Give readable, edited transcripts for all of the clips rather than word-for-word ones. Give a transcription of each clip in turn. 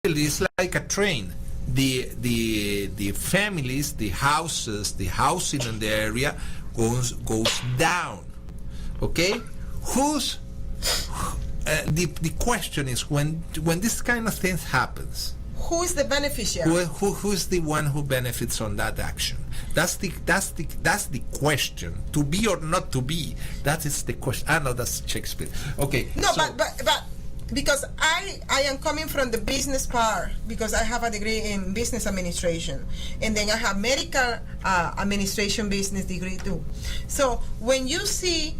It's like a train. The families, the houses, the housing in the area goes down. Okay, the question is when this kind of thing happens, who is the beneficiary? Who is the one who benefits on that action? That's the question. To be or not to be. That is the question. I know that's Shakespeare. Okay. No, so, but because I am coming from the business part, because I have a degree in business administration, and then I have medical administration business degree too. So when you see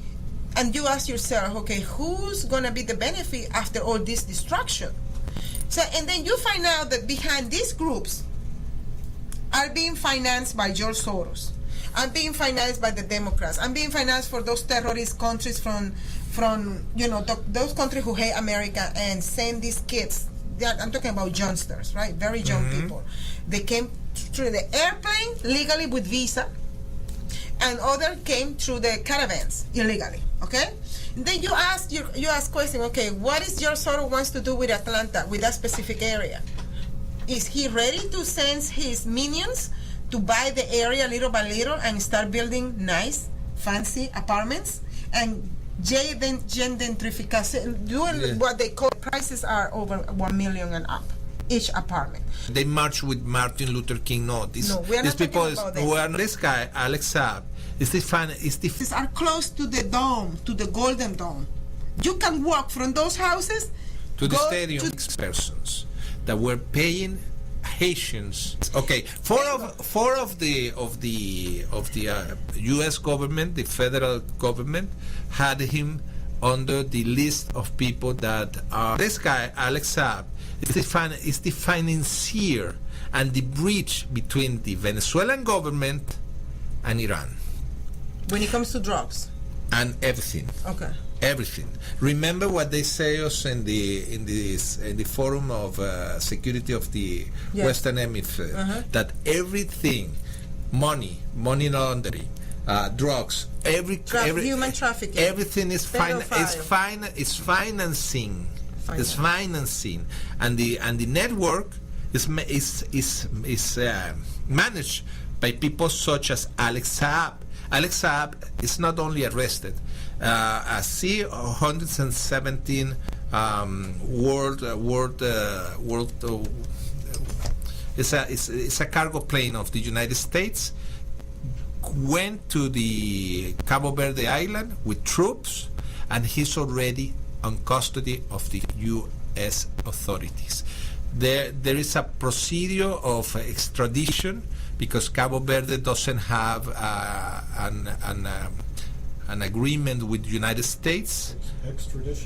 and you ask yourself, okay, who's gonna be the benefit after all this destruction? So, and then you find out that behind these groups are being financed by George Soros, are being financed by the Democrats, are being financed for those terrorist countries from those countries who hate America and send these kids. I'm talking about youngsters, right? Very young people. They came through the airplane legally with visa, and others came through the caravans illegally. Okay. And then you ask question. Okay, what is George Soros wants to do with Atlanta, with that specific area? Is he ready to send his minions to buy the area little by little and start building nice, fancy apartments and gentrification, doing what they call prices are over 1 million and up each apartment? They march with Martin Luther King. No, these people this guy Alex Saab these are close to the dome, to the Golden Dome. You can walk from those houses to the stadium. Persons that were paying Haitians. Okay, four of the U.S. government, the federal government, had him under the list of people that are. This guy Alex Saab is the financier and the bridge between the Venezuelan government and Iran. When it comes to drugs and everything. Okay. Everything. Remember what they say us in the forum of security of the Western Hemisphere, that everything, money laundering, drugs, human trafficking, everything is financing. It's financing, and the network is managed by people such as Alex Saab. Alex Saab is not only arrested. A C-117 it's a cargo plane of the United States, went to the Cabo Verde island with troops, and he's already on custody of the U.S. authorities. There is a procedure of extradition because Cabo Verde doesn't have an agreement with the United States,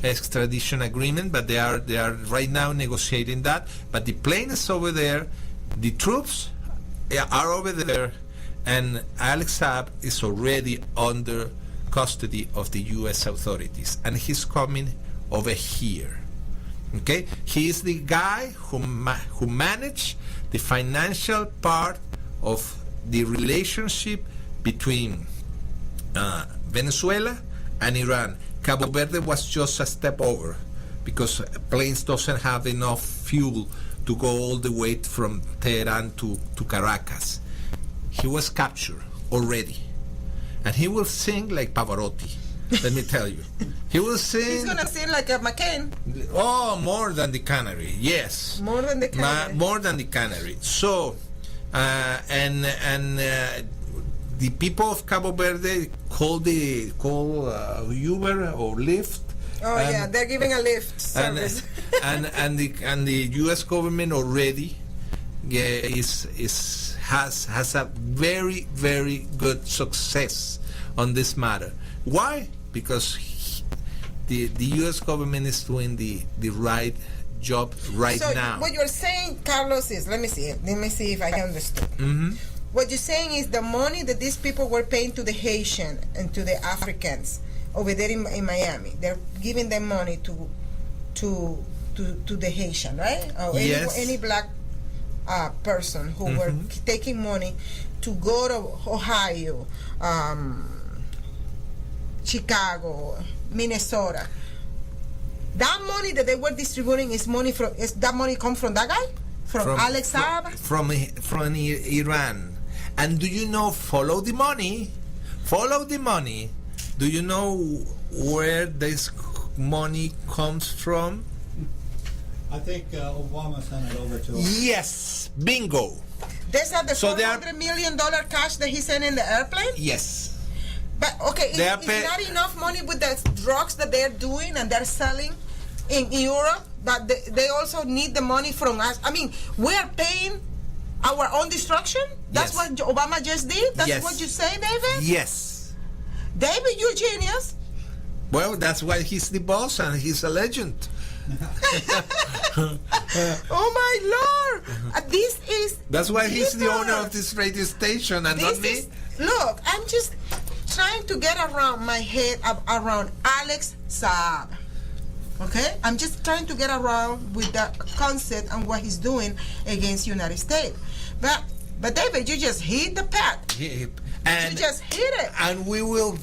extradition agreement, but they are right now negotiating that. But the plane is over there, the troops are over there, and Alex Saab is already under custody of the U.S. authorities, and he's coming over here. Okay, he is the guy who managed the financial part of the relationship between Venezuela and Iran. Cabo Verde was just a step over because planes doesn't have enough fuel to go all the way from Tehran to Caracas. He was captured already, and he will sing like Pavarotti. Let me tell you, he will sing. He's gonna sing like a McCain. Oh, more than the Canary, yes. More than the Canary. More than the Canary. So, and the people of Cabo Verde call Uber or Lyft. Oh yeah, they're giving a Lyft service. And the U.S. government already has a very, very good success on this matter. Why? Because the U.S. government is doing the right job now. So what you're saying, Carlos, is let me see if I understood. What you're saying is the money that these people were paying to the Haitian and to the Africans over there in Miami, they're giving them money to the Haitian, right? Or yes. any black person who were taking money to go to Ohio, Chicago, Minnesota, That money that they were distributing is that money come from that guy? From Alex Saab? From Iran. And do you know, follow the money. Do you know where this money comes from? I think Obama sent it over to him. Yes, bingo. These are the So $400 million cash that he sent in the airplane? Yes. But okay, is not enough money with the drugs that they're doing and they're selling in Europe, but they also need the money from us. I mean, we are paying our own destruction? That's what Obama just did? That's what you say, David? Yes. David, you're genius. Well, that's why he's the boss and he's a legend. Oh my Lord! That's why he's the owner of this radio station and not me. Look, I'm just trying to get around my head around Alex Saab. Okay? I'm just trying to get around with that concept and what he's doing against the United States. But David, you just hit the path. And you just hit it. And we will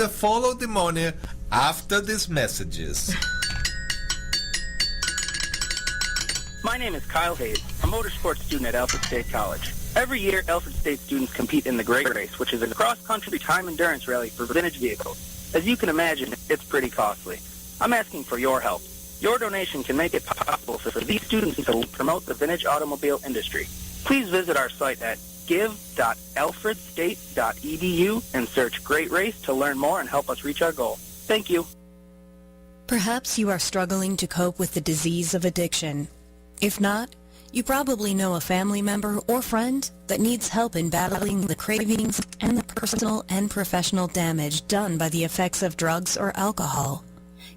follow the money after these messages. My name is Kyle Hayes, a motorsports student at Alfred State College. Every year, Alfred State students compete in the Great Race, which is a cross-country time endurance rally for vintage vehicles. As you can imagine, it's pretty costly. I'm asking for your help. Your donation can make it possible for these students to promote the vintage automobile industry. Please visit our site at give.alfredstate.edu and search Great Race to learn more and help us reach our goal. Thank you. Perhaps you are struggling to cope with the disease of addiction. If not, you probably know a family member or friend that needs help in battling the cravings and the personal and professional damage done by the effects of drugs or alcohol.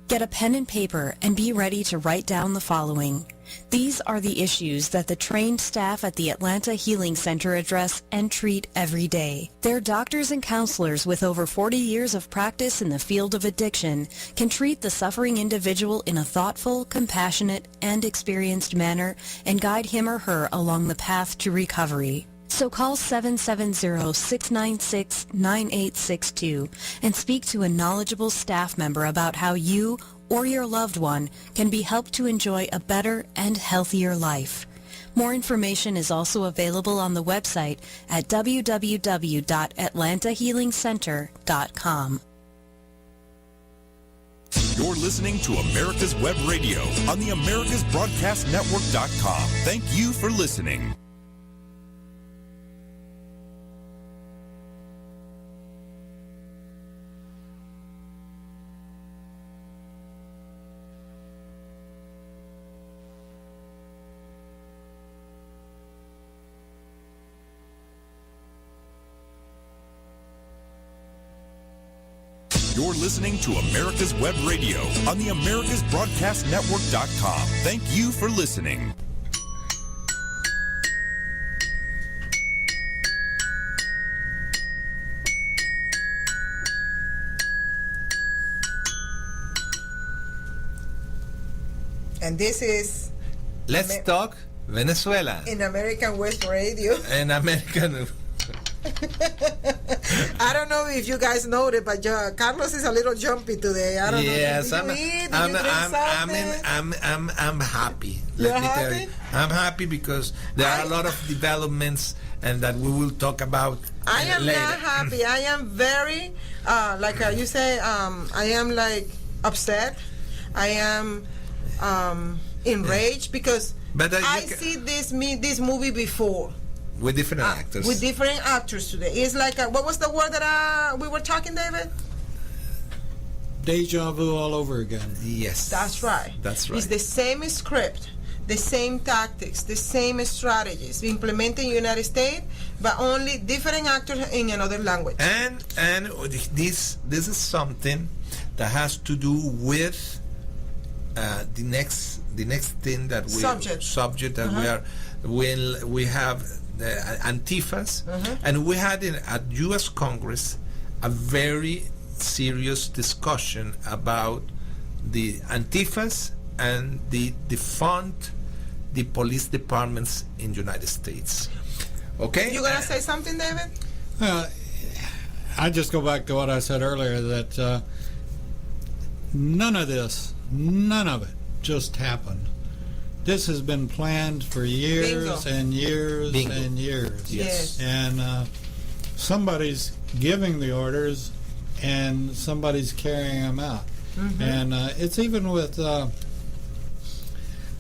Get a pen and paper and be ready to write down the following. These are the issues that the trained staff at the Atlanta Healing Center address and treat every day. Their doctors and counselors with over 40 years of practice in the field of addiction can treat the suffering individual in a thoughtful, compassionate, and experienced manner and guide him or her along the path to recovery. So call 770-696-9862 and speak to a knowledgeable staff member about how you or your loved one can be helped to enjoy a better and healthier life. More information is also available on the website at www.atlantahealingcenter.com. You're listening to America's Web Radio on the AmericasBroadcastNetwork.com. Thank you for listening. You're listening to America's Web Radio on the AmericasBroadcastNetwork.com. Thank you for listening. And this is Let's Talk Venezuela. In American West Radio. In American. I don't know if you guys know it, but Carlos is a little jumpy today. I don't know. Yes, I'm happy. You're Let me happy? tell you, I'm happy because there are a lot of developments, and that we will talk about. I am later. not happy. I am very, you say, I am like upset. I am enraged because But, I see this movie before. With different actors. With different actors today. It's like, what was the word that we were talking, David? Deja vu all over again. Yes. That's right. That's right. It's the same script, the same tactics, the same strategies implemented in the United States, but only different actors in another language. And this is something that has to do with the next thing that we subject that we have Antifas, and we had at U.S. Congress a very serious discussion about the Antifas and the defund the police departments in the United States. Okay? You gonna say something, David? I just go back to what I said earlier, that none of this none of it just happened. This has been planned for years Bingo. and years Bingo. and years. Yes. And somebody's giving the orders, and somebody's carrying them out. Mm-hmm. And it's even with,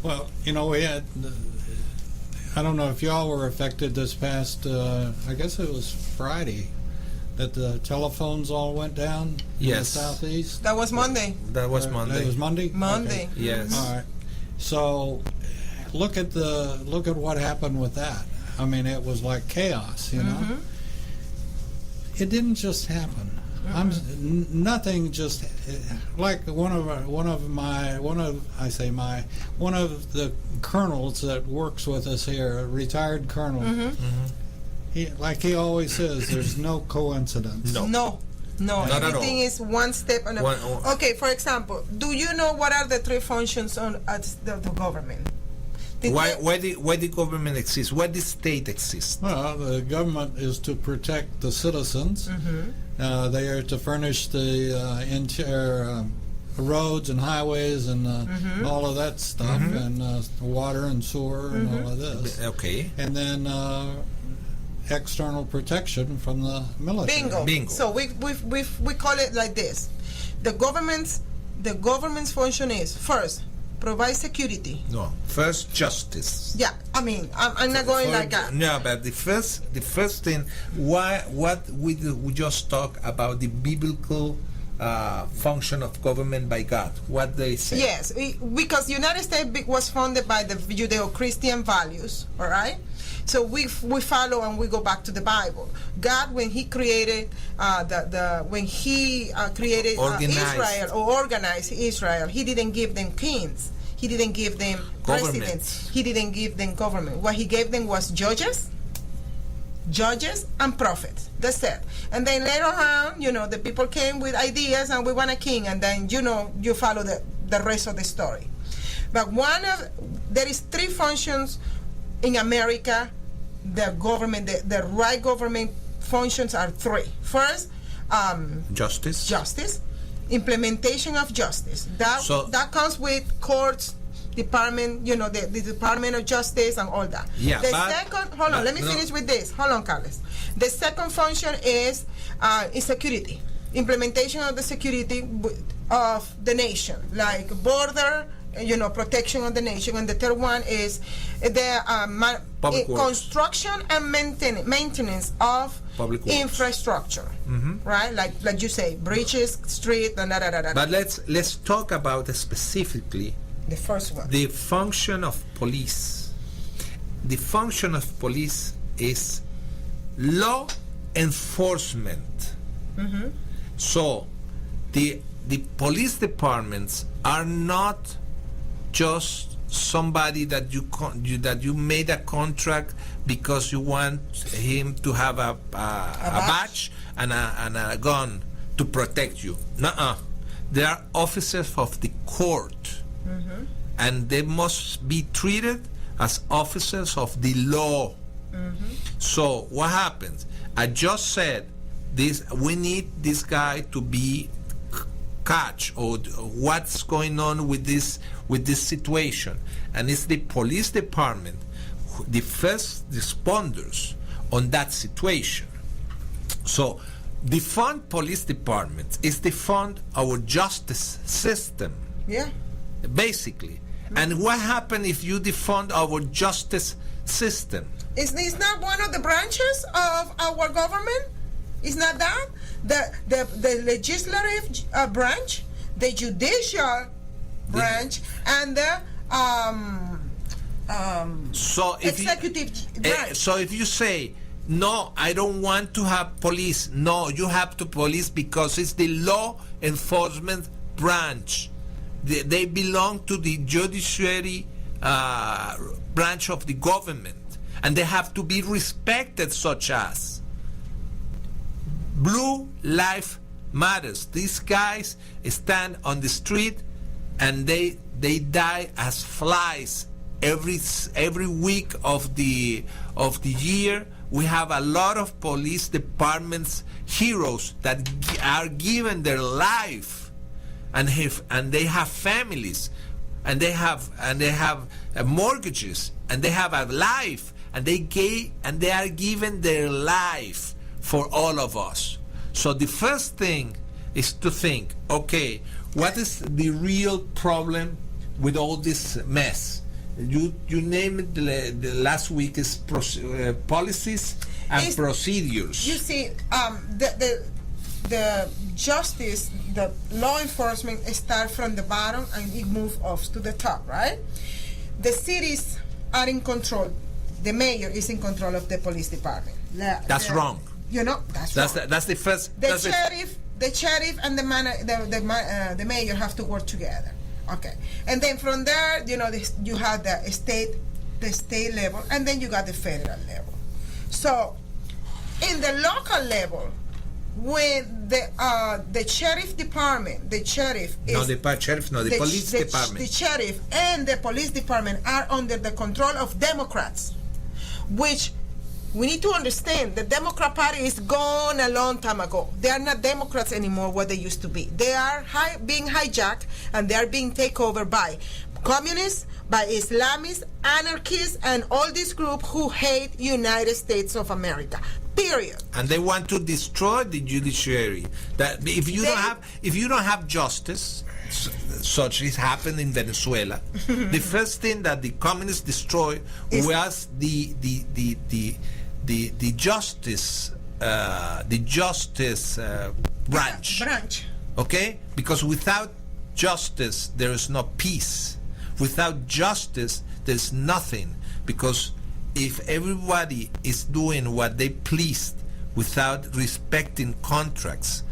well, you know, we had, I don't know if y'all were affected this past, I guess it was Friday, that the telephones all went down Yes. in the southeast. That was Monday. That was Monday. That was Monday? Monday. Okay. Yes. All right. So look at what happened with that. I mean, it was like chaos, you know. It didn't just happen. Nothing just like one of the colonels that works with us here, a retired colonel. He always says, there's no coincidence. No. No. Not at Everything all. is one step on a. Okay, for example, do you know what are the three functions at the government? Why the government exists? Why the state exists? Well, the government is to protect the citizens. They are to furnish the interior roads and highways and all of that stuff, and water and sewer and all of this. Okay. And then external protection from the military. Bingo. So we call it like this: the government's function is first provide security. No. First, justice. Yeah, I mean, I'm not going like that. No, but the first thing, what we just talk about the biblical function of government by God. What they say. Yes, because the United States was founded by the Judeo-Christian values. All right. So we follow and we go back to the Bible. God, when He created Israel or organized Israel, He didn't give them kings. He didn't give them presidents. He didn't give them government. What He gave them was judges and prophets. That's it. And then later on, the people came with ideas and we want a king, and then you follow the rest of the story. But there is three functions in America. The government, the right government functions are three. First, justice, implementation of justice. That comes with courts, department, the Department of Justice and all that. Yeah. Let me finish with this. Hold on, Carlos. The second function is security, implementation of the security of the nation, like border. Protection of the nation. And the third one is the construction and maintenance of public works. Infrastructure, right? Like you say, bridges, street, and da. But let's talk about specifically the first one. The function of police. The function of police is law enforcement. So the police departments are not just somebody that you made a contract because you want him to have a badge and a gun to protect you. Nuh-uh. They are officers of the court, and they must be treated as officers of the law. So what happens? I just said this. We need this guy to be catch or what's going on with this situation, and it's the police department the first responders on that situation. So defund police departments is defund our justice system, basically. And what happens if you defund our justice system? Is this not one of the branches of our government? Is not that the legislative branch, the judicial branch, and the executive branch? So if you say, no, I don't want to have police, no, you have to police because it's the law enforcement branch. They belong to the judiciary branch of the government, and they have to be respected, such as Blue Life Matters. These guys stand on the street and they die as flies every week of the year. We have a lot of police departments heroes that are given their life and they have families, and they have mortgages, and they have a life, and they are giving their life for all of us. So the first thing is to think, okay, what is the real problem with all this mess? You named it the last week is policies and procedures. You see, the justice, the law enforcement start from the bottom and it moves up to the top, right? The cities are in control. The mayor is in control of the police department. That's wrong. You know, that's wrong. That's the first. The sheriff and the mayor have to work together. Okay, and then from there, you know, you have the state level, and then you got the federal level. So, in the local level, when the sheriff department, the police department, the sheriff and the police department are under the control of Democrats, which we need to understand the Democrat Party is gone a long time ago. They are not Democrats anymore what they used to be. They are being hijacked and they are being taken over by communists, by Islamists, anarchists, and all this group who hate United States of America. Period. And they want to destroy the judiciary. That if you don't have justice, such as happened in Venezuela, the first thing that the communists destroyed was the justice branch. Okay, because without justice there is no peace. Without justice there's nothing. Because if everybody is doing what they pleased without respecting contracts,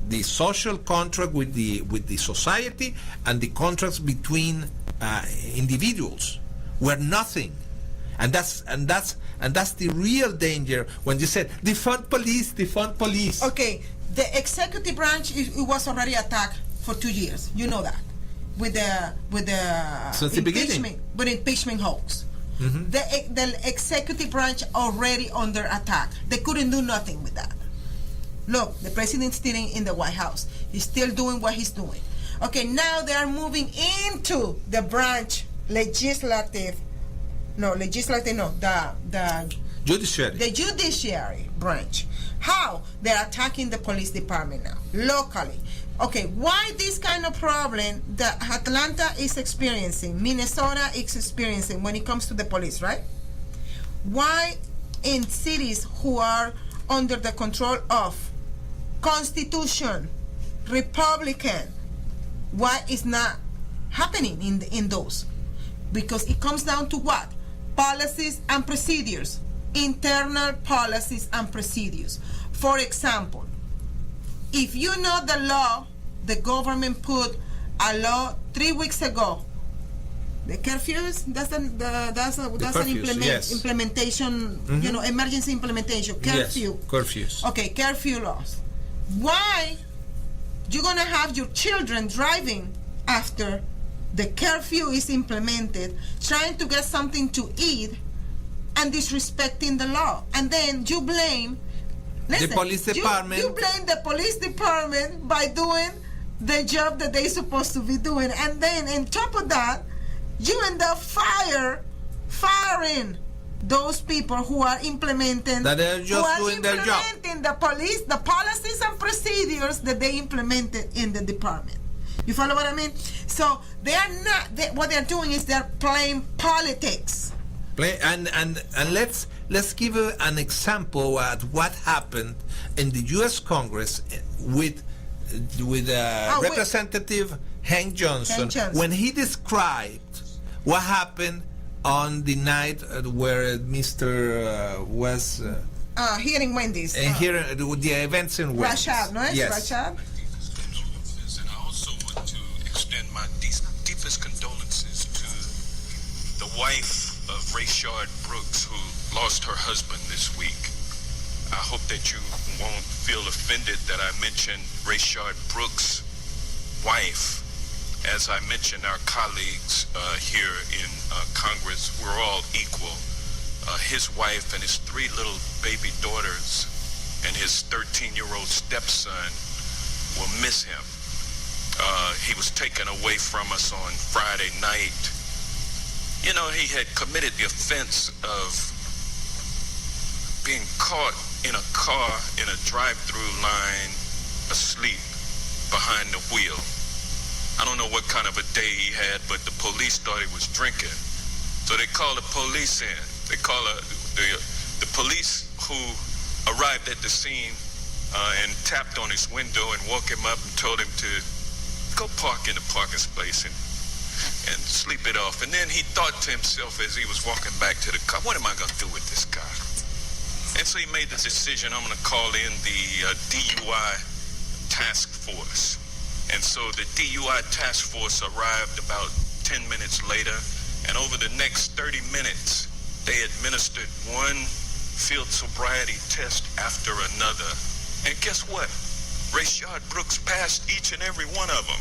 the social contract with the society and the contracts between individuals were nothing, and that's the real danger when you said defund police. Okay, the executive branch it was already attacked for 2 years. You know that with the since the beginning, with impeachment hoax. Mm-hmm. The executive branch already under attack. They couldn't do nothing with that. Look, the president's still in the White House. He's still doing what he's doing. Okay, now they are moving into the branch, the judiciary branch. How? They're attacking the police department now, locally. Okay, why this kind of problem that Atlanta is experiencing, Minnesota is experiencing when it comes to the police, right? Why in cities who are under the control of Constitution, Republican, why is not happening in those? Because it comes down to what? Policies and procedures, internal policies and procedures. For example, if you know the law, the government put a law 3 weeks ago. The curfews, that's an implementation, mm-hmm. Emergency implementation, curfew. Yes, curfews. Okay, curfew laws. Why you're gonna have your children driving after the curfew is implemented, trying to get something to eat, and disrespecting the law, and then you blame the police department. You blame the police department by doing the job that they're supposed to be doing, and then on top of that, you end up firing those people who are implementing that they're just doing their job. The policies and procedures that they implemented in the department. You follow what I mean? So they are not. What they're doing is they're playing politics. And let's give an example of what happened in the U.S. Congress with Representative Hank Johnson when he described what happened on the night where Mr. was hearing Wendy's here the events in Wendy's. Rashad, no? Yes. Rashad. And I also want to extend my deepest condolences to the wife of Rashad Brooks, who lost her husband this week. I hope that you won't feel offended that I mentioned Rashad Brooks' wife. As I mentioned, our colleagues here in Congress, we're all equal. His wife and his 3 little baby daughters and his 13-year-old stepson will miss him. He was taken away from us on Friday night. You know, he had committed the offense of being caught in a car in a drive-through line, asleep behind the wheel. I don't know what kind of a day he had, but the police thought he was drinking. So they called the police in. They called the police who arrived at the scene and tapped on his window and woke him up and told him to go park in the parking space and sleep it off. And then he thought to himself as he was walking back to the car, what am I going to do with this guy? And so he made the decision, I'm going to call in the DUI task force. And so the DUI task force arrived about 10 minutes later, and over the next 30 minutes, they administered one field sobriety test after another. And guess what? Rashad Brooks passed each and every one of them.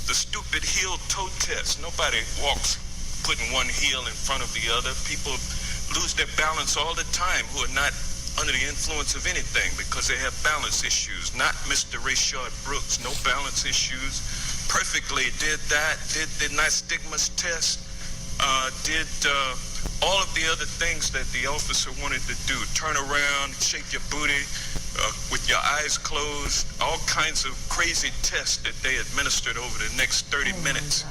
The stupid heel-toe test. Nobody walks putting one heel in front of the other. People lose their balance all the time who are not under the influence of anything because they have balance issues. Not Mr. Rashad Brooks. No balance issues. Perfectly did that. Did the nystagmus test. Did all of the other things that the officer wanted to do. Turn around, shake your booty with your eyes closed. All kinds of crazy tests that they administered over the next 30 minutes.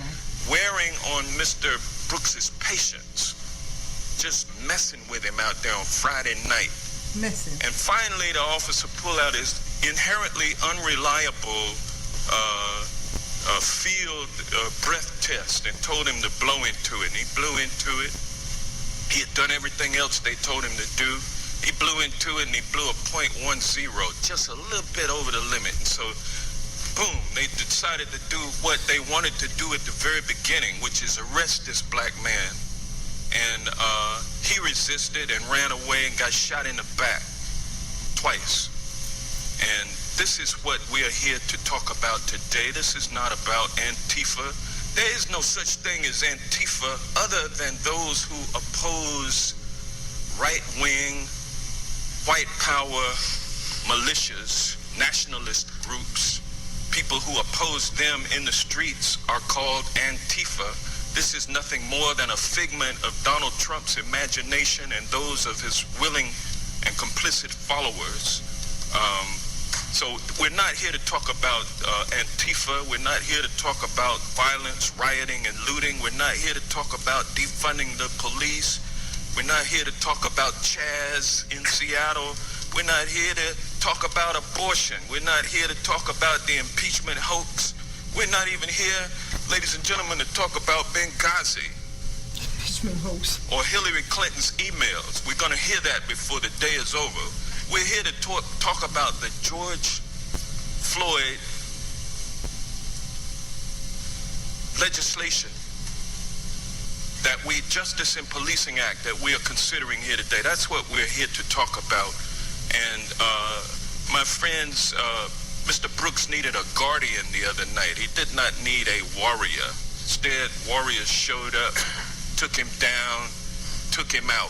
Wearing on Mr. Brooks's patience. Just messing with him out there on Friday night. Messing. And finally, the officer pulled out his inherently unreliable field breath test and told him to blow into it. And he blew into it. He had done everything else they told him to do. He blew into it and he blew a .10, just a little bit over the limit. And so, boom, they decided to do what they wanted to do at the very beginning, which is arrest this black man. And he resisted and ran away and got shot in the back twice. And this is what we are here to talk about today. This is not about Antifa. There is no such thing as Antifa other than those who oppose right-wing, white power militias, nationalist groups. People who oppose them in the streets are called Antifa. This is nothing more than a figment of Donald Trump's imagination and those of his willing and complicit followers. So we're not here to talk about Antifa. We're not here to talk about violence, rioting, and looting. We're not here to talk about defunding the police. We're not here to talk about Chaz in Seattle. We're not here to talk about abortion. We're not here to talk about the impeachment hoax. We're not even here, ladies and gentlemen, to talk about Benghazi or Hillary Clinton's emails. We're going to hear that before the day is over. We're here to talk about the George Floyd legislation that Justice and Policing Act that we are considering here today. That's what we're here to talk about. And my friends, Mr. Brooks needed a guardian the other night. He did not need a warrior. Instead, warriors showed up, took him down, took him out.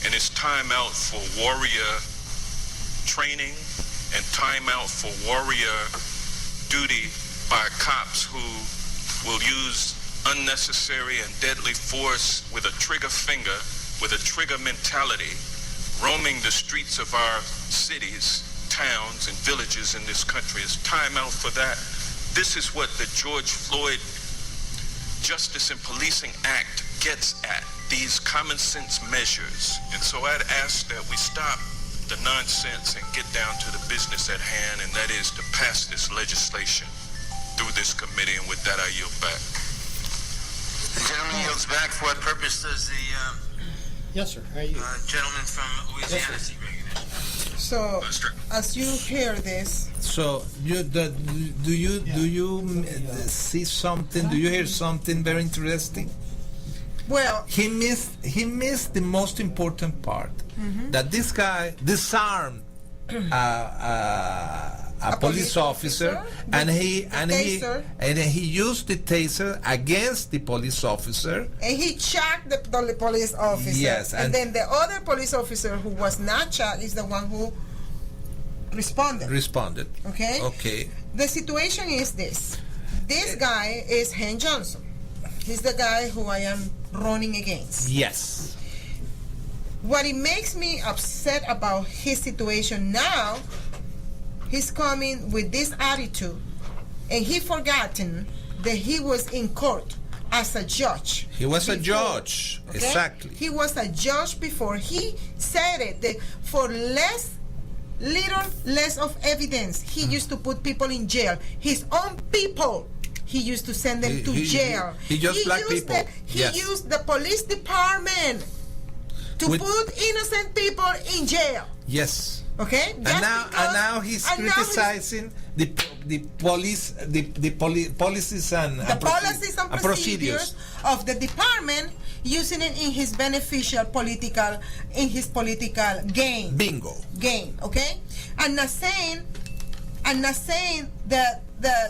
And it's time out for warrior training and time out for warrior duty by cops who will use unnecessary and deadly force with a trigger finger, with a trigger mentality, roaming the streets of our cities, towns, and villages in this country. It's time out for that. This is what the George Floyd Justice and Policing Act gets at, these common sense measures. And so I'd ask that we stop the nonsense and get down to the business at hand, and that is to pass this legislation through this committee. And with that, I yield back. The gentleman yields back. For what purpose does the yes, sir. How are you? Gentleman from Louisiana seek recognition? So, as you hear this, so do you see something? Do you hear something very interesting? well, He missed the most important part. That this guy disarmed a police officer, and he used the taser against the police officer. and he shot the police officer. Yes, and then the other police officer who was not shot is the one who responded. Responded. Okay? Okay. The situation is this. This guy is Hen Johnson. He's the guy who I am running against. Yes. What it makes me upset about his situation now, he's coming with this attitude, and he forgotten that he was in court as a judge. He was a before, judge. okay? Exactly. He was a judge before. He said it that for little less of evidence, he used to put people in jail. His own people, he used to send them to jail. He just black used people. He Yes. used the police department to With- put innocent people in jail. Yes. Okay? And now he's criticizing the policies and the policies and procedures of the department, using it in his beneficial political gain. Bingo. Gain, okay? I'm not saying that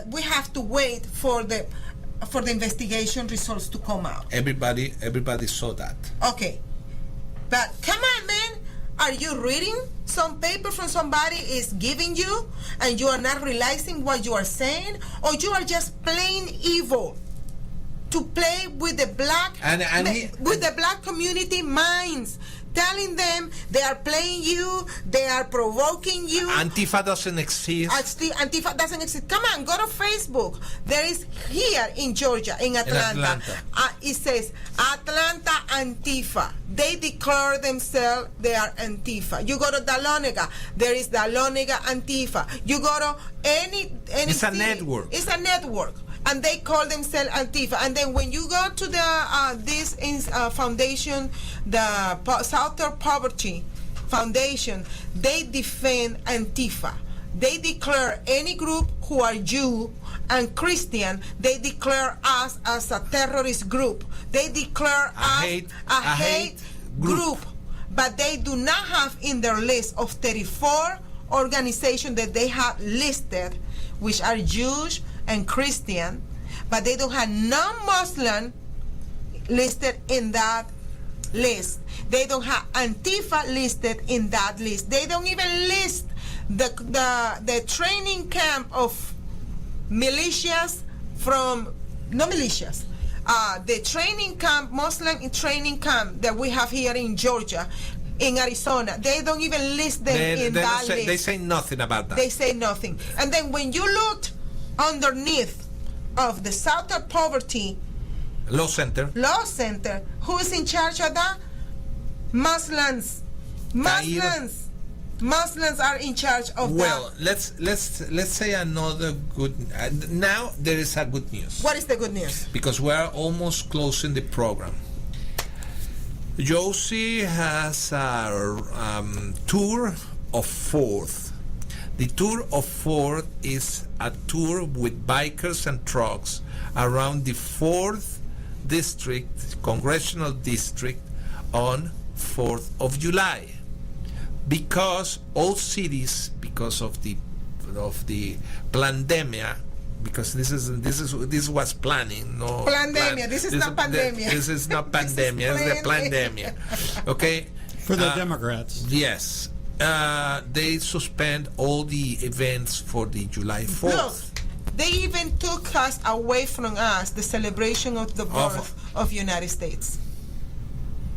we have to wait for the investigation results to come out. Everybody saw that. Okay. But come on, man. Are you reading some paper from somebody is giving you and you are not realizing what you are saying? Or you are just plain evil to play with the black black community minds, telling them they are playing you, they are provoking you. Antifa doesn't exist. Antifa doesn't exist. Come on, go to Facebook. There is here in Georgia, in Atlanta. It says Atlanta Antifa. They declare themselves they are Antifa. You go to Dahlonega, there is Dahlonega Antifa. You go to any It's a city, network. It's a network. And they call themselves Antifa. And then when you go to the foundation, the Southern Poverty Foundation, they defend Antifa. They declare any group who are Jew and Christian, they declare us as a terrorist group. They declare us a hate group. But they do not have in their list of 34 organizations that they have listed, which are Jewish and Christian, but they don't have non-Muslim listed in that list. They don't have Antifa listed in that list. They don't even list the training camp of militias from, no militias, the training camp, Muslim training camp that we have here in Georgia, in Arizona. They don't even list them in that list. They say nothing about that. They say nothing. And then when you look underneath of the Southern Poverty Law Center, who is in charge of that? Muslims are in charge of that. Well, let's say another good. Now there is a good news. What is the good news? Because we are almost closing the program. Josie has a tour of Fourth. The tour of Fourth is a tour with bikers and trucks around the 4th district, congressional district, on 4th of July. Because all cities, because of the pandemia, because this was planning. No pandemia. This is not pandemia. This is not pandemia. It's the pandemia. Okay. For the Democrats. Yes. They suspend all the events for the July 4th. Look, they even took us away from us the celebration of the birth of United States.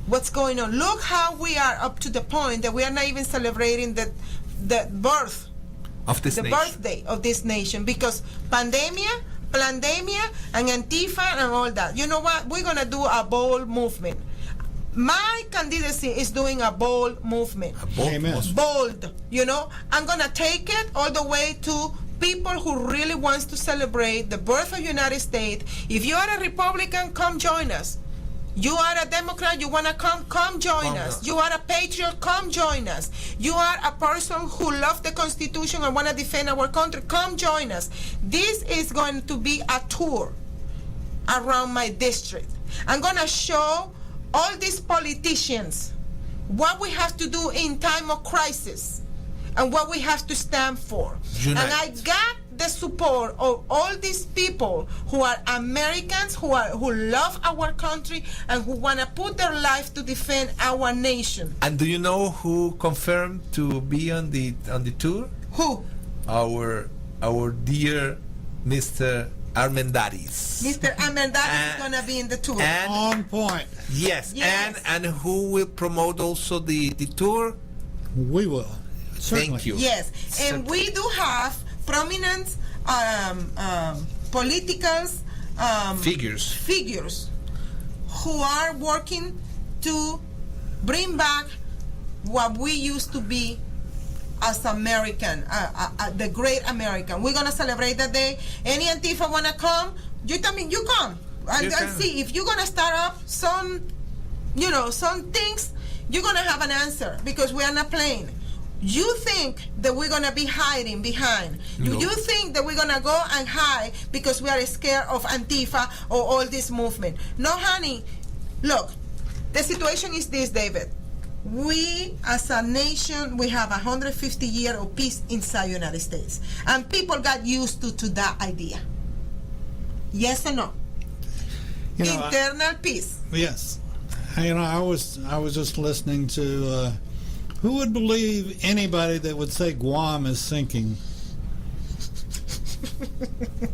What's going on? Look how we are up to the point that we are not even celebrating the birth of this nation. Birthday of this nation, because pandemia, and Antifa and all that. You know what? We're gonna do a bold movement. My candidacy is doing a bold movement. Bold, you know. I'm gonna take it all the way to people who really wants to celebrate the birth of United States. If you are a Republican, come join us. You are a Democrat, you wanna come join us. You are a patriot, come join us. You are a person who loves the Constitution and wanna defend our country, come join us. This is going to be a tour around my district. I'm gonna show all these politicians what we have to do in time of crisis and what we have to stand for. Unite. And I got the support of all these people who are Americans, who love our country and who want to put their life to defend our nation. And do you know who confirmed to be on the tour? Who? Our dear Mr. Armendariz. Mr. Armendariz is gonna be in the tour. And On point. yes, Yes. and who will promote also the tour? We will. Certainly. Thank you. Yes, and we do have prominent political figures who are working to bring back what we used to be as American, the great American. We're gonna celebrate that day. Any Antifa wanna come? You tell me, you come and see if you're gonna start up some things. You're gonna have an answer because we are not playing. You think that we're gonna be hiding behind? No. You think that we're gonna go and hide because we are scared of Antifa or all this movement? No, honey. Look, the situation is this, David. We, as a nation, we have 150 years of peace inside the United States, and people got used to that idea. Yes or no? Internal peace. Yes. I was just listening to. Who would believe anybody that would say Guam is sinking?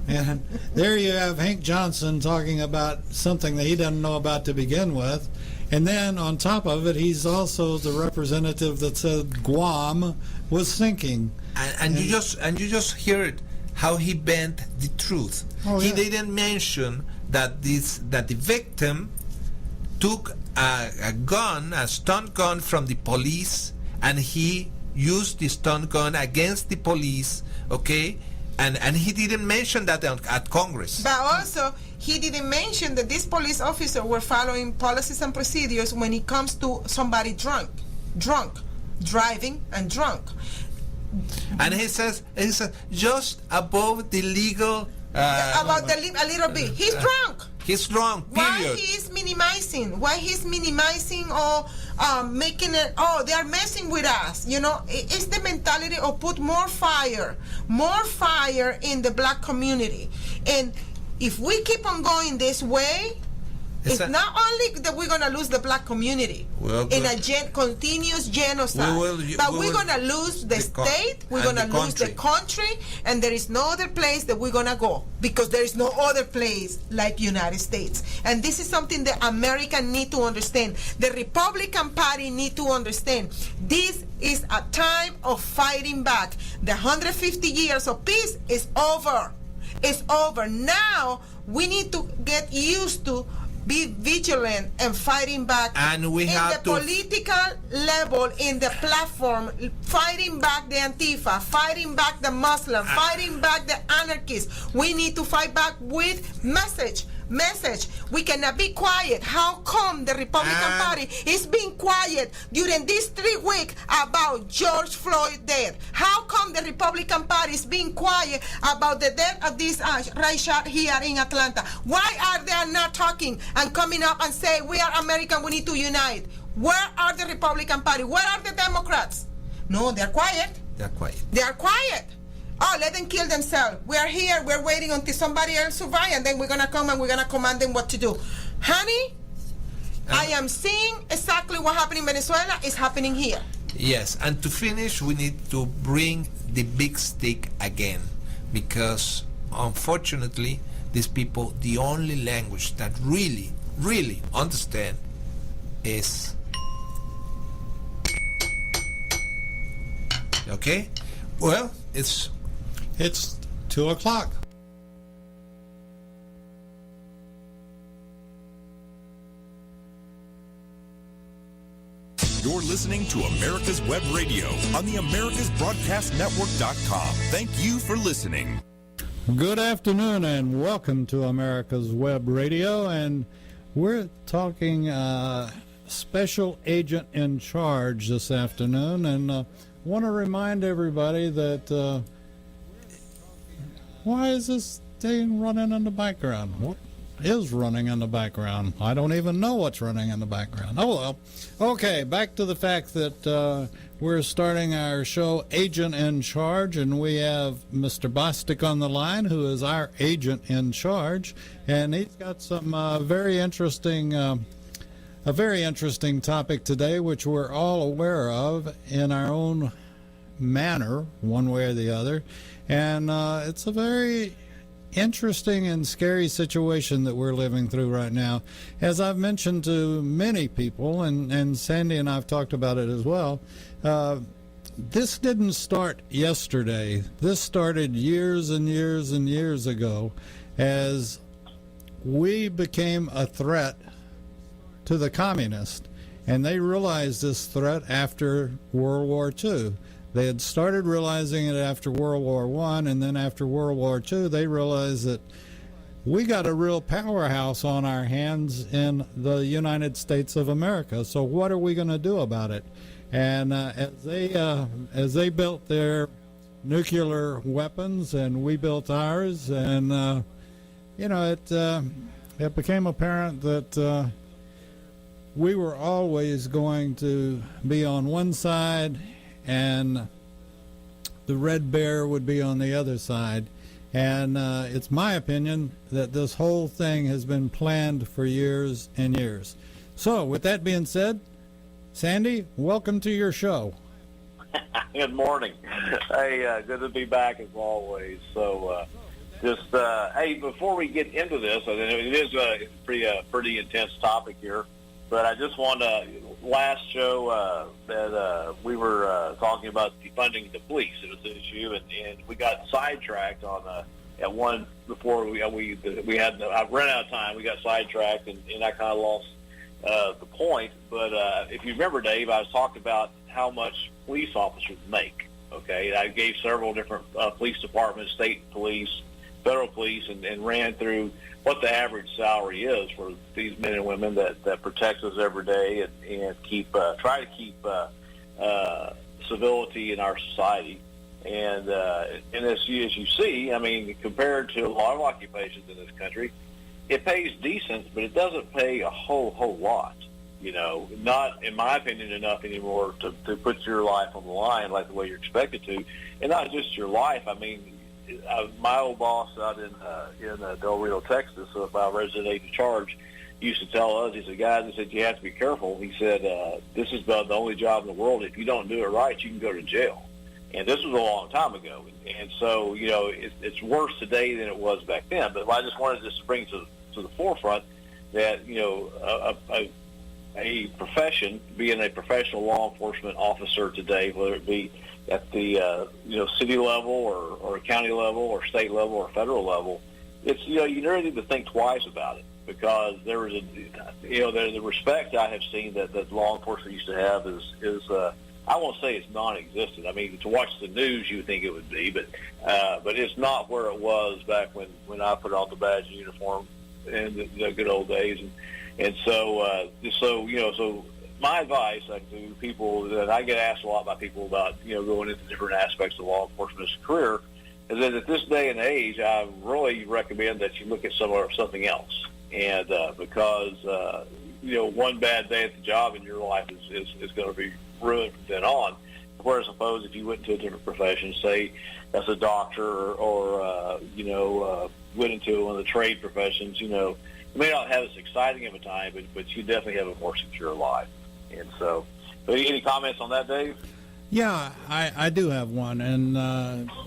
And there you have Hank Johnson talking about something that he doesn't know about to begin with. And then on top of it, he's also the representative that said Guam was sinking. And you just heard how he bent the truth. Oh, he yeah. didn't mention that the victim took a gun, a stun gun from the police, and he used the stun gun against the police, okay? And he didn't mention that at Congress. But also, he didn't mention that these police officers were following policies and procedures when it comes to somebody drunk, driving and drunk. And he says just above the legal. About a little bit. He's drunk. He's drunk. Why Period. he's minimizing? Why he's minimizing or making it? Oh, they are messing with us. It's the mentality of put more fire in the black community. And if we keep on going this way, it's not only that we're going to lose the black community in a continuous genocide, but we're going to lose the state, we're going to lose the country, and there is no other place that we're going to go because there is no other place like United States. And this is something that Americans need to understand. The Republican Party need to understand. This is a time of fighting back. The 150 years of peace is over. It's over. Now we need to get used to be vigilant and fighting back, and we have the political level, in the platform, fighting back the Antifa, fighting back the Muslim, fighting back the anarchists. We need to fight back with message. We cannot be quiet. How come the Republican Party is being quiet during these 3 weeks about George Floyd death? How come the Republican Party is being quiet about the death of this Rashad here in Atlanta? Why are they not talking and coming up and say we are American, we need to unite? Where are the Republican Party? Where are the Democrats? No, they're quiet. They're quiet. They are quiet. Oh, let them kill themselves. We are here. We're waiting until somebody else survives, and then we're going to come and we're going to command them what to do. Honey, I am seeing exactly what happened in Venezuela is happening here. Yes, and to finish, we need to bring the big stick again, because unfortunately, these people, the only language that really, really understand is... Okay? Well, it's 2 o'clock. You're listening to America's Web Radio on the AmericasBroadcastNetwork.com. Thank you for listening. Good afternoon and welcome to America's Web Radio, and we're talking special agent in charge this afternoon, and want to remind everybody that why is this thing running in the background? What is running in the background? I don't even know what's running in the background. Oh well. Okay, back to the fact that we're starting our show Agent in Charge, and we have Mr. Bostic on the line, who is our agent in charge, and he's got some a very interesting topic today, which we're all aware of in our own manner, one way or the other. And it's a very interesting and scary situation that we're living through right now. As I've mentioned to many people, and Sandy and I've talked about it as well, this didn't start yesterday. This started years and years and years ago as we became a threat to the communists. And they realized this threat after World War II. They had started realizing it after World War I, and then after World War II, they realized that we got a real powerhouse on our hands in the United States of America. So what are we going to do about it? And as they built their nuclear weapons, and we built ours, and it became apparent that we were always going to be on one side, and the Red Bear would be on the other side. And it's my opinion that this whole thing has been planned for years and years. So, with that being said, Sandy, welcome to your show. Good morning. Hey, good to be back as always. So, hey, before we get into this, it is a pretty intense topic here. But I just want to, last show that we were talking about defunding the police. It was an issue, and we got sidetracked on at one before we had. I ran out of time. We got sidetracked, and I kind of lost the point. But if you remember, Dave, I was talking about how much police officers make. Okay, I gave several different police departments, state police, federal police, and ran through what the average salary is for these men and women that protect us every day and try to keep civility in our society. And as you see, I mean, compared to a lot of occupations in this country, it pays decent, but it doesn't pay a whole lot. You know, not, in my opinion, enough anymore to put your life on the line like the way you're expected to. And not just your life. I mean, my old boss out in Del Rio, Texas, my resident agent charge, used to tell us, he said, guys, he said, you have to be careful. He said, this is about the only job in the world. If you don't do it right, you can go to jail. And this was a long time ago. And so, you know, it's worse today than it was back then. But I just wanted to bring to the forefront that, you know, a profession, being a professional law enforcement officer today, whether it be at the city level or county level or state level or federal level, it's, you know, you never need to think twice about it, because there is the respect I have seen that law enforcement used to have is I won't say it's non-existent. I mean, to watch the news you would think it would be, but it's not where it was back when I put on the badge and uniform in the good old days, and so my advice to people that I get asked a lot by people about, you know, going into different aspects of law enforcement as a career, is that at this day and age, I really recommend that you look at something else. And because, one bad day at the job in your life is going to be ruined from then on. Whereas suppose if you went into a different profession, say as a doctor or, went into one of the trade professions, you know, you may not have as exciting of a time, but you definitely have a more secure life. And so, any comments on that, Dave? Yeah, I do have one, and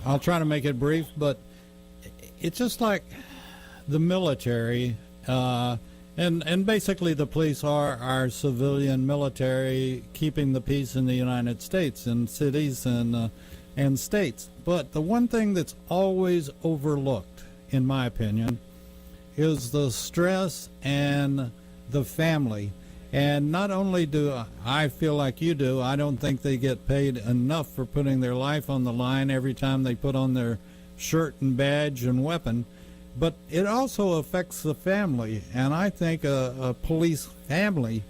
I'll try to make it brief, but it's just like the military, and basically the police are our civilian military, keeping the peace in the United States and cities and states. But the one thing that's always overlooked, in my opinion, is the stress and the family. And not only do I feel like you do, I don't think they get paid enough for putting their life on the line every time they put on their shirt and badge and weapon, but it also affects the family. And I think a police family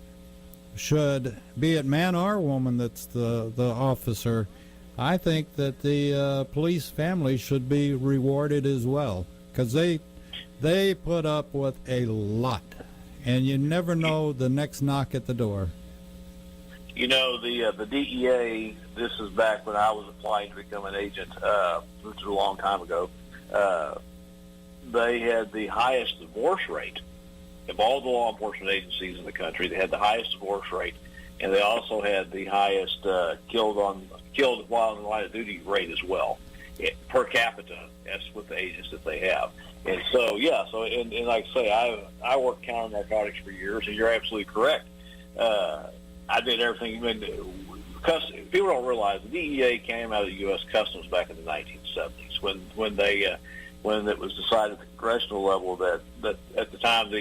should, be it man or woman that's the officer, I think that the police family should be rewarded as well, because they put up with a lot. And you never know the next knock at the door. You know, the DEA, this is back when I was applying to become an agent, which was a long time ago, they had the highest divorce rate of all the law enforcement agencies in the country. They had the highest divorce rate, and they also had the highest killed while in the line of duty rate as well. per capita. That's with the agents that they have. And so, and like I say, I worked counter narcotics for years, and you're absolutely correct. I did everything. People don't realize the DEA came out of the U.S. Customs back in the 1970s when it was decided at the congressional level that at the time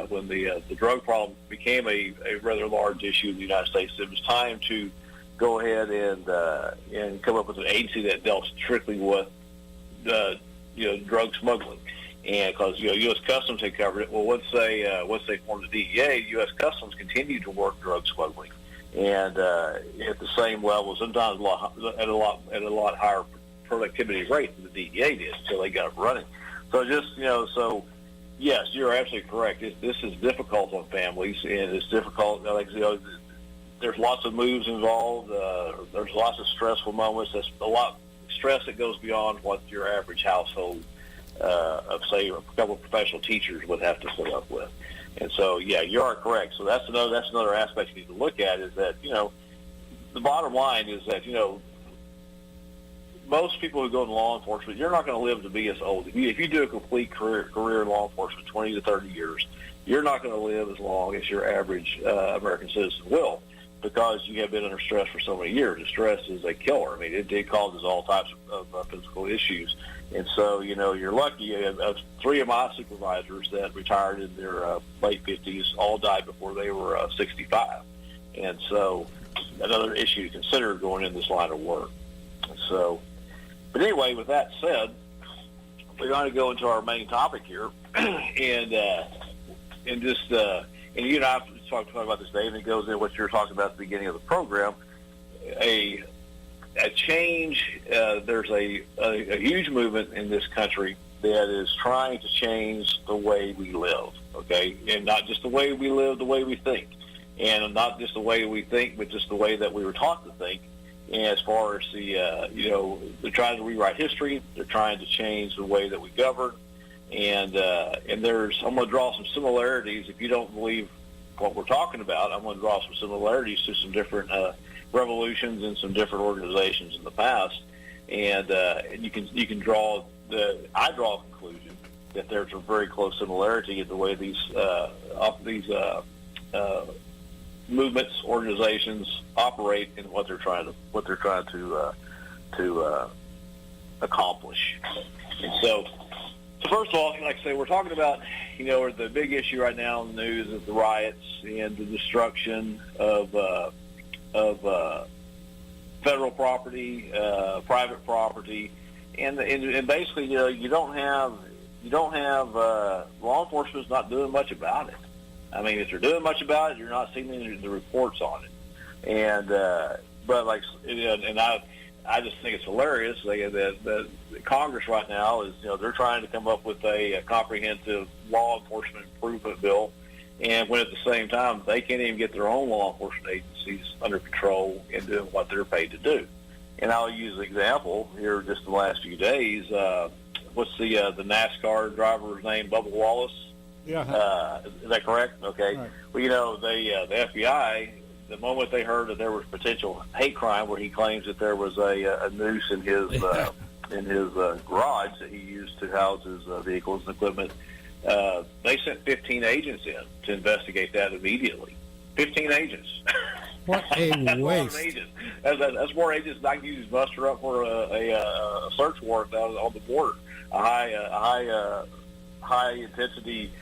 when the drug problem became a rather large issue in the United States, it was time to go ahead and come up with an agency that dealt strictly with drug smuggling. And because U.S. Customs had covered it, well, once they formed the DEA, U.S. Customs continued to work drug smuggling, and at the same level, sometimes at a lot higher productivity rate than the DEA did until they got it running. So yes, you're absolutely correct. This is difficult on families, and it's difficult. There's lots of moves involved. There's lots of stressful moments. There's a lot of stress that goes beyond what your average household of, say, a couple of professional teachers would have to put up with. And so, yeah, you are correct. So that's another aspect you need to look at, is that, the bottom line is that, most people who go into law enforcement, you're not going to live to be as old. If you do a complete career in law enforcement, 20 to 30 years, you're not going to live as long as your average American citizen will, because you have been under stress for so many years. The stress is a killer. I mean, it causes all types of physical issues. And so, you're lucky. Three of my supervisors that retired in their late 50s all died before they were 65. And so another issue to consider going in this line of work. So, but anyway, with that said, we're going to go into our main topic here, and you and I have talked about this, Dave, and it goes into what you were talking about at the beginning of the program. A change. There's a huge movement in this country that is trying to change the way we live. Okay, and not just the way we live, the way we think, and not just the way we think, but just the way that we were taught to think. And as far as they're trying to rewrite history. They're trying to change the way that we govern, and I'm going to draw some similarities. If you don't believe what we're talking about, I'm going to draw some similarities to some different revolutions and some different organizations in the past, and you can draw I draw a conclusion that there's a very close similarity in the way these movements, organizations operate, and what they're trying to accomplish. And so first of all, like I say, we're talking about, the big issue right now in the news is the riots and the destruction of federal property, private property, and basically, you don't have law enforcement's not doing much about it. I mean, if they're doing much about it, you're not seeing any of the reports on it. And I just think it's hilarious that Congress right now is, they're trying to come up with a comprehensive law enforcement improvement bill, and when at the same time they can't even get their own law enforcement agencies under control and doing what they're paid to do. And I'll use an example here just the last few days. What's the NASCAR driver's name? Bubba Wallace? Yeah. Is that correct? Okay. Right. Well, the FBI, the moment they heard that there was potential hate crime, where he claims that there was a noose in his garage that he used to house his vehicles and equipment, they sent 15 agents in to investigate that immediately. 15 agents. What a that's waste! A lot of agents. That's more agents than I can use muster up for a search warrant out on the border. A high intensity,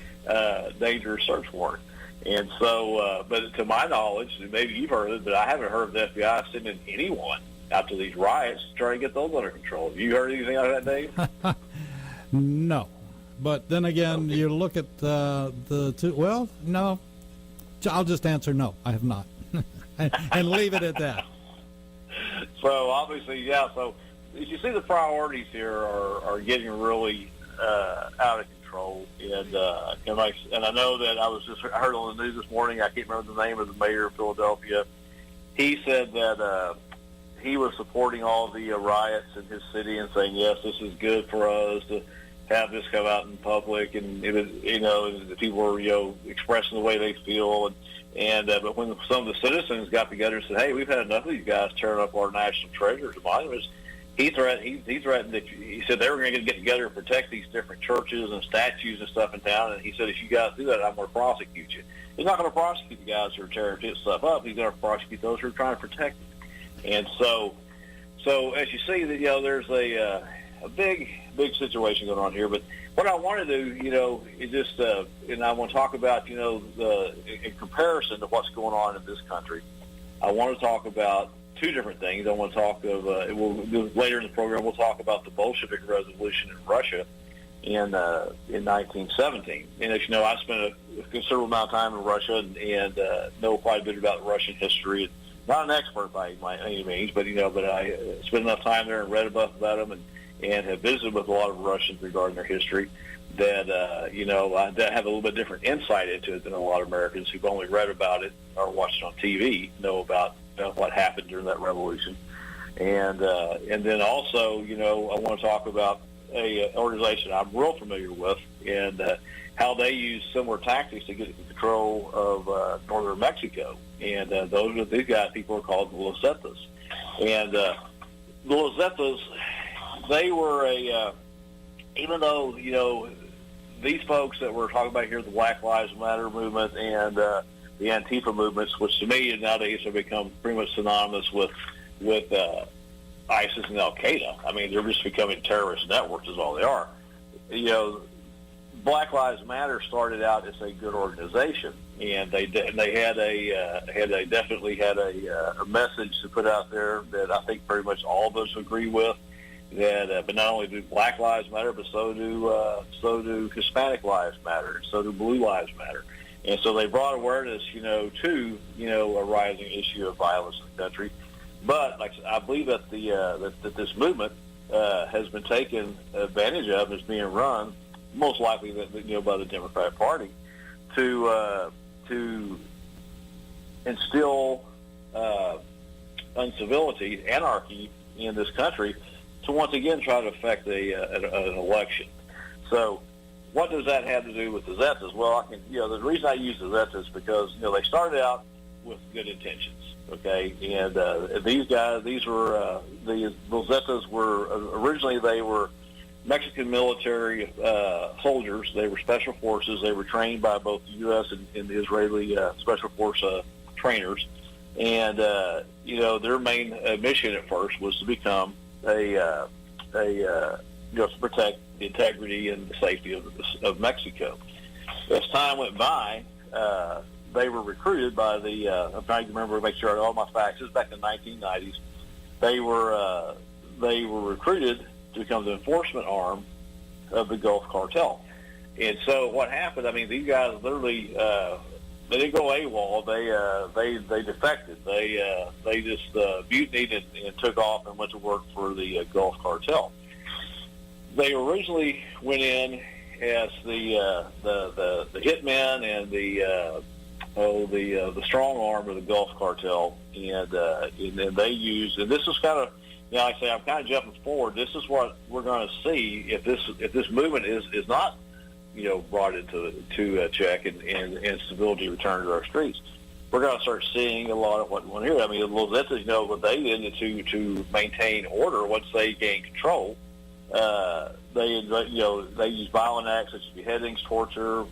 dangerous search warrant. And so, but to my knowledge, and maybe you've heard it, but I haven't heard of the FBI sending anyone out to these riots to try to get those under control. Have you heard anything out of that, Dave? No. But then again, you look at the two. Well, no. I'll just answer no. I have not, and leave it at that. So obviously, yeah. So as you see, the priorities here are getting really out of control, and I know that I heard on the news this morning. I can't remember the name of the mayor of Philadelphia. He said that he was supporting all the riots in his city and saying, yes, this is good for us to have this come out in public, and it was, the people were, expressing the way they feel, but when some of the citizens got together and said, hey, we've had enough of these guys tearing up our national treasures and monuments, he threatened that he said they were going to get together and protect these different churches and statues and stuff in town. And he said, if you guys do that, I'm going to prosecute you. He's not going to prosecute the guys who are tearing stuff up. He's going to prosecute those who are trying to protect it. And so as you see, that there's a big situation going on here. But what I want to do, is just, and I want to talk about, in comparison to what's going on in this country, I want to talk about two different things. I want to talk of, later in the program, we'll talk about the Bolshevik Revolution in Russia in 1917. And as you know, I spent a considerable amount of time in Russia and know quite a bit about Russian history. Not an expert by any means, but I spent enough time there and read about them and have visited with a lot of Russians regarding their history that, I have a little bit different insight into it than a lot of Americans who've only read about it or watched it on TV know about what happened during that revolution. And then also, I want to talk about an organization I'm real familiar with and how they use similar tactics to get control of northern Mexico. And these people are called the Los Zetas. And the Los Zetas, they were even though, these folks that we're talking about here, the Black Lives Matter movement and the Antifa movements, which to me nowadays have become pretty much synonymous with ISIS and Al-Qaeda. I mean, they're just becoming terrorist networks is all they are. Black Lives Matter started out as a good organization, and they definitely had a message to put out there that I think pretty much all of us agree with. That, but not only do Black Lives Matter, but so do Hispanic Lives Matter, and so do Blue Lives Matter. And so they brought awareness, to a rising issue of violence in the country. But I believe that that this movement has been taken advantage of, is being run, most likely by the Democratic Party, to instill uncivility, anarchy in this country, to once again try to affect an election. So what does that have to do with the Zetas? Well, the reason I use the Zetas is because, they started out with good intentions, okay? And these guys, the Zetas were, originally they were Mexican military soldiers. They were special forces. They were trained by both the U.S. and the Israeli special force trainers. And, their main mission at first was to become to protect the integrity and the safety of Mexico. As time went by, they were recruited by the, I'm trying to remember, make sure I got all my facts. This was back in the 1990s. They were recruited to become the enforcement arm of the Gulf Cartel. And so what happened, these guys literally, they didn't go AWOL. They defected. They just mutinied and took off and went to work for the Gulf Cartel. They originally went in as the hitmen and the strong arm of the Gulf Cartel, and they used. And this is kind of, like I say, I'm kind of jumping forward. This is what we're going to see if this movement is not, brought into check and stability returned to our streets. We're going to start seeing a lot of what here. The Los Zetas, what they did to maintain order once they gained control. They use violent acts such as beheadings, torture,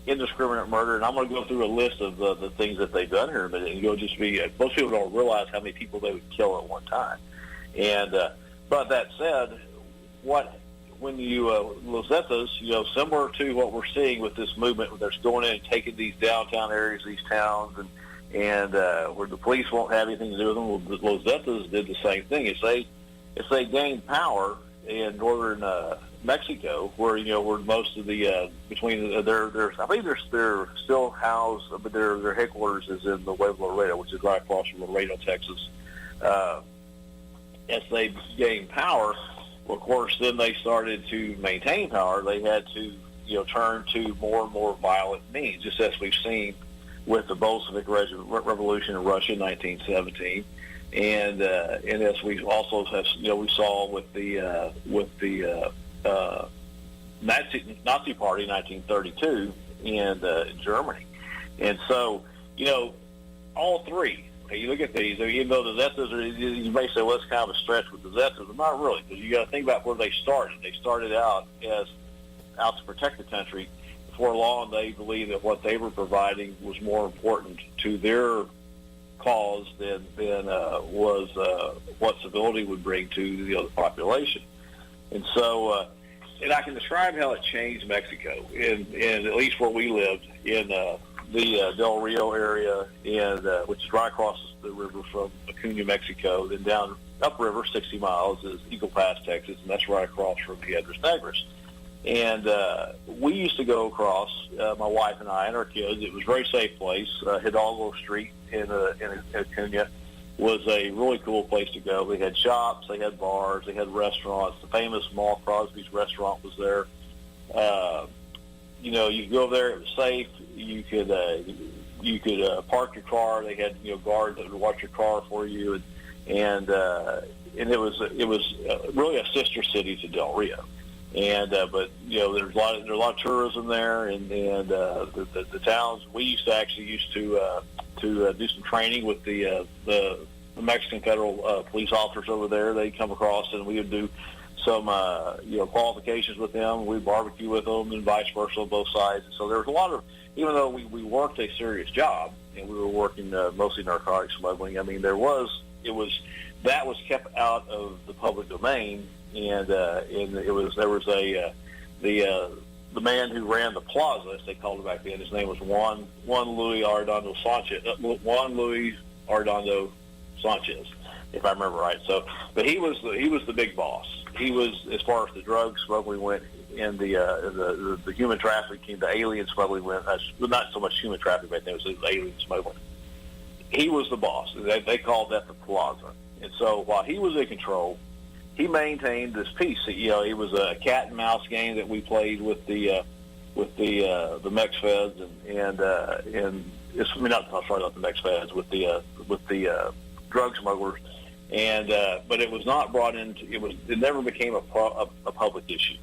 indiscriminate murder, and I'm going to go through a list of the things that they've done here in a minute. And most people don't realize how many people they would kill at one time. And but that said, when you Los Zetas, similar to what we're seeing with this movement, where they're going in and taking these downtown areas, these towns, and where the police won't have anything to do with them. Los Zetas did the same thing. If they gained power in northern Mexico, where most of the between I believe they're still housed, but their headquarters is in the Pueblo Laredo, which is right across from Laredo, Texas. As they gained power, of course, then they started to maintain power. They had to, turn to more and more violent means, just as we've seen with the Bolshevik Revolution in Russia in 1917, and as we also have, we saw with the Nazi Party in 1932 in Germany, and so all three you look at these, even though the Zetas are, you may say, well, it's kind of a stretch with the Zetas, but not really, because you got to think about where they started. They started out to protect the country. Before long, they believed that what they were providing was more important to their cause than was what civility would bring to the other population. And so, and I can describe how it changed Mexico, and at least where we lived in the Del Rio area, and which is right across the river from Acuna, Mexico. Then down upriver 60 miles is Eagle Pass, Texas, and that's right across from Piedras Negras. And we used to go across, my wife and I and our kids. It was a very safe place. Hidalgo Street in Acuna was a really cool place to go. They had shops, they had bars, they had restaurants. The famous Mall Crosby's restaurant was there. You know, you could go there. It was safe. You could park your car. They had guards that would watch your car for you, and it was really a sister city to Del Rio. And but there's a lot of tourism there, and the towns. We used to do some training with the Mexican federal police officers over there. They'd come across, and we would do some qualifications with them. We'd barbecue with them, and vice versa on both sides. And so there was a lot of, even though we worked a serious job and we were working mostly narcotics smuggling. I mean, that was kept out of the public domain. And there was the man who ran the plaza, as they called it back then. His name was Juan Luis Arredondo Sanchez, if I remember right. So, but he was the big boss. He was, as far as the drug smuggling went, and the human trafficking, the alien smuggling went. Not so much human trafficking back then; it was alien smuggling. He was the boss. They called that the plaza. And so, while he was in control, he maintained this peace. It was a cat and mouse game that we played with the Mex Feds and it's not the Mex Feds, with the drug smugglers, and but it was not brought into. It never became a public issue,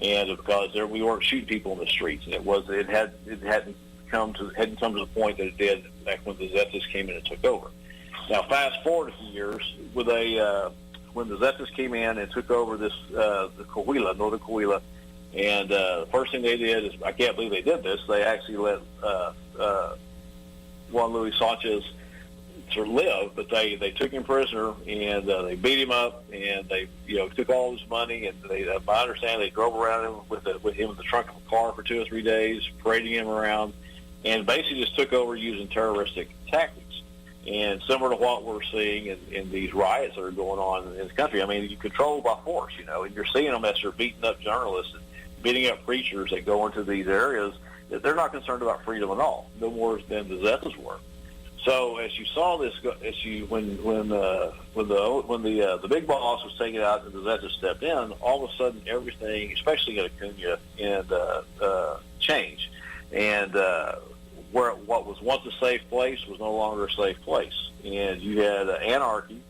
and because we weren't shooting people in the streets, and it hadn't come to the point that it did back when the Zetas came in and took over. Now, fast forward a few years when the Zetas came in and took over the Coahuila, northern Coahuila, and the first thing they did is, I can't believe they did this, they actually let Juan Luis Sanchez to live, but they took him prisoner, and they beat him up, and they took all his money, and by understanding, they drove around him with him in the trunk of a car for 2 or 3 days, parading him around, and basically just took over using terroristic tactics. And similar to what we're seeing in these riots that are going on in this country, I mean, you control by force, and you're seeing them as they're beating up journalists and beating up preachers that go into these areas, that they're not concerned about freedom at all, no more than the Zetas were. So as you saw this, when the big boss was taken out and the Zetas stepped in, all of a sudden everything, especially in Acuna, changed, and what was once a safe place was no longer a safe place. And you had anarchy.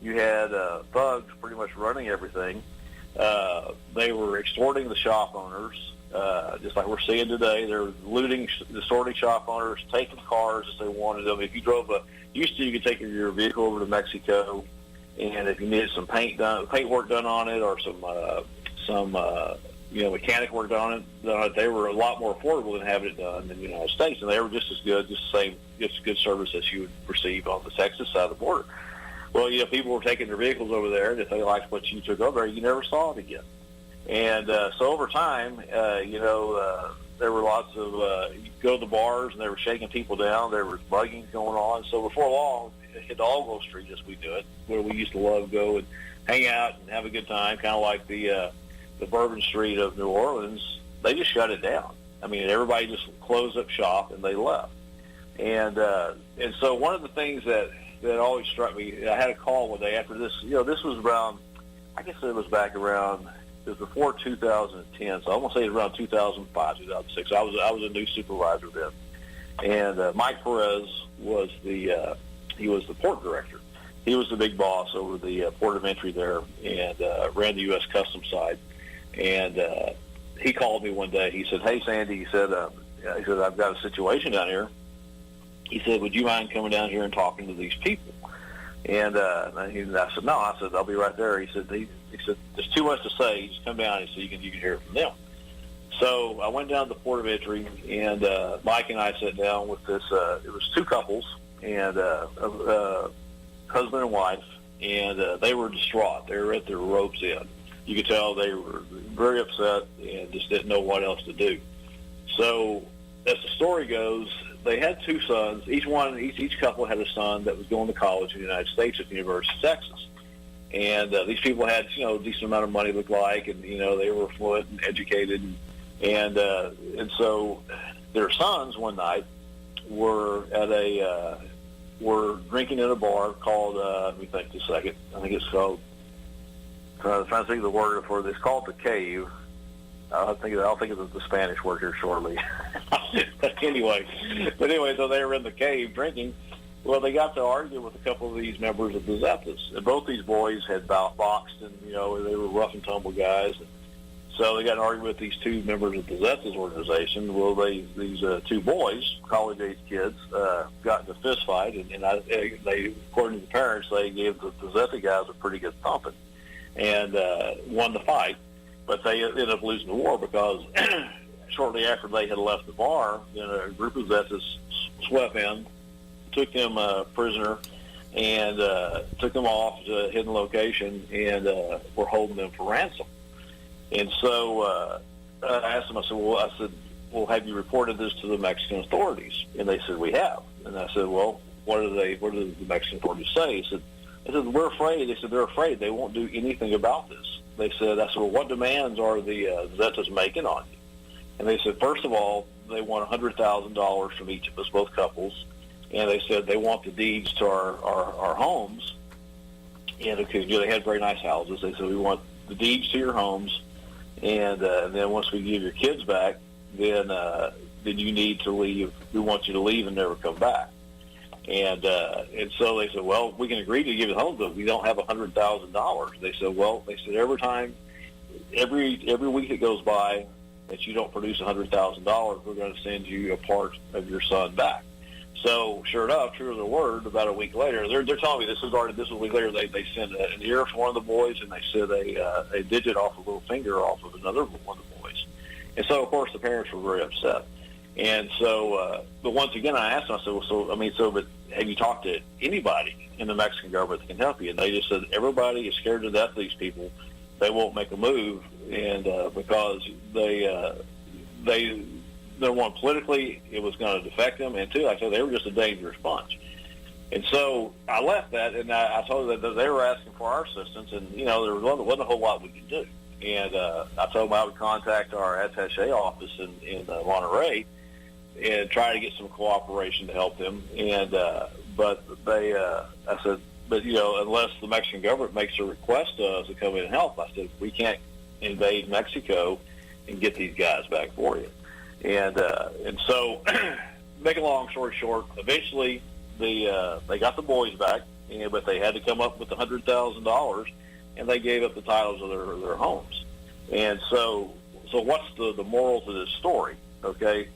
You had thugs pretty much running everything. They were extorting the shop owners, just like we're seeing today. They're looting, extorting shop owners, taking cars as they wanted them. If you used to, you could take your vehicle over to Mexico, and if you needed some paint work done on it, or some mechanic work done on it, they were a lot more affordable than having it done in the United States, and they were just as good, just as good service as you would receive on the Texas side of the border. Well, people were taking their vehicles over there, and if they liked what you took over there, you never saw it again. And so over time, there were lots of you go to the bars, and they were shaking people down. There was bugging going on. So before long, Hidalgo Street, as we do it, where we used to love go and hang out and have a good time, kind of like the Bourbon Street of New Orleans, they just shut it down. I mean, everybody just closed up shop and they left. And so one of the things that always struck me, I had a call one day after this. This was around, I guess it was back around, it was before 2010, so I'm gonna say it was around 2005, 2006. I was a new supervisor then, and Mike Perez was the port director. He was the big boss over the port of entry there, and ran the U.S. Customs side. And he called me one day. He said, "Hey, Sandy," he said, "I've got a situation down here." he said, would you mind coming down here and talking to these people? And I said, no. I said, I'll be right there. He said, there's too much to say. You just come down so you can hear it from them. So I went down to the port of entry, and Mike and I sat down with this. It was two couples, and husband and wife, and they were distraught. They were at their ropes' end. You could tell they were very upset and just didn't know what else to do. So as the story goes, they had two sons. Each couple had a son that was going to college in the United States at the University of Texas. And these people had, a decent amount of money, looked like, and, they were fluent and educated. And so their sons one night were were drinking in a bar called, let me think just a second. I think it's called, I'm trying to think of the word for this. It's called the Cave. I'll think of the Spanish word here shortly. Anyway, so they were in the cave drinking. Well, they got to argue with a couple of these members of the Zetas. And both these boys had boxed, and they were rough and tumble guys. And so they got to argue with these two members of the Zetas organization. Well, these two boys, college-age kids, got in a fist fight, and they, according to the parents, they gave the Zeta guys a pretty good thumping and won the fight. But they ended up losing the war because shortly after they had left the bar, a group of Zetas swept in, took them prisoner, and took them off to a hidden location, and were holding them for ransom. And so I asked them, I said, well, have you reported this to the Mexican authorities? And they said, we have. And I said, well, what do the Mexican authorities say? I said, we're afraid. They said, they're afraid. They won't do anything about this. I said, well, what demands are the Zetas making on you? And they said, first of all, they want $100,000 from each of us, both couples. And they said they want the deeds to our homes. And because they had very nice houses, they said, we want the deeds to your homes. And then once we give your kids back, then you need to leave. We want you to leave and never come back. And so they said, well, we can agree to give it home, but we don't have $100,000. They said, every week that goes by that you don't produce $100,000, we're going to send you a part of your son back. So sure enough, true to their word, about a week later, they're telling me this was a week later. They sent an ear from one of the boys, and they said a digit off a little finger off of another one of the boys. And so of course the parents were very upset. And so, but once again, I asked them, I said, but have you talked to anybody in the Mexican government that can help you? And they just said, everybody is scared to death of these people. They won't make a move, and because number one, politically, it was going to affect them, and two, like I said, they were just a dangerous bunch. And so I left that, and I told them that they were asking for our assistance, and, there wasn't a whole lot we could do. And I told them I would contact our attaché office in Monterey and try to get some cooperation to help them. And but I said, unless the Mexican government makes a request to us to come in and help, I said, we can't invade Mexico and get these guys back for you. And so, make a long story short, eventually they got the boys back, but they had to come up with $100,000, and they gave up the titles of their homes. And so what's the moral to this story? Okay.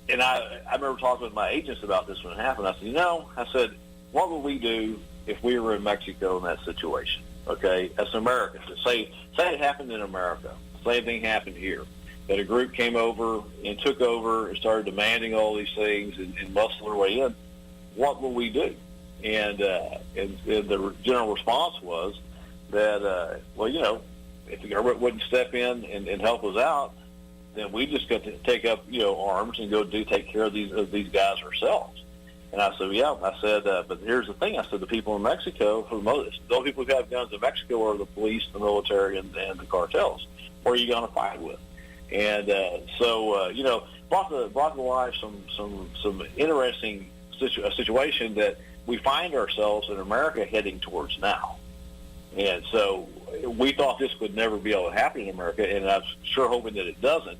And I remember talking with my agents about this when it happened. I said, what would we do if we were in Mexico in that situation? Okay, as Americans, say it happened in America, same thing happened here, that a group came over and took over and started demanding all these things and muscle their way in. What will we do? And the general response was that, if the government wouldn't step in and help us out, then we just got to take up, arms and go take care of these guys ourselves. And I said, yeah. I said, but here's the thing. I said, the people in Mexico, for the most, those people who have guns in Mexico are the police, the military, and the cartels. What are you going to fight with? And brought to life some interesting situation that we find ourselves in America heading towards now. And so we thought this would never be able to happen in America, and I'm sure hoping that it doesn't.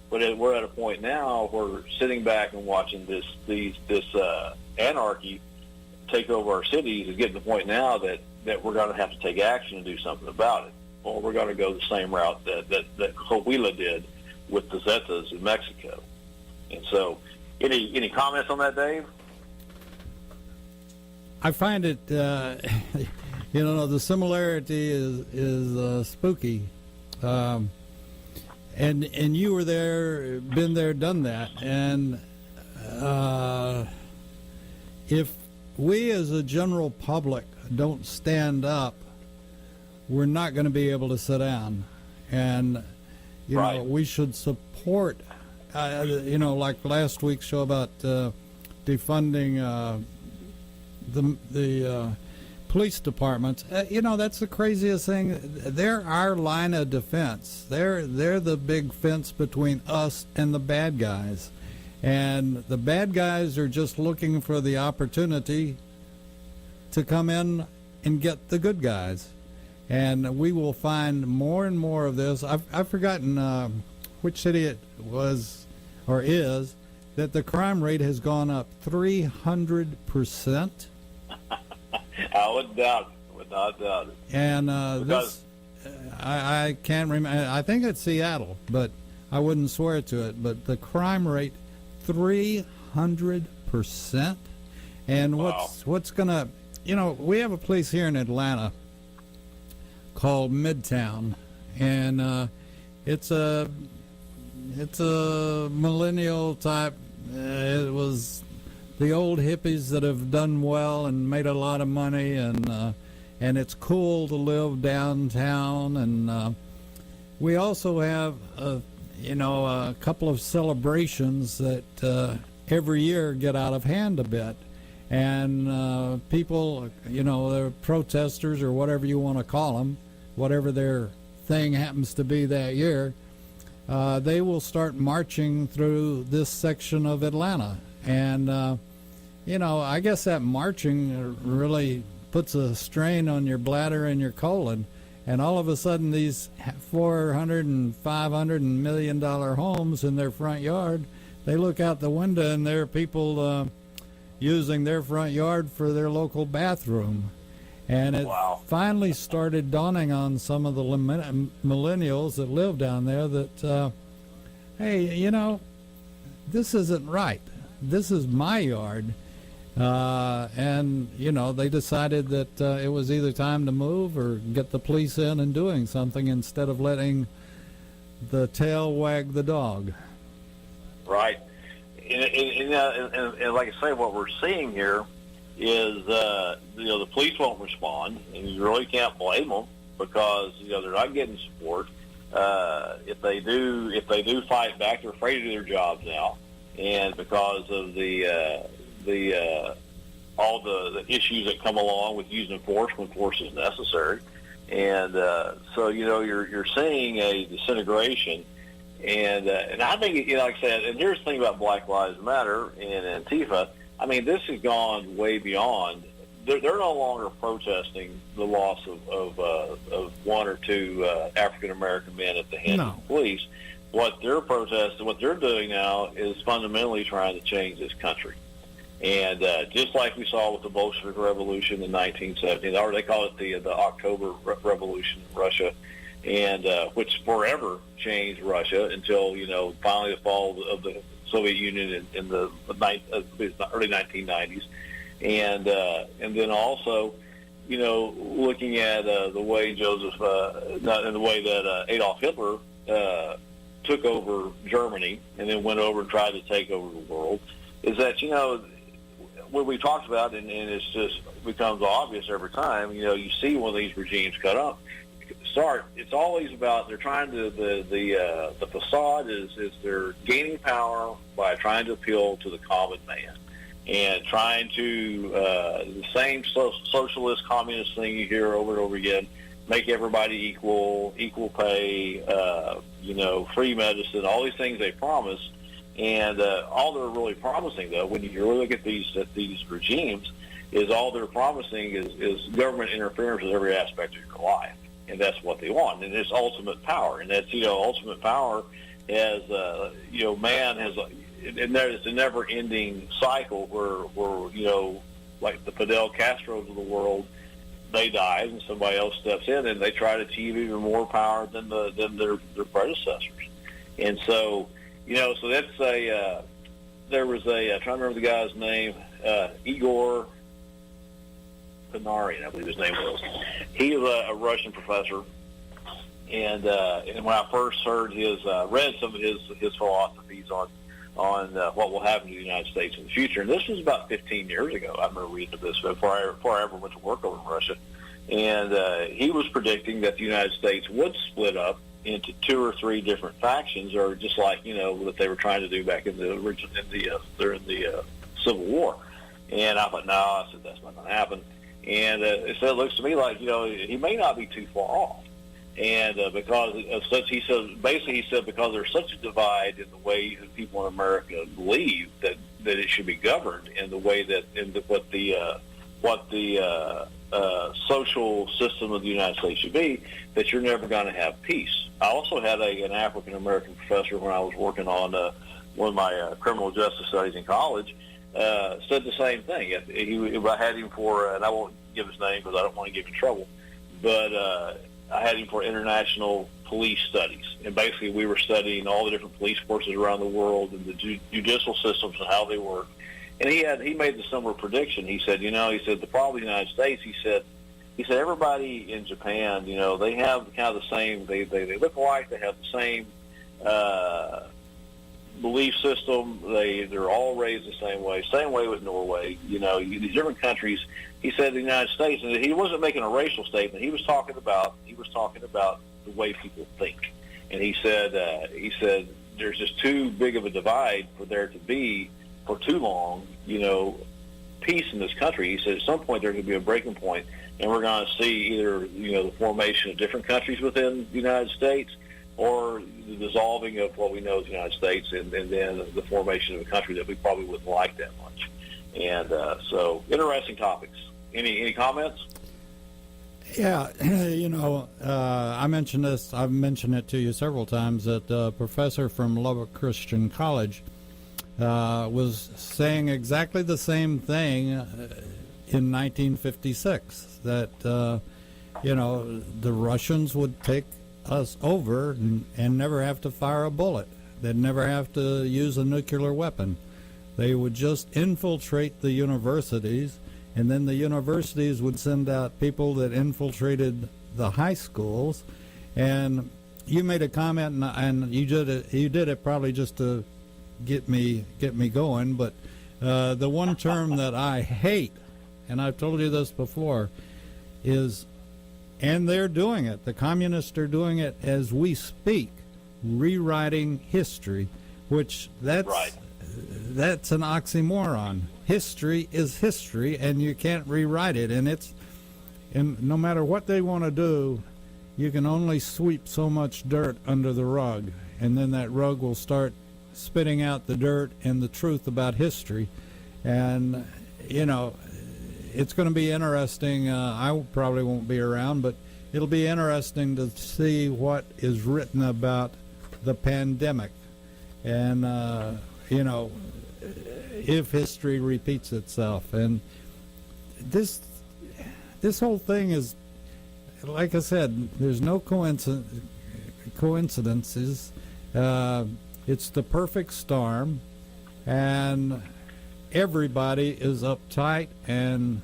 But we're at a point now where we're sitting back and watching this anarchy take over our cities, and getting to the point now that we're going to have to take action and do something about it, or we're going to go the same route that Coahuila did with the Zetas in Mexico. And so, any comments on that, Dave? I find it, you know, the similarity is spooky. And you were there, been there, done that. And if we as a general public don't stand up, we're not going to be able to sit down. And, you know, we should support, you know, like last week's show about defunding the police departments. You know, that's the craziest thing. They're our line of defense. They're the big fence between us and the bad guys. And the bad guys are just looking for the opportunity to come in and get the good guys. And we will find more and more of this. I've forgotten which city it was or is, that the crime rate has gone up 300%. I would doubt it. Would not doubt it. And this, I can't remember. I think it's Seattle, but I wouldn't swear to it. But the crime rate, 300%. And what's gonna, you know, we have a place here in Atlanta called Midtown, and it's a millennial type. It was the old hippies that have done well and made a lot of money, and it's cool to live downtown. And we also have a couple of celebrations that every year get out of hand a bit, and people, you know, they're protesters or whatever you want to call them, whatever their thing happens to be that year. They will start marching through this section of Atlanta. And, you know, I guess that marching really puts a strain on your bladder and your colon. And all of a sudden, these $400 and $500 and $1 million homes in their front yard, they look out the window and there are people using their front yard for their local bathroom. And it finally started dawning on some of the millennials that live down there that, hey, you know, this isn't right. This is my yard. And, you know, they decided that it was either time to move or get the police in and doing something instead of letting the tail wag the dog. Right. And like I say, what we're seeing here is, you know, the police won't respond, and you really can't blame them because, you know, they're not getting support. If they do fight back, they're afraid to do their jobs now, and because of all the issues that come along with using force when force is necessary. And so, you know, you're seeing a disintegration. And I think, you know, like I said, and here's the thing about Black Lives Matter and Antifa. I mean, this has gone way beyond. They're no longer protesting the loss of one or two African American men at the hands of the police. What they're protesting, what they're doing now, is fundamentally trying to change this country. And just like we saw with the Bolshevik Revolution in 1917, or they call it the October Revolution in Russia, and which forever changed Russia until, you know, finally the fall of the Soviet Union in the early 1990s, and then also, you know, looking at the way the way that Adolf Hitler took over Germany and then went over and tried to take over the world, is that, you know, what we talked about, and it's just becomes obvious every time, you know, you see one of these regimes cut up. It's always about they're trying to the facade is they're gaining power by trying to appeal to the common man and trying to the same socialist communist thing you hear over and over again, make everybody equal pay, you know, free medicine, all these things they promise. And all they're really promising, though, when you really look at these regimes, is all they're promising is government interference with every aspect of your life. And that's what they want. And it's ultimate power. And that's, you know, ultimate power as, you know, man has, and there's a never-ending cycle where, you know, like the Fidel Castros of the world, they die and somebody else steps in and they try to achieve even more power than their predecessors. And so, you know, so that's there was I'm trying to remember the guy's name, Igor Panarin, I believe his name was. He was a Russian professor, and when I first heard read some of his philosophies on what will happen to the United States in the future, and this was about 15 years ago. I remember reading this before I ever went to work over in Russia, and he was predicting that the United States would split up into 2 or 3 different factions, or just like that they were trying to do back in the Civil War. And I thought, no, I said that's not going to happen. And it looks to me like he may not be too far off. And because of such, he said because there's such a divide in the way that people in America believe that it should be governed in the way that what the social system of the United States should be, that you're never going to have peace. I also had an African American professor when I was working on one of my criminal justice studies in college. Said the same thing. I had him for, and I won't give his name because I don't want to get him in trouble, but I had him for international police studies. And basically we were studying all the different police forces around the world and the judicial systems and how they work. And he made the similar prediction. He said, the problem with the United States, he said everybody in Japan, they have kind of the same, they look alike, they have the same belief system. They're all raised the same way with Norway. These different countries. He said the United States, and he wasn't making a racial statement. He was talking about the way people think. And he said there's just too big of a divide for there to be for too long, peace in this country. He said at some point there's going to be a breaking point, and we're going to see either the formation of different countries within the United States, or the dissolving of what we know as the United States, and then the formation of a country that we probably wouldn't like that much. And so, interesting topics. Any comments? Yeah, I mentioned this. I've mentioned it to you several times. That a professor from Lubbock Christian College was saying exactly the same thing in 1956. That the Russians would take us over and never have to fire a bullet. They'd never have to use a nuclear weapon. They would just infiltrate the universities, and then the universities would send out people that infiltrated the high schools. And you made a comment, and you did it probably just to get me going. But the one term that I hate, and I've told you this before, is, and they're doing it, the communists are doing it as we speak, rewriting history, which that's an oxymoron. History is history, and you can't rewrite it. And no matter what they want to do, you can only sweep so much dirt under the rug, and then that rug will start spitting out the dirt and the truth about history. And it's going to be interesting. I probably won't be around, but it'll be interesting to see what is written about the pandemic, and if history repeats itself. And this whole thing is, like I said, there's no coincidences. It's the perfect storm, and everybody is uptight, and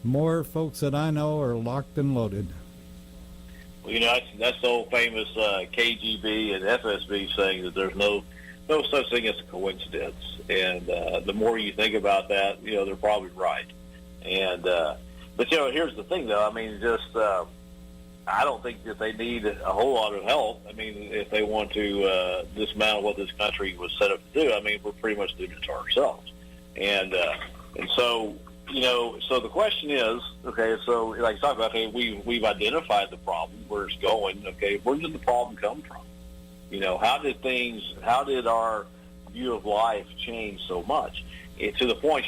more folks that I know are locked and loaded. Well, that's the old famous KGB and FSB saying that there's no such thing as a coincidence. And the more you think about that, they're probably right. And but here's the thing, though. I mean, I don't think that they need a whole lot of help. I mean, if they want to dismantle what this country was set up to do, I mean, we're pretty much doing it to ourselves. And so, so the question is, okay, so like you talk about, okay, we've identified the problem, where it's going. Okay, where did the problem come from? How did our view of life change so much? To the point,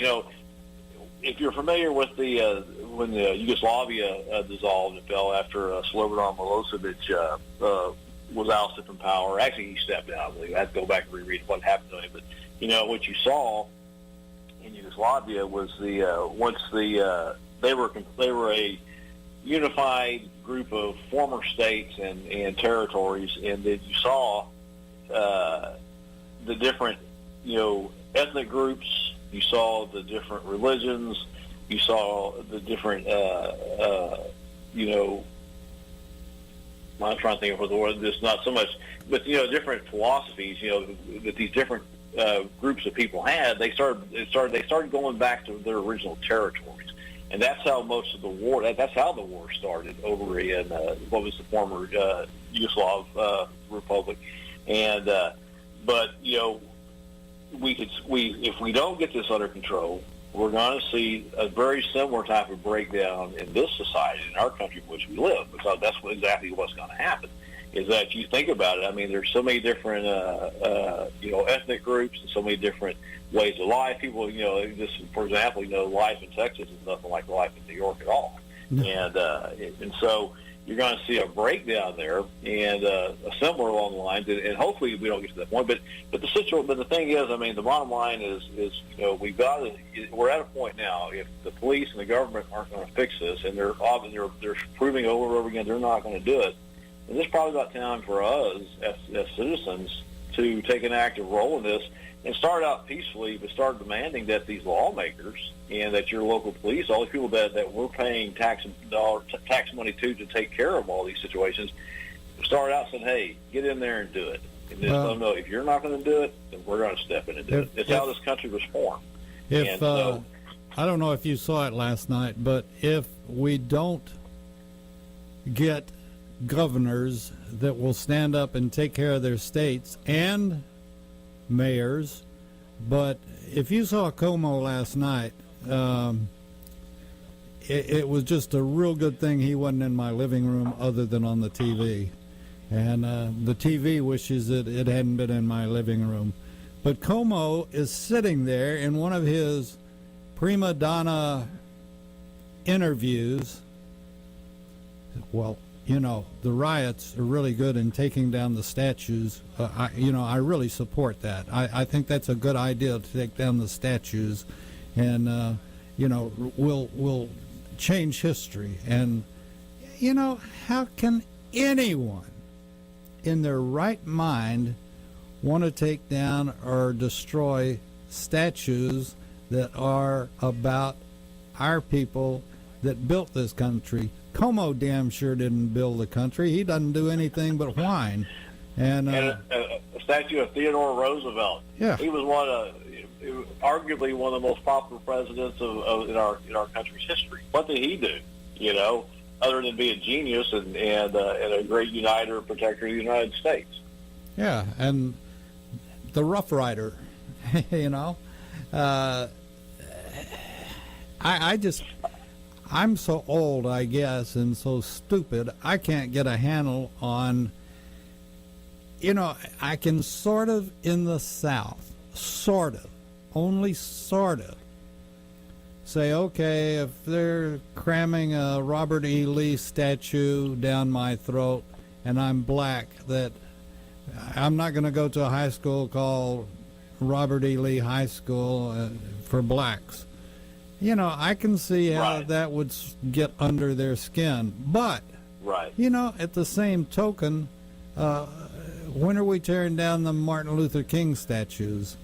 if you're familiar with when the Yugoslavia dissolved and fell after Slobodan Milosevic was ousted from power. Actually, he stepped down. I believe. I had to go back and reread what happened to him. But what you saw in Yugoslavia was they were a unified group of former states and territories, and then you saw the different ethnic groups. You saw the different religions. You saw the different, I'm trying to think of the word. It's not so much, but different philosophies. That these different groups of people had. They started going back to their original territories, and that's how most of the war. That's how the war started over in what was the former Yugoslav Republic, and but if we don't get this under control, we're going to see a very similar type of breakdown in this society, in our country in which we live, because that's exactly what's going to happen. Is that you think about it? I mean, there's so many different, ethnic groups and so many different ways of life. People, just for example, life in Texas is nothing like life in New York at all, and so you're going to see a breakdown there, and a similar along the lines, and hopefully we don't get to that point. But the thing is, I mean, the bottom line is we're at a point now. If the police and the government aren't going to fix this, and they're proving over and over again they're not going to do it, then it's probably about time for us as citizens to take an active role in this and start out peacefully, but start demanding that these lawmakers and that your local police, all the people that we're paying tax money to take care of all these situations, start out saying, hey, get in there and do it. And just let them know, if you're not going to do it, then we're going to step in and do it. It's how this country was formed. I don't know if you saw it last night, but if we don't get governors that will stand up and take care of their states and mayors, but if you saw Como last night, it was just a real good thing he wasn't in my living room other than on the TV, and the TV wishes that it hadn't been in my living room. But Como is sitting there in one of his prima donna interviews. Well, the riots are really good in taking down the statues. I really support that. I think that's a good idea to take down the statues, and we'll change history. And how can anyone in their right mind want to take down or destroy statues that are about our people that built this country? Como damn sure didn't build the country. He doesn't do anything but whine. And a statue of Theodore Roosevelt. Yeah, he was arguably one of the most popular presidents in our country's history. What did he do? Other than be a genius and a great uniter and protector of the United States. Yeah, and the Rough Rider. I'm so old, I guess, and so stupid, I can't get a handle on, I can sort of in the South, only sort of, say, okay, if they're cramming a Robert E. Lee statue down my throat and I'm black, that I'm not going to go to a high school called Robert E. Lee High School for blacks. I can see how that would get under their skin. But, at the same token, when are we tearing down the Martin Luther King statues?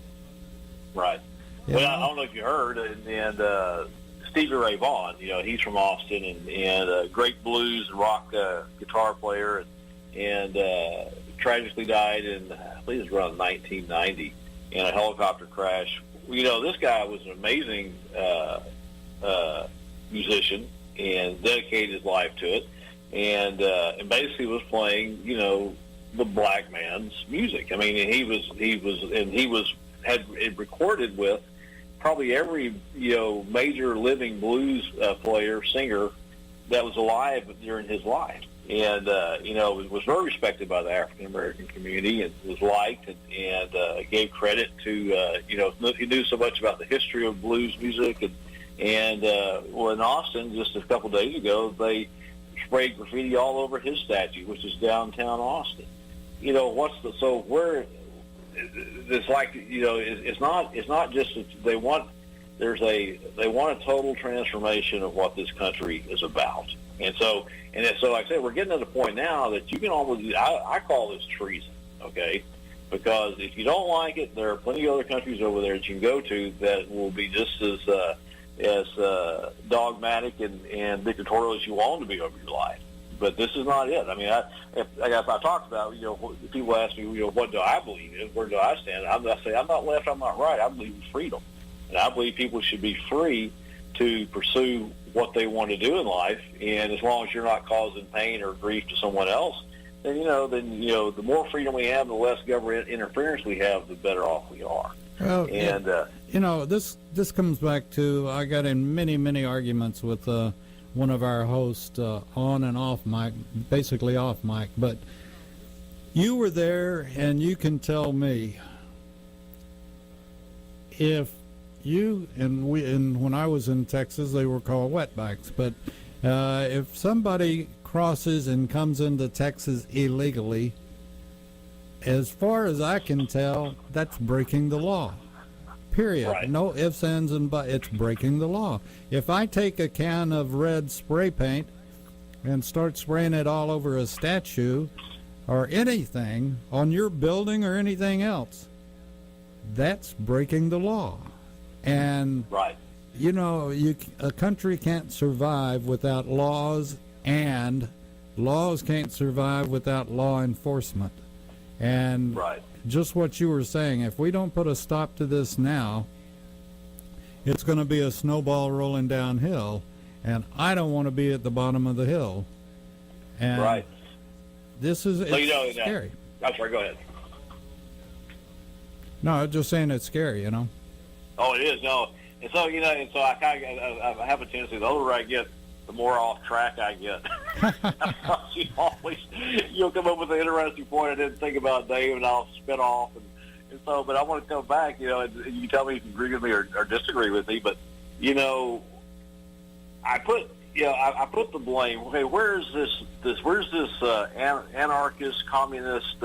Right. Well, I don't know if you heard, and Stevie Ray Vaughan, he's from Austin, and a great blues and rock guitar player, and tragically died in, I believe it was around 1990, in a helicopter crash. This guy was an amazing musician and dedicated his life to it, and basically was playing, the black man's music. I mean, he had recorded with probably every major living blues player, singer that was alive during his life. And was very respected by the African American community, and was liked, and gave credit to he knew so much about the history of blues music, and in Austin just a couple days ago they sprayed graffiti all over his statue, which is downtown Austin. It's like it's not just that they want a total transformation of what this country is about. And so like I said, we're getting to the point now that you can almost, I call this treason, okay? Because if you don't like it, there are plenty of other countries over there that you can go to that will be just as dogmatic and dictatorial as you want to be over your life. But this is not it. I mean, if I talked about, people ask me, what do I believe in? Where do I stand? I say I'm not left, I'm not right. I believe in freedom, and I believe people should be free to pursue what they want to do in life. And as long as you're not causing pain or grief to someone else, then the more freedom we have, the less government interference we have, the better off we are. Well, and this comes back to, I got in many arguments with one of our hosts on and off mic, basically off mic, but you were there and you can tell me if you and when I was in Texas they were called wetbacks, but if somebody crosses and comes into Texas illegally, as far as I can tell, that's breaking the law. Period. Right. No ifs, ands, and buts. It's breaking the law. If I take a can of red spray paint and start spraying it all over a statue or anything on your building or anything else, that's breaking the law. And right. A country can't survive without laws, and laws can't survive without law enforcement. And right. Just what you were saying, if we don't put a stop to this now, it's going to be a snowball rolling downhill, and I don't want to be at the bottom of the hill. And right. This is scary. I'm sorry, go ahead. No, I'm just saying it's scary, Oh, it is, no. And so, I kind of I have a tendency, the older I get, the more off track I get. You'll come up with an interesting point I didn't think about, Dave, and I'll spin off. And so, but I want to come back, and you tell me if you agree with me or disagree with me. But, I put the blame. Okay, where's this anarchist, communist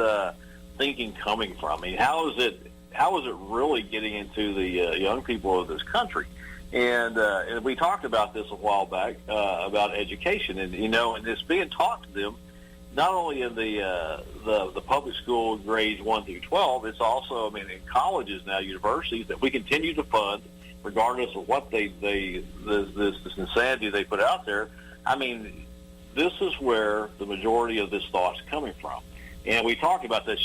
thinking coming from? I mean, how is it really getting into the young people of this country? And we talked about this a while back about education, and and it's being taught to them not only in the public school grades 1 through 12. It's also, in colleges now, universities that we continue to fund, regardless of what this insanity they put out there. This is where the majority of this thought's coming from. And we talked about this.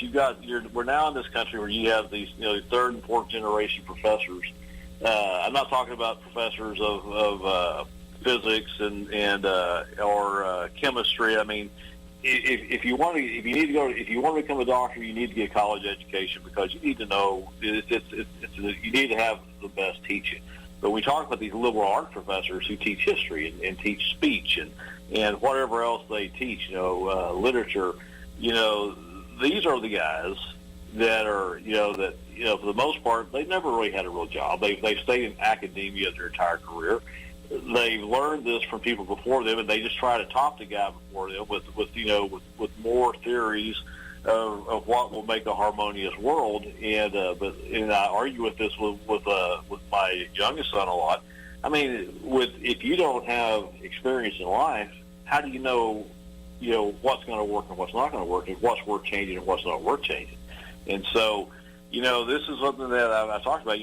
We're now in this country where you have these, third and fourth generation professors. I'm not talking about professors of physics or chemistry. If you want to become a doctor, you need to get a college education, because you need to know you need to have the best teaching. But we talk about these liberal arts professors who teach history and teach speech and whatever else they teach, literature. These are the guys that are, for the most part, they've never really had a real job. They've stayed in academia their entire career. They've learned this from people before them, and they just try to top the guy before them with more theories of what will make a harmonious world. And I argue with this with my youngest son a lot. If you don't have experience in life, how do you know what's going to work and what's not going to work, and what's worth changing and what's not worth changing? And so, this is something that I talked about.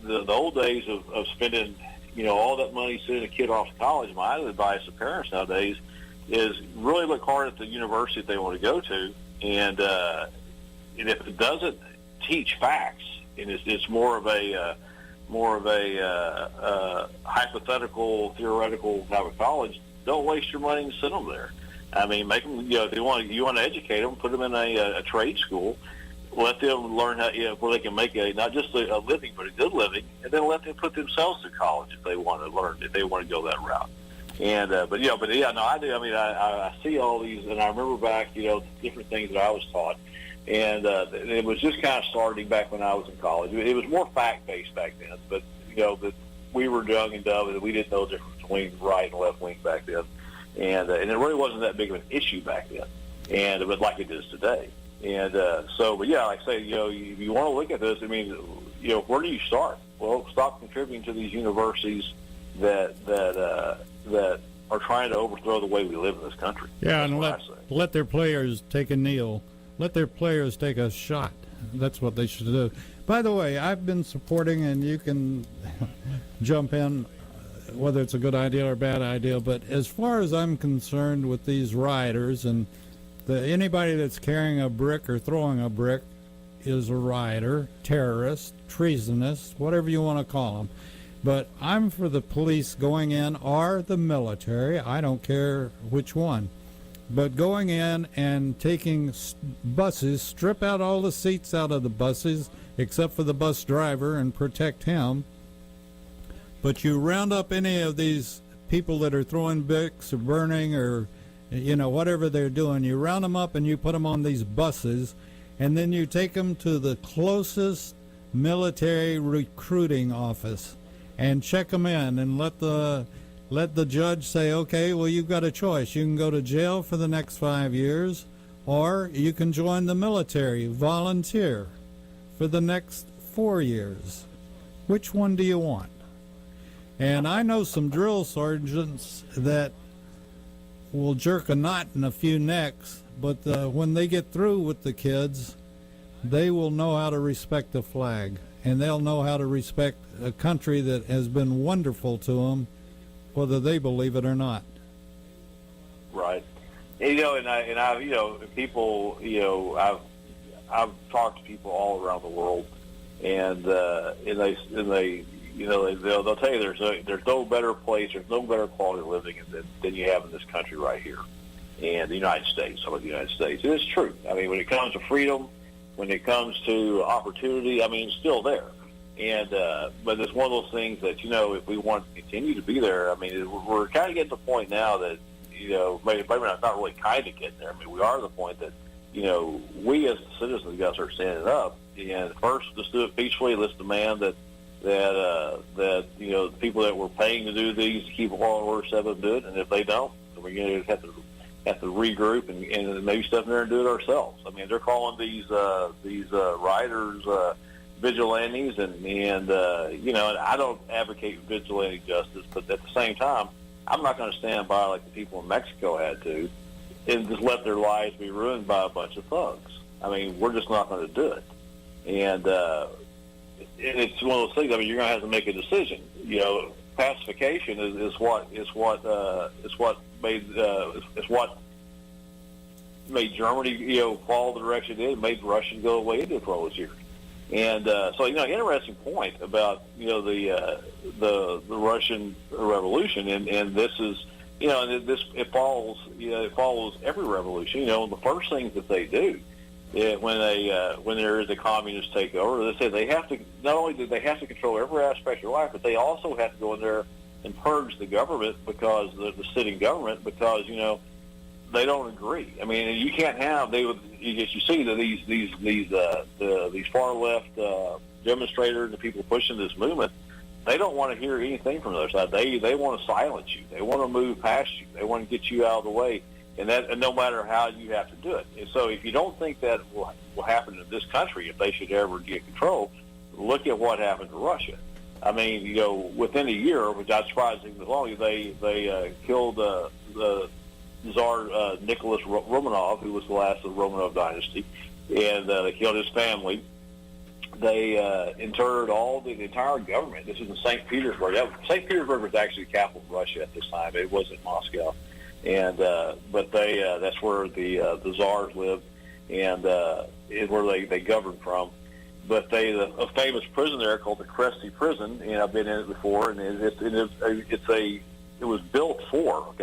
The old days of spending, all that money sending a kid off to college. My advice to parents nowadays is really look hard at the university that they want to go to, and if it doesn't teach facts, and it's more of a hypothetical, theoretical type of college, don't waste your money and send them there. Make them, if you want to educate them, put them in a trade school. Let them learn how, where they can make not just a living, but a good living, and then let them put themselves to college if they want to learn, if they want to go that route. And I do. I see all these, and I remember back, different things that I was taught, and it was just kind of starting back when I was in college. It was more fact based back then, but that we were young and dumb, and we didn't know the difference between right and left wing back then, and it really wasn't that big of an issue back then, and it was like it is today. And like I say, if you want to look at this, where do you start? Well, stop contributing to these universities that are trying to overthrow the way we live in this country. Yeah, and let their players take a kneel. Let their players take a shot. That's what they should do. By the way, I've been supporting, and you can jump in, whether it's a good idea or a bad idea, but as far as I'm concerned with these rioters, and anybody that's carrying a brick or throwing a brick is a rioter, terrorist, treasonous, whatever you want to call them. But I'm for the police going in, or the military, I don't care which one, but going in and taking buses, strip out all the seats out of the buses except for the bus driver and protect him. But you round up any of these people that are throwing bricks or burning or, whatever they're doing, you round them up and you put them on these buses, and then you take them to the closest military recruiting office and check them in and let the judge say, okay, well, you've got a choice. You can go to jail for the next 5 years, or you can join the military, volunteer for the next 4 years. Which one do you want? And I know some drill sergeants that will jerk a knot in a few necks, but when they get through with the kids, they will know how to respect the flag, and they'll know how to respect a country that has been wonderful to them, whether they believe it or not. Right. People, I've talked to people all around the world, and they'll tell you there's no better place, there's no better quality of living than you have in this country right here, and the United States. Some of the United States. It is true. I mean, when it comes to freedom, when it comes to opportunity, I mean, it's still there. And but it's one of those things that if we want to continue to be there, I mean, we're kind of getting to the point now that maybe not really kind of getting there. I mean, we are at the point that we as citizens got to start standing up. And first, let's do it peacefully. Let's demand that the people that we're paying to do these to keep law and order set up do it. And if they don't, then we're going to have to regroup and maybe step in there and do it ourselves. I mean, they're calling these rioters vigilantes, and I don't advocate vigilante justice, but at the same time, I'm not going to stand by like the people in Mexico had to and just let their lives be ruined by a bunch of thugs. I mean, we're just not going to do it. And it's one of those things. I mean, you're going to have to make a decision. Pacification is what made Germany follow the direction it did, made Russia go the way it did for all those years. And so interesting point about the Russian Revolution, and this is it follows every revolution. The first things that they do when there is a communist takeover, they say they have to not only do they have to control every aspect of your life, but they also have to go in there and purge the government because the sitting government because they don't agree. I mean, you can't have you see that these far left demonstrators, the people pushing this movement, they don't want to hear anything from the other side. They want to silence you. They want to move past you. They want to get you out of the way, and no matter how you have to do it. And so, if you don't think that will happen in this country, if they should ever get control, look at what happened to Russia. I mean, within a year, which I'm surprised as long, they killed the Tsar Nicholas Romanov, who was the last of the Romanov dynasty, and they killed his family. They interred the entire government. This is in St. Petersburg. St. Petersburg was actually the capital of Russia at this time. It wasn't Moscow, and but that's where the Tsars lived, and is where they governed from. But a famous prison there called the Kresty Prison, and I've been in it before, and it was built for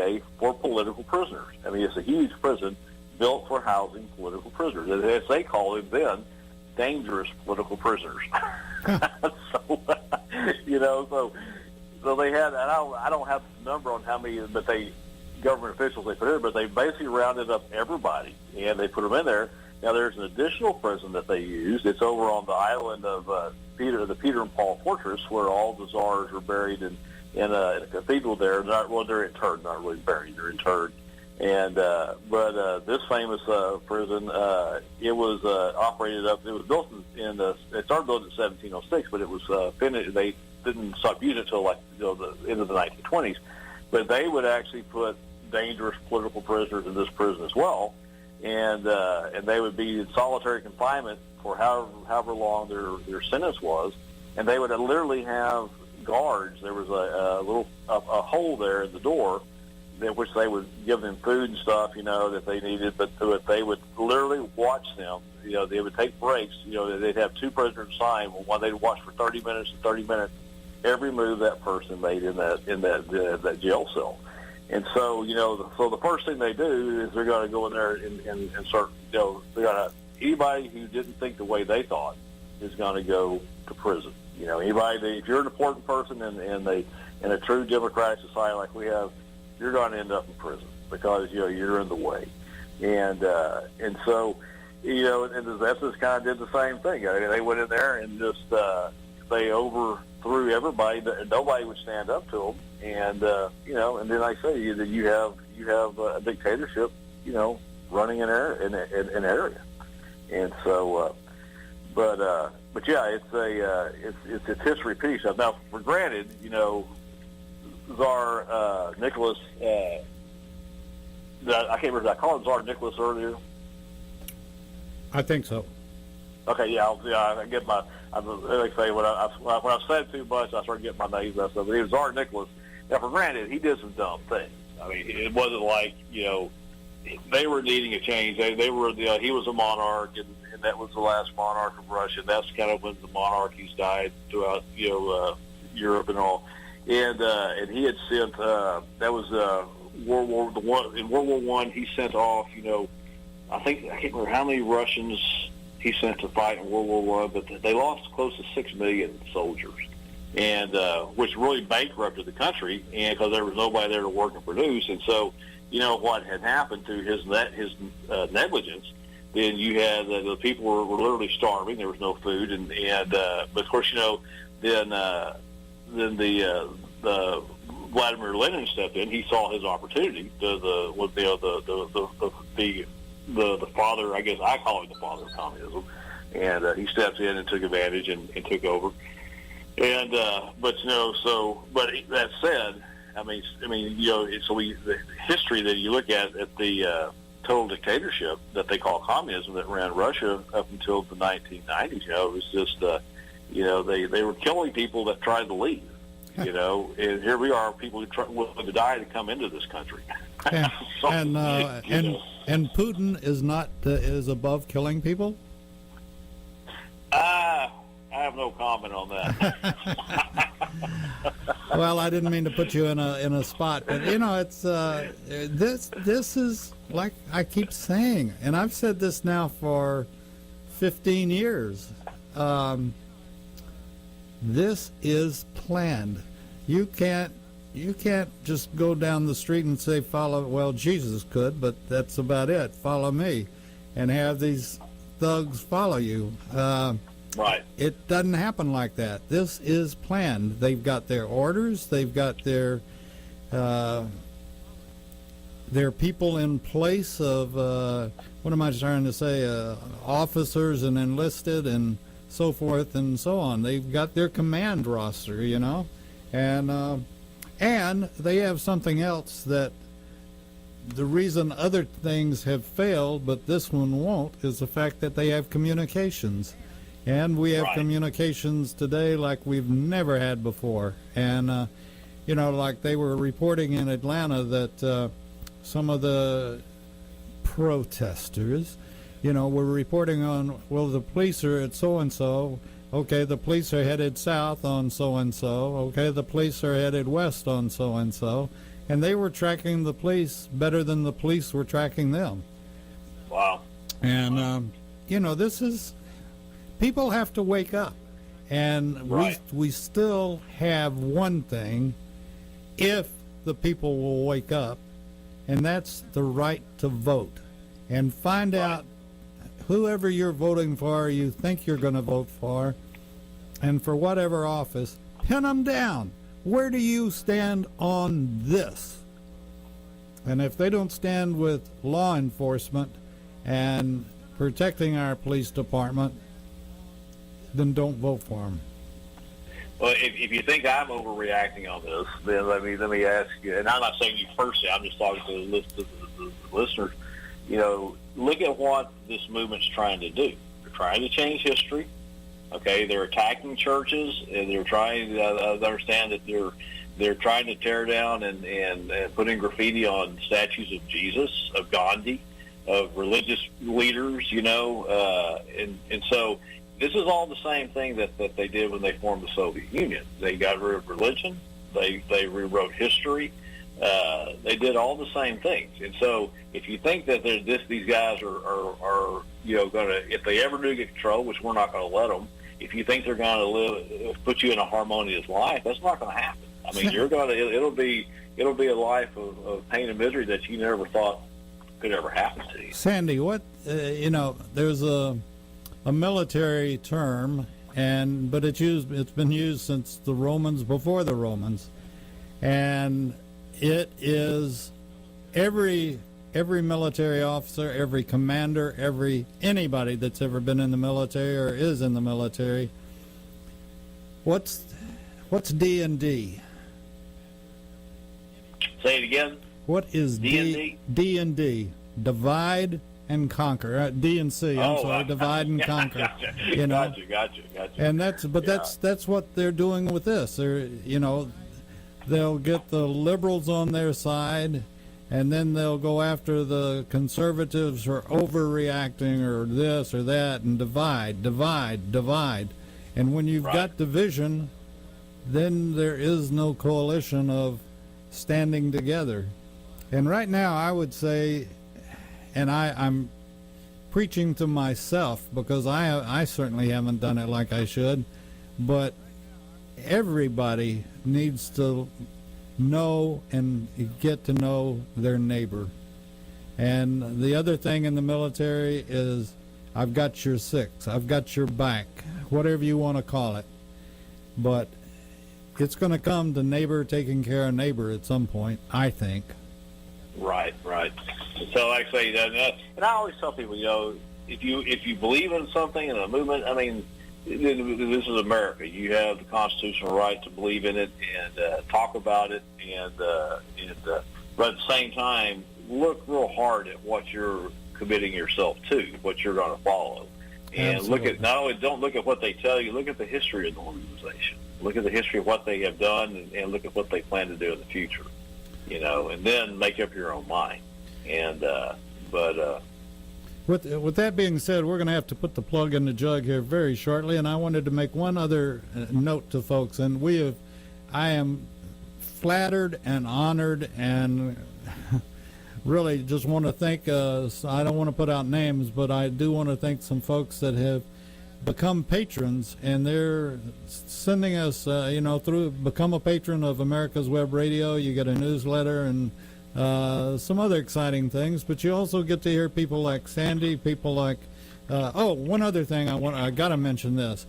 political prisoners. I mean, it's a huge prison built for housing political prisoners. As they called it then, dangerous political prisoners. So they had, and I don't have the number on how many, but government officials they put in, but they basically rounded up everybody, and they put them in there. Now, there's an additional prison that they used. It's over on the island of the Peter and Paul Fortress, where all the Tsars were buried in a cathedral there. They're interred, not really buried. They're interred. And but this famous prison, it was operated up. It was built it started built in 1706, but it was finished. They didn't stop using it until the end of the 1920s. But they would actually put dangerous political prisoners in this prison as well, and they would be in solitary confinement for however long their sentence was, and they would literally have guards, there was a little hole there in the door, which they would give them food and stuff, that they needed, but they would literally watch them. They would take breaks. They'd have two prisoners assigned. One they'd watch for 30 minutes and 30 minutes every move that person made in that jail cell. And so, so the first thing they do is they're going to go in there and start, they're going to, anybody who didn't think the way they thought is going to go to prison. Anybody, if you're an important person in a true democratic society like we have, you're going to end up in prison because, you're in the way. And so, and that's just kind of did the same thing. I mean, they went in there and just, they overthrew everybody. Nobody would stand up to them. And, and then I say that you have a dictatorship, running an area. And so, but yeah, it's history piece. Now, for granted, Tsar Nicholas, I can't remember, did I call him Tsar Nicholas earlier? I think so. Okay, yeah, I get my, like I say, when I've said too much, I start getting my names messed up. But he was Tsar Nicholas. Now, for granted, he did some dumb things. I mean, it wasn't like, they were needing a change. They were, he was a monarch, and that was the last monarch of Russia. And that's kind of when the monarchies died throughout, Europe and all. And he had sent, that was World War I, he sent off, I can't remember how many Russians he sent to fight in World War I, but they lost close to 6 million soldiers, and which really bankrupted the country, and because there was nobody there to work and produce. And so, what had happened through his negligence, then you had the people were literally starving. There was no food, but of course, then the Vladimir Lenin stepped in. He saw his opportunity. The father, I guess I call him the father of communism, and he stepped in and took advantage and took over. And but that said, the history that you look at the total dictatorship that they call communism that ran Russia up until the 1990s, it was just they were killing people that tried to leave. And here we are, people who willing to die to come into this country. And Putin is above killing people? I have no comment on that. Well, I didn't mean to put you in a spot, but it's this is like I keep saying, and I've said this now for 15 years. This is planned. You can't just go down the street and say, well, Jesus could, but that's about it. Follow me, and have these thugs follow you. Right. It doesn't happen like that. This is planned. They've got their orders. They've got their people in place of, what am I trying to say, officers and enlisted and so forth and so on. They've got their command roster, and they have something else that the reason other things have failed, but this one won't, is the fact that they have communications. And we have communications today like we've never had before. And, like they were reporting in Atlanta that some of the protesters, were reporting on, well, the police are at so-and-so. Okay, the police are headed south on so-and-so. Okay, the police are headed west on so-and-so. And they were tracking the police better than the police were tracking them. Wow. And, this is... People have to wake up. And we still have one thing, if the people will wake up, and that's the right to vote. And find out whoever you're voting for, you think you're going to vote for, and for whatever office, pin them down. Where do you stand on this? And if they don't stand with law enforcement and protecting our police department, then don't vote for them. Well, if you think I'm overreacting on this, then let me ask you, and I'm not saying you personally, I'm just talking to the listeners, look at what this movement's trying to do. They're trying to change history. Okay, they're attacking churches, and they're trying to understand that they're trying to tear down and put in graffiti on statues of Jesus, of Gandhi, of religious leaders, and so this is all the same thing that they did when they formed the Soviet Union. They got rid of religion. They rewrote history. They did all the same things. And so if you think that these guys are going to, if they ever do get control, which we're not going to let them, if you think they're going to put you in a harmonious life, that's not going to happen. I mean, it'll be a life of pain and misery that you never thought could ever happen to you. Sandy, what there's a military term, but it's been used since the Romans, before the Romans, and it is every military officer, every commander, anybody that's ever been in the military or is in the military. What's D&D? Say it again. What is D&D? D&D? Divide and conquer. D&C. I'm sorry. Divide and conquer. Gotcha. Gotcha. And that's what they're doing with this. They'll get the liberals on their side, and then they'll go after the conservatives who are overreacting or this or that, and divide. And when you've got division, then there is no coalition of standing together. And right now I would say, and I'm preaching to myself because I certainly haven't done it like I should, but everybody needs to know and get to know their neighbor. And the other thing in the military is, I've got your six, I've got your back, whatever you want to call it. But it's going to come to neighbor taking care of neighbor at some point, I think. Right. So like I say, and I always tell people, if you believe in something, in a movement, I mean, this is America. You have the constitutional right to believe in it and talk about it, but at the same time, look real hard at what you're committing yourself to, what you're going to follow, and Absolutely. don't look at what they tell you. Look at the history of the organization. Look at the history of what they have done, and look at what they plan to do in the future. And then make up your own mind. And With that being said, we're going to have to put the plug in the jug here very shortly, and I wanted to make one other note to folks. And I am flattered and honored, and really just want to thank. I don't want to put out names, but I do want to thank some folks that have become patrons, and they're sending us, through become a patron of America's Web Radio. You get a newsletter and some other exciting things, but you also get to hear people like Sandy, people like, one other thing I got to mention this.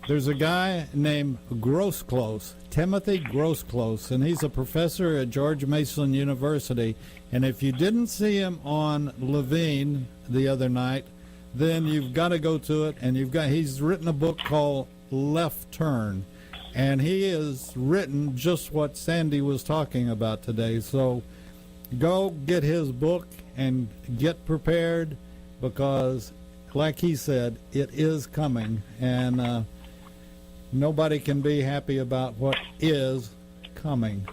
There's a guy named Grosclose, Timothy Grosclose, and he's a professor at George Mason University. And if you didn't see him on Levine the other night, then you've got to go to it. And he's written a book called Left Turn, and he has written just what Sandy was talking about today. So go get his book and get prepared, because like he said, it is coming, and nobody can be happy about what is coming.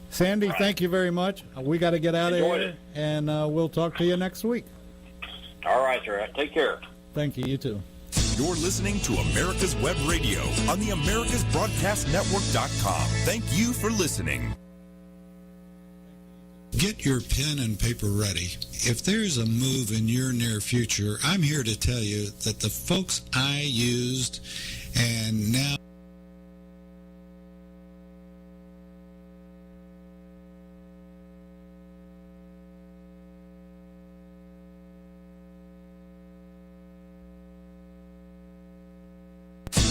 Sandy, thank you very much. We got to get out of here, and we'll talk to you next week. All right, sir. Take care. Thank you. You too. You're listening to America's Web Radio on the AmericasBroadcastNetwork.com. Thank you for listening. Get your pen and paper ready. If there's a move in your near future, I'm here to tell you that the folks I used and now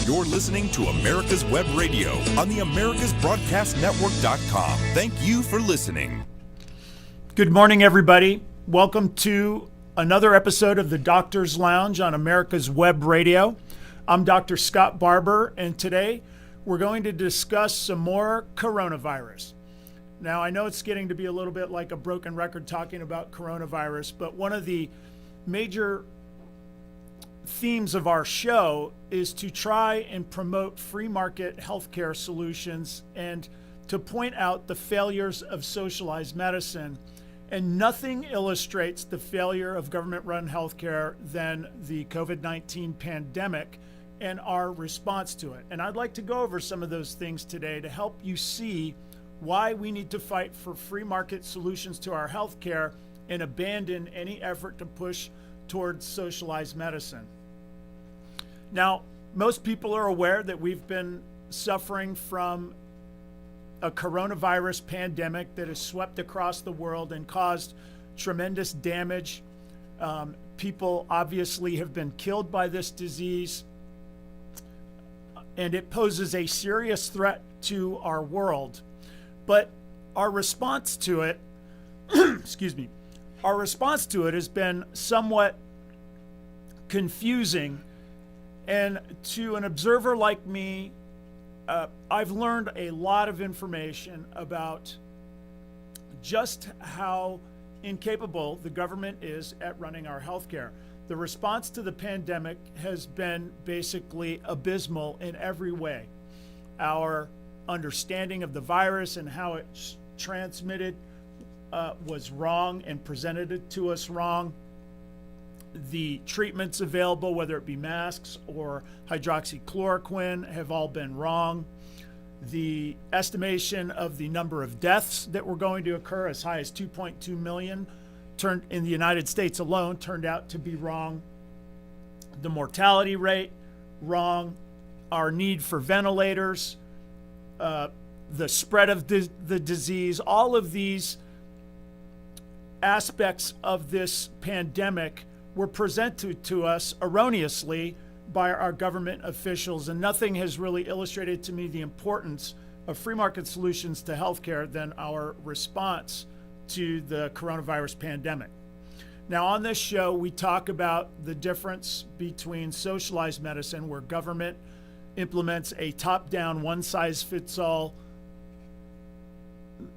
You're listening to America's Web Radio on the AmericasBroadcastNetwork.com. Thank you for listening. Good morning, everybody. Welcome to another episode of the Doctor's Lounge on America's Web Radio. I'm Dr. Scott Barber, and today we're going to discuss some more coronavirus. Now, I know it's getting to be a little bit like a broken record talking about coronavirus, but one of the major themes of our show is to try and promote free market healthcare solutions and to point out the failures of socialized medicine. And nothing illustrates the failure of government-run healthcare than the COVID-19 pandemic and our response to it. And I'd like to go over some of those things today to help you see why we need to fight for free market solutions to our healthcare and abandon any effort to push towards socialized medicine. Now, most people are aware that we've been suffering from a coronavirus pandemic that has swept across the world and caused tremendous damage. People obviously have been killed by this disease, and it poses a serious threat to our world. But our response to it, excuse me, our response to it has been somewhat confusing. And to an observer like me, I've learned a lot of information about just how incapable the government is at running our healthcare. The response to the pandemic has been basically abysmal in every way. Our understanding of the virus and how it's transmitted was wrong and presented it to us wrong. The treatments available, whether it be masks or hydroxychloroquine, have all been wrong. The estimation of the number of deaths that were going to occur, as high as 2.2 million, turned in the United States alone, turned out to be wrong. The mortality rate, wrong. Our need for ventilators, the spread of the disease, all of these aspects of this pandemic were presented to us erroneously by our government officials, and nothing has really illustrated to me the importance of free market solutions to healthcare than our response to the coronavirus pandemic. Now, on this show, we talk about the difference between socialized medicine, where government implements a top-down, one-size-fits-all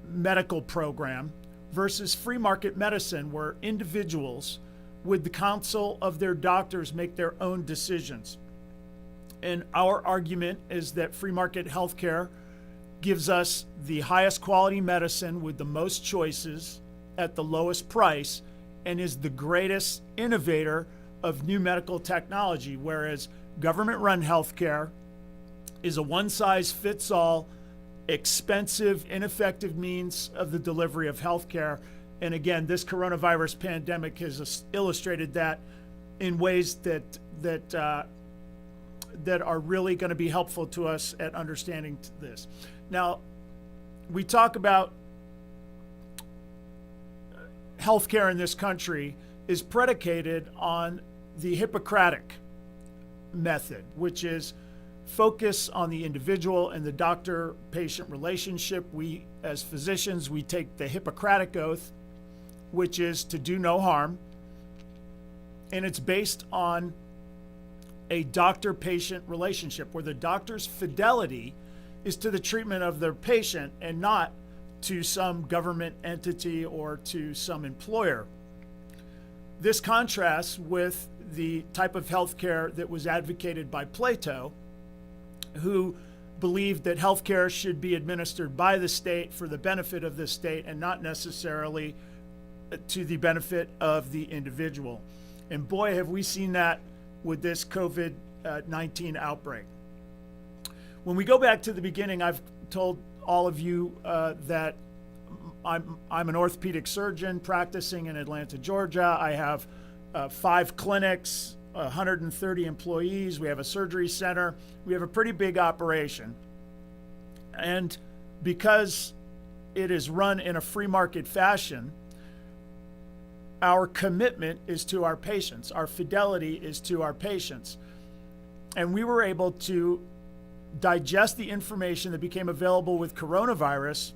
medical program, versus free market medicine, where individuals, with the counsel of their doctors, make their own decisions. And our argument is that free market healthcare gives us the highest quality medicine with the most choices at the lowest price, and is the greatest innovator of new medical technology, whereas government-run healthcare is a one-size-fits-all, expensive, ineffective means of the delivery of healthcare. And again, this coronavirus pandemic has illustrated that in ways that are really going to be helpful to us at understanding this. Now, we talk about healthcare in this country is predicated on the Hippocratic method, which is focus on the individual and the doctor-patient relationship. We, as physicians, we take the Hippocratic Oath, which is to do no harm, and it's based on a doctor-patient relationship where the doctor's fidelity is to the treatment of their patient and not to some government entity or to some employer. This contrasts with the type of healthcare that was advocated by Plato, who believed that healthcare should be administered by the state for the benefit of the state and not necessarily to the benefit of the individual. And boy, have we seen that with this COVID-19 outbreak. When we go back to the beginning, I've told all of you that I'm an orthopedic surgeon practicing in Atlanta, Georgia. I have 5 clinics, 130 employees. We have a surgery center. We have a pretty big operation. And because it is run in a free market fashion, our commitment is to our patients. Our fidelity is to our patients. And we were able to digest the information that became available with coronavirus,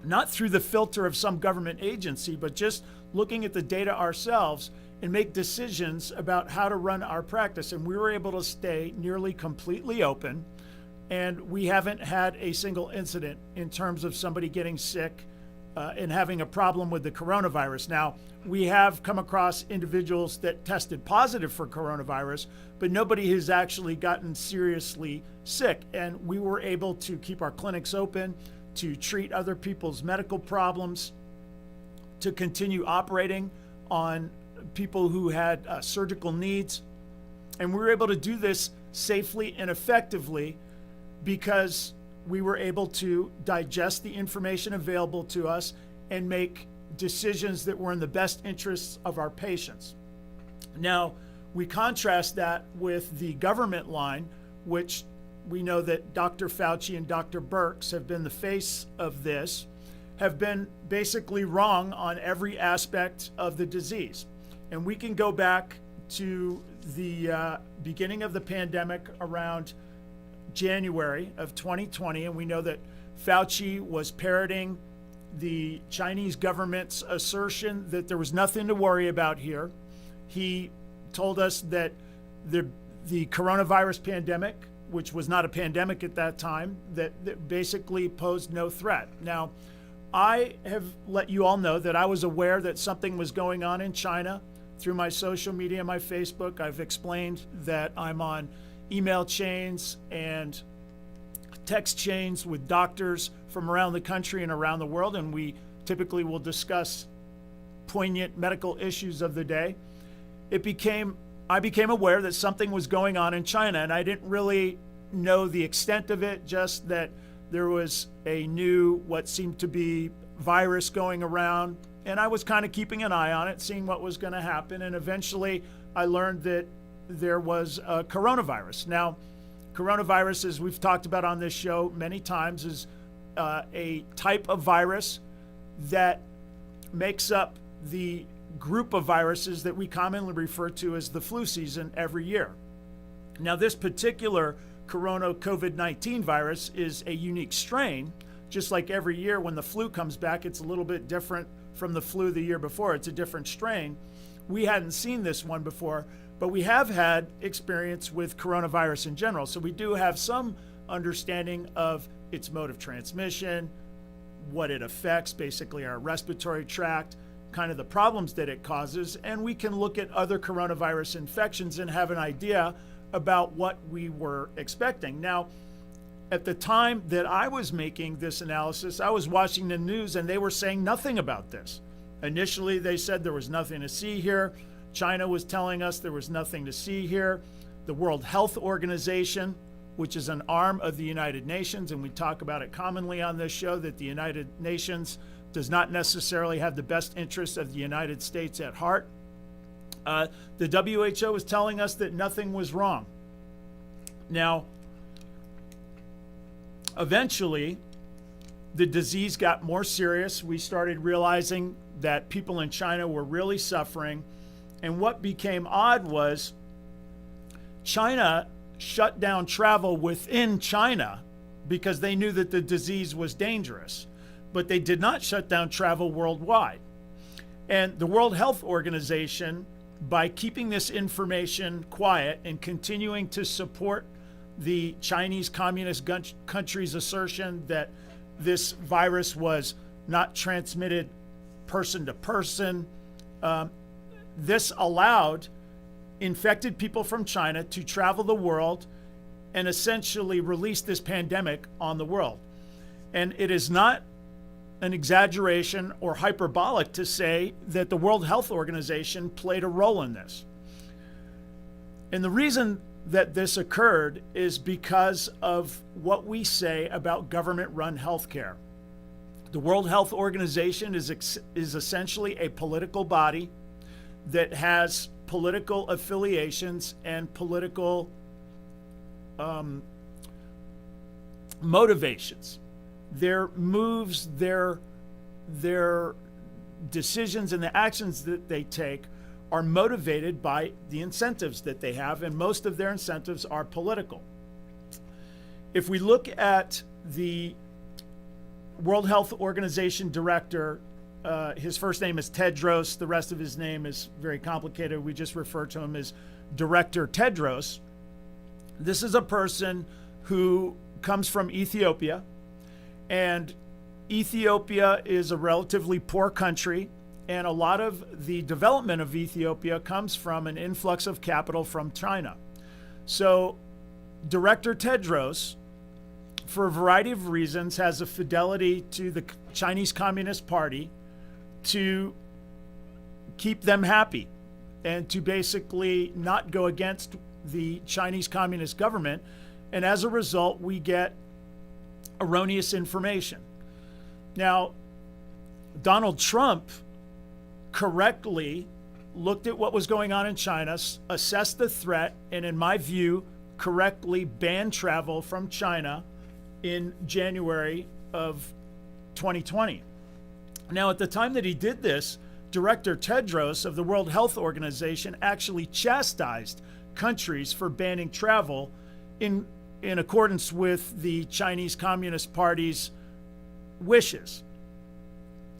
not through the filter of some government agency, but just looking at the data ourselves and make decisions about how to run our practice. And we were able to stay nearly completely open, and we haven't had a single incident in terms of somebody getting sick in having a problem with the coronavirus. Now, we have come across individuals that tested positive for coronavirus, but nobody has actually gotten seriously sick. And we were able to keep our clinics open, to treat other people's medical problems, to continue operating on people who had surgical needs. And we were able to do this safely and effectively because we were able to digest the information available to us and make decisions that were in the best interests of our patients. Now, we contrast that with the government line, which we know that Dr. Fauci and Dr. Brooks have been the face of this, have been basically wrong on every aspect of the disease. And we can go back to the beginning of the pandemic around January of 2020, and we know that Fauci was parroting the Chinese government's assertion that there was nothing to worry about here. He told us that the coronavirus pandemic, which was not a pandemic at that time, that basically posed no threat. Now, I have let you all know that I was aware that something was going on in China through my social media, my Facebook. I've explained that I'm on email chains and text chains with doctors from around the country and around the world, and we typically will discuss poignant medical issues of the day. I became aware that something was going on in China, and I didn't really know the extent of it, just that there was a new, what seemed to be virus going around, and I was kind of keeping an eye on it, seeing what was going to happen, and eventually I learned that there was a coronavirus. Now, coronavirus, as we've talked about on this show many times, is a type of virus that makes up the group of viruses that we commonly refer to as the flu season every year. Now, this particular COVID-19 virus is a unique strain. Just like every year when the flu comes back, it's a little bit different from the flu the year before. It's a different strain. We hadn't seen this one before, but we have had experience with coronavirus in general. So we do have some understanding of its mode of transmission, what it affects, basically our respiratory tract, kind of the problems that it causes, and we can look at other coronavirus infections and have an idea about what we were expecting. Now, at the time that I was making this analysis, I was watching the news and they were saying nothing about this. Initially, they said there was nothing to see here. China was telling us there was nothing to see here. The World Health Organization, which is an arm of the United Nations, and we talk about it commonly on this show, that the United Nations does not necessarily have the best interests of the United States at heart. The WHO was telling us that nothing was wrong. Now, eventually, the disease got more serious. We started realizing that people in China were really suffering. And what became odd was China shut down travel within China because they knew that the disease was dangerous. But they did not shut down travel worldwide. And the World Health Organization, by keeping this information quiet and continuing to support the Chinese Communist country's assertion that this virus was not transmitted person to person, this allowed infected people from China to travel the world and essentially release this pandemic on the world. And it is not an exaggeration or hyperbolic to say that the World Health Organization played a role in this. And the reason that this occurred is because of what we say about government-run healthcare. The World Health Organization is essentially a political body that has political affiliations and political motivations. Their moves, their decisions, and the actions that they take are motivated by the incentives that they have, and most of their incentives are political. If we look at the World Health Organization director, his first name is Tedros, the rest of his name is very complicated. We just refer to him as Director Tedros. This is a person who comes from Ethiopia, and Ethiopia is a relatively poor country, and a lot of the development of Ethiopia comes from an influx of capital from China. So Director Tedros, for a variety of reasons, has a fidelity to the Chinese Communist Party to keep them happy and to basically not go against the Chinese Communist government. And as a result, we get erroneous information. Now, Donald Trump correctly looked at what was going on in China, assessed the threat, and in my view, correctly banned travel from China in January of 2020. Now, at the time that he did this, Director Tedros of the World Health Organization actually chastised countries for banning travel in accordance with the Chinese Communist Party's wishes.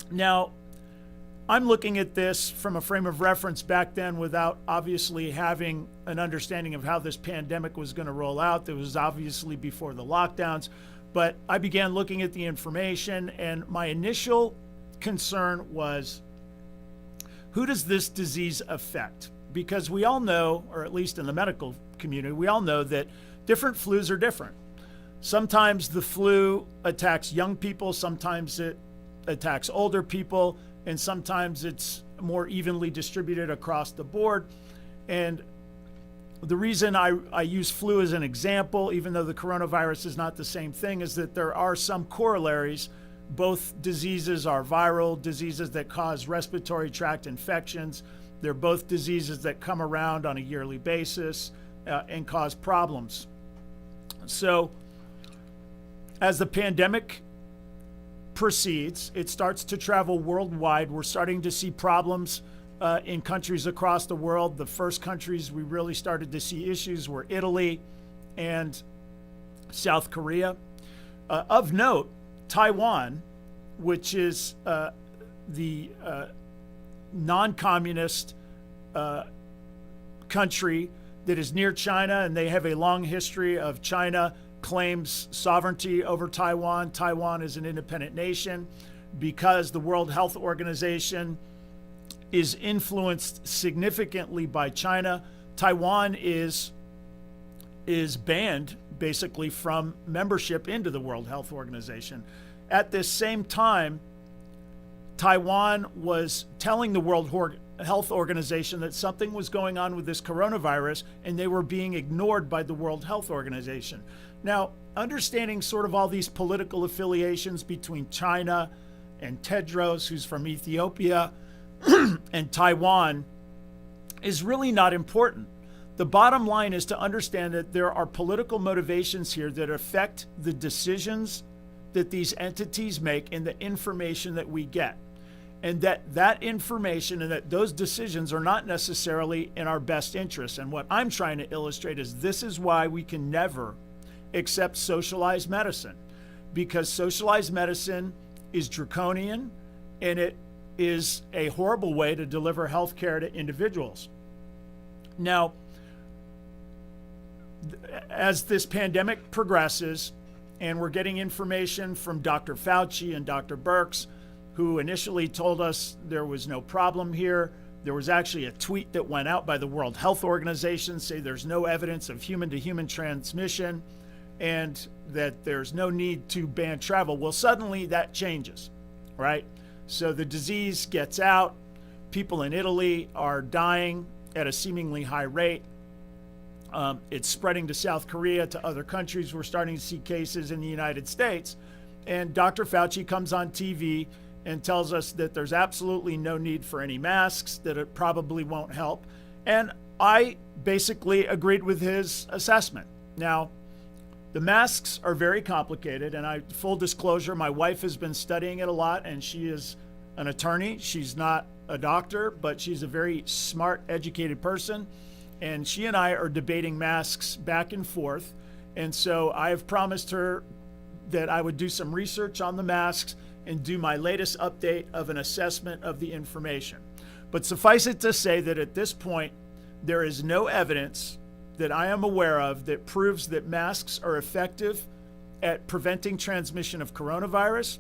Now, I'm looking at this from a frame of reference back then without obviously having an understanding of how this pandemic was going to roll out. It was obviously before the lockdowns, but I began looking at the information, and my initial concern was, who does this disease affect? Because we all know, or at least in the medical community, we all know that different flus are different. Sometimes the flu attacks young people, sometimes it attacks older people, and sometimes it's more evenly distributed across the board. And the reason I use flu as an example, even though the coronavirus is not the same thing, is that there are some corollaries. Both diseases are viral diseases that cause respiratory tract infections. They're both diseases that come around on a yearly basis and cause problems. So as the pandemic proceeds, it starts to travel worldwide. We're starting to see problems in countries across the world. The first countries we really started to see issues were Italy and South Korea. Of note, Taiwan, which is the non-communist country that is near China, and they have a long history of China claims sovereignty over Taiwan. Taiwan is an independent nation. Because the World Health Organization is influenced significantly by China, Taiwan is banned basically from membership into the World Health Organization. At this same time, Taiwan was telling the World Health Organization that something was going on with this coronavirus, and they were being ignored by the World Health Organization. Now, understanding sort of all these political affiliations between China and Tedros, who's from Ethiopia, and Taiwan is really not important. The bottom line is to understand that there are political motivations here that affect the decisions that these entities make and the information that we get. And that information and that those decisions are not necessarily in our best interest. And what I'm trying to illustrate is this is why we can never accept socialized medicine, because socialized medicine is draconian and it is a horrible way to deliver health care to individuals. Now, as this pandemic progresses and we're getting information from Dr. Fauci and Dr. Brooks, who initially told us there was no problem here. There was actually a tweet that went out by the World Health Organization saying there's no evidence of human-to-human transmission and that there's no need to ban travel. Well, suddenly that changes, right? So the disease gets out. People in Italy are dying at a seemingly high rate. It's spreading to South Korea, to other countries. We're starting to see cases in the United States. And Dr. Fauci comes on TV and tells us that there's absolutely no need for any masks, that it probably won't help. And I basically agreed with his assessment. Now, the masks are very complicated, and full disclosure, my wife has been studying it a lot, and she is an attorney. She's not a doctor, but she's a very smart, educated person. And she and I are debating masks back and forth. And so I've promised her that I would do some research on the masks and do my latest update of an assessment of the information. But suffice it to say that at this point, there is no evidence that I am aware of that proves that masks are effective at preventing transmission of coronavirus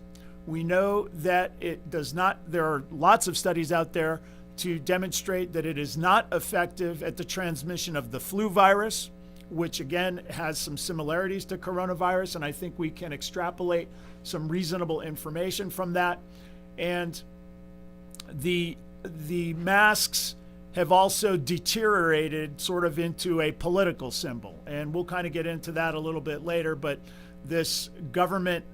We know that it does not, there are lots of studies out there to demonstrate that it is not effective at the transmission of the flu virus, which again has some similarities to coronavirus, and I think we can extrapolate some reasonable information from that. And the masks have also deteriorated sort of into a political symbol, and we'll kind of get into that a little bit later, but this government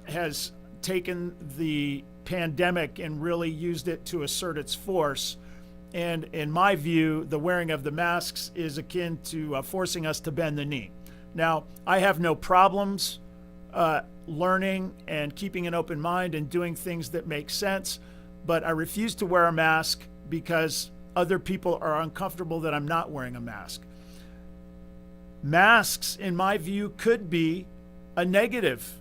has taken the pandemic and really used it to assert its force. And in my view, the wearing of the masks is akin to forcing us to bend the knee. Now, I have no problems learning and keeping an open mind and doing things that make sense, but I refuse to wear a mask because other people are uncomfortable that I'm not wearing a mask. Masks, in my view, could be a negative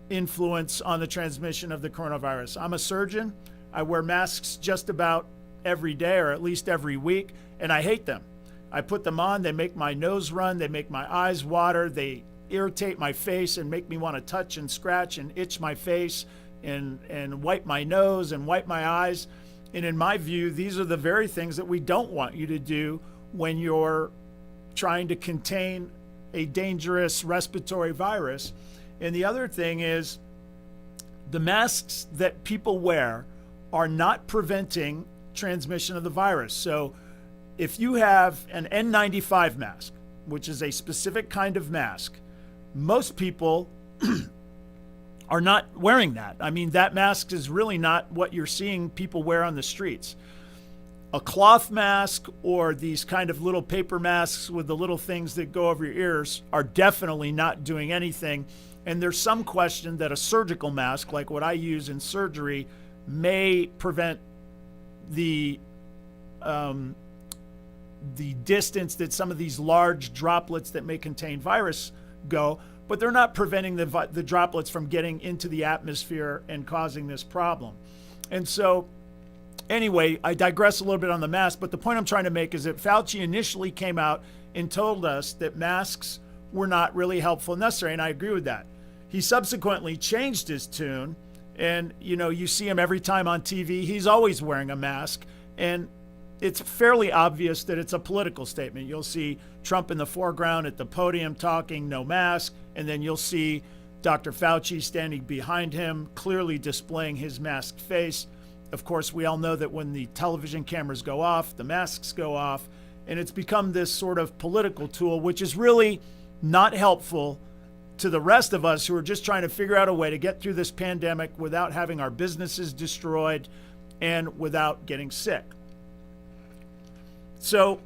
influence on the transmission of the coronavirus. I'm a surgeon. I wear masks just about every day, or at least every week, and I hate them. I put them on, they make my nose run, they make my eyes water, they irritate my face and make me want to touch and scratch and itch my face and wipe my nose and wipe my eyes. And in my view, these are the very things that we don't want you to do when you're trying to contain a dangerous respiratory virus. And the other thing is, the masks that people wear are not preventing transmission of the virus. So if you have an N95 mask, which is a specific kind of mask, most people are not wearing that. I mean, that mask is really not what you're seeing people wear on the streets. A cloth mask or these kind of little paper masks with the little things that go over your ears are definitely not doing anything. And there's some question that a surgical mask, like what I use in surgery, may prevent the distance that some of these large droplets that may contain virus go, but they're not preventing the droplets from getting into the atmosphere and causing this problem. And so, anyway, I digress a little bit on the mask, but the point I'm trying to make is that Fauci initially came out and told us that masks were not really helpful and necessary, and I agree with that. He subsequently changed his tune, and you see him every time on TV. He's always wearing a mask, and it's fairly obvious that it's a political statement. You'll see Trump in the foreground at the podium talking, no mask, and then you'll see Dr. Fauci standing behind him, clearly displaying his masked face. Of course, we all know that when the television cameras go off, the masks go off, and it's become this sort of political tool, which is really not helpful to the rest of us who are just trying to figure out a way to get through this pandemic without having our businesses destroyed and without getting sick. So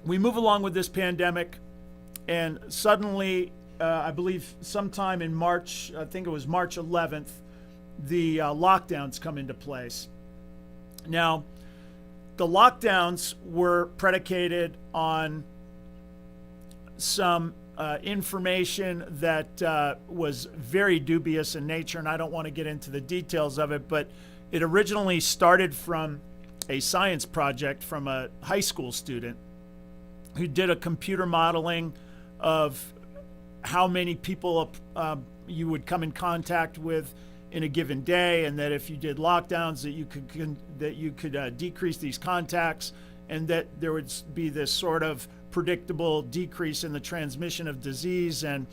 we move along with this pandemic, and suddenly, I believe sometime in March, I think it was March 11th, the lockdowns come into place. Now, the lockdowns were predicated on some information that was very dubious in nature, and I don't want to get into the details of it, but it originally started from a science project from a high school student who did a computer modeling of how many people you would come in contact with in a given day, and that if you did lockdowns that you could decrease these contacts, and that there would be this sort of predictable decrease in the transmission of disease. And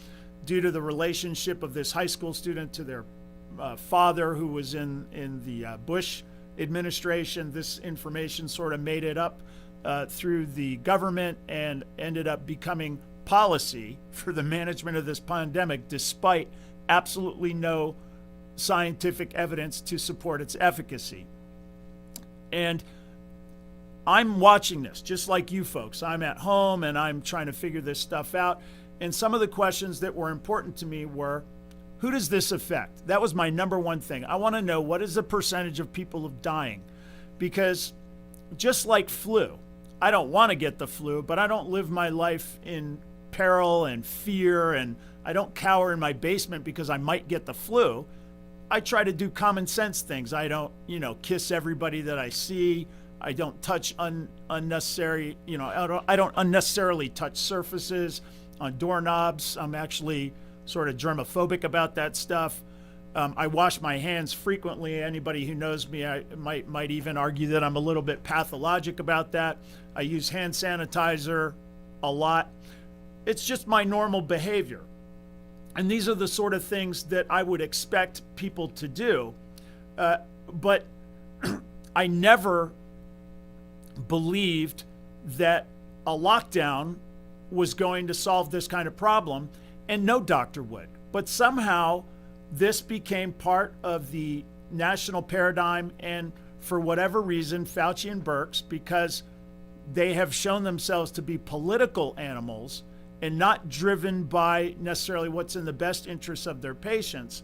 due to the relationship of this high school student to their father, who was in the Bush administration, this information sort of made it up through the government and ended up becoming policy for the management of this pandemic, despite absolutely no scientific evidence to support its efficacy. And I'm watching this just like you folks. I'm at home and I'm trying to figure this stuff out. And some of the questions that were important to me were, who does this affect? That was my number one thing. I want to know, what is the percentage of people dying? Because just like flu, I don't want to get the flu, but I don't live my life in peril and fear, and I don't cower in my basement because I might get the flu. I try to do common sense things. I don't, kiss everybody that I see. I don't touch unnecessary, I don't unnecessarily touch surfaces on doorknobs. I'm actually sort of germophobic about that stuff. I wash my hands frequently. Anybody who knows me might even argue that I'm a little bit pathologic about that. I use hand sanitizer a lot. It's just my normal behavior. And these are the sort of things that I would expect people to do. But I never believed that a lockdown was going to solve this kind of problem, and no doctor would. But somehow this became part of the national paradigm, and for whatever reason, Fauci and Brooks, because they have shown themselves to be political animals and not driven by necessarily what's in the best interests of their patients,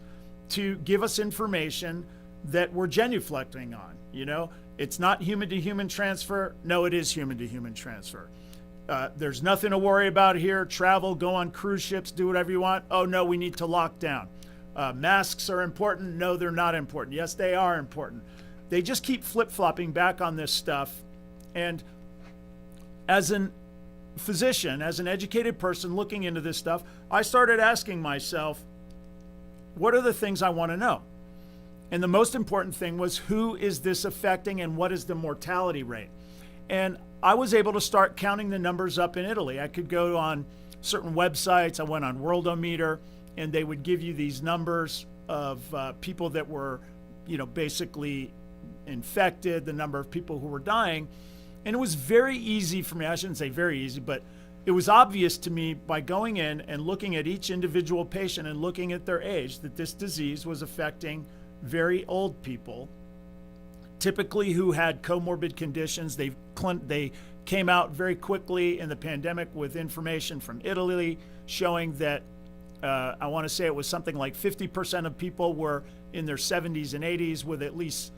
to give us information that we're genuflecting on. You know, it's not human-to-human transfer. No, it is human-to-human transfer. There's nothing to worry about here. Travel, go on cruise ships, do whatever you want. Oh, no, we need to lock down. Masks are important. No, they're not important. Yes, they are important. They just keep flip-flopping back on this stuff. And as a physician, as an educated person looking into this stuff, I started asking myself, what are the things I want to know? And the most important thing was, who is this affecting and what is the mortality rate? And I was able to start counting the numbers up in Italy. I could go on certain websites. I went on Worldometer, and they would give you these numbers of people that were, basically infected, the number of people who were dying. And it was very easy for me. I shouldn't say very easy, but it was obvious to me by going in and looking at each individual patient and looking at their age that this disease was affecting very old people, typically who had comorbid conditions. They came out very quickly in the pandemic with information from Italy showing that I want to say it was something like 50% of people were in their 70s and 80s with at least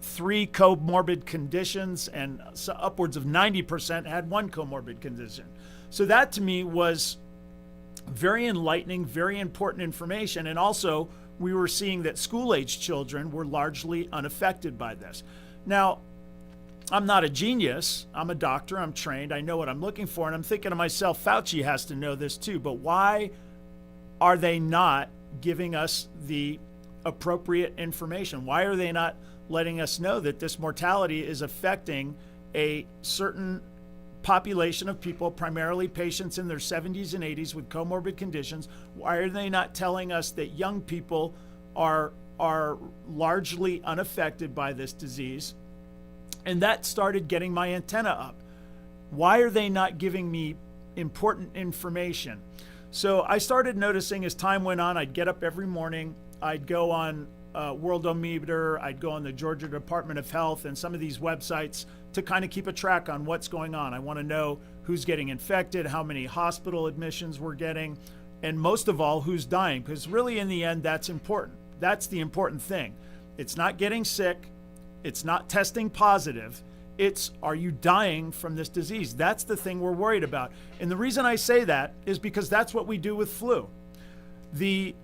three comorbid conditions, and so upwards of 90% had one comorbid condition. So that to me was very enlightening, very important information. And also we were seeing that school-age children were largely unaffected by this. Now, I'm not a genius. I'm a doctor. I'm trained. I know what I'm looking for. And I'm thinking to myself, Fauci has to know this too. But why are they not giving us the appropriate information? Why are they not letting us know that this mortality is affecting a certain population of people, primarily patients in their 70s and 80s with comorbid conditions? Why are they not telling us that young people are largely unaffected by this disease? And that started getting my antenna up. Why are they not giving me important information? So I started noticing as time went on, I'd get up every morning, I'd go on Worldometer, I'd go on the Georgia Department of Health and some of these websites to kind of keep a track on what's going on. I want to know who's getting infected, how many hospital admissions we're getting, and most of all, who's dying, because really in the end, that's important. That's the important thing. It's not getting sick. It's not testing positive. It's, are you dying from this disease? That's the thing we're worried about. And the reason I say that is because that's what we do with flu. The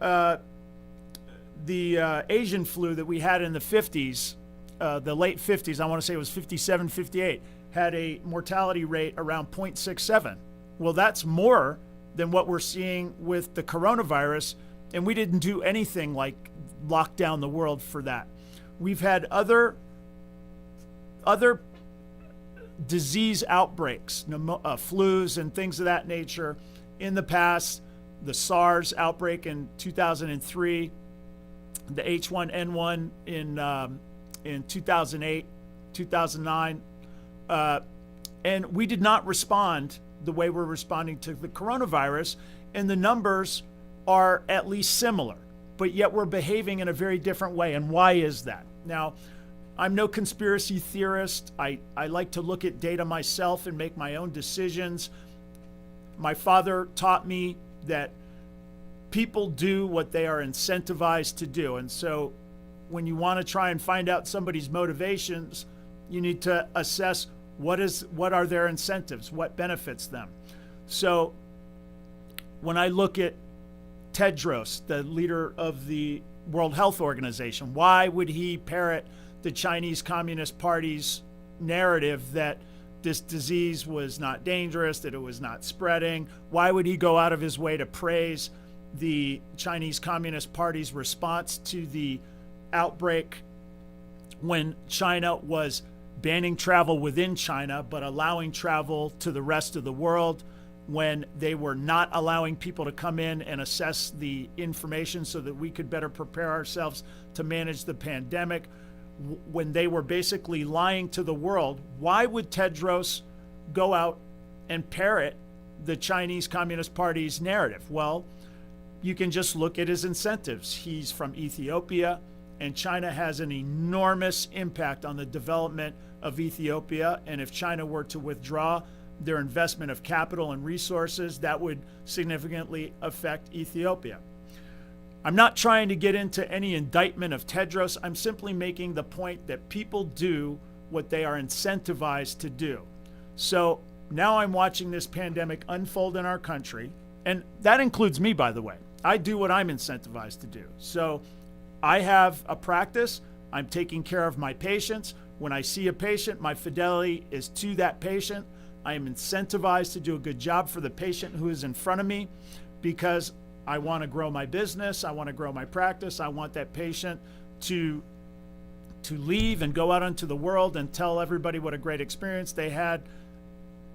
Asian flu that we had in the 50s, the late 50s, I want to say it was 57, 58, had a mortality rate around 0.67. Well, that's more than what we're seeing with the coronavirus, and we didn't do anything like lock down the world for that. We've had other disease outbreaks, flus and things of that nature in the past. The SARS outbreak in 2003, the H1N1 in 2008, 2009, and we did not respond the way we're responding to the coronavirus, and the numbers are at least similar, but yet we're behaving in a very different way. And why is that? Now, I'm no conspiracy theorist. I like to look at data myself and make my own decisions. My father taught me that people do what they are incentivized to do. And so when you want to try and find out somebody's motivations, you need to assess what are their incentives, what benefits them. So when I look at Tedros, the leader of the World Health Organization, why would he parrot the Chinese Communist Party's narrative that this disease was not dangerous, that it was not spreading? Why would he go out of his way to praise the Chinese Communist Party's response to the outbreak, when China was banning travel within China but allowing travel to the rest of the world, when they were not allowing people to come in and assess the information so that we could better prepare ourselves to manage the pandemic, when they were basically lying to the world. Why would Tedros go out and parrot the Chinese Communist Party's narrative? Well, you can just look at his incentives. He's from Ethiopia, and China has an enormous impact on the development of Ethiopia. And if China were to withdraw their investment of capital and resources, that would significantly affect Ethiopia. I'm not trying to get into any indictment of Tedros. I'm simply making the point that people do what they are incentivized to do. So now I'm watching this pandemic unfold in our country, and that includes me, by the way. I do what I'm incentivized to do. So I have a practice. I'm taking care of my patients. When I see a patient, my fidelity is to that patient. I am incentivized to do a good job for the patient who is in front of me because I want to grow my business. I want to grow my practice. I want that patient to leave and go out into the world and tell everybody what a great experience they had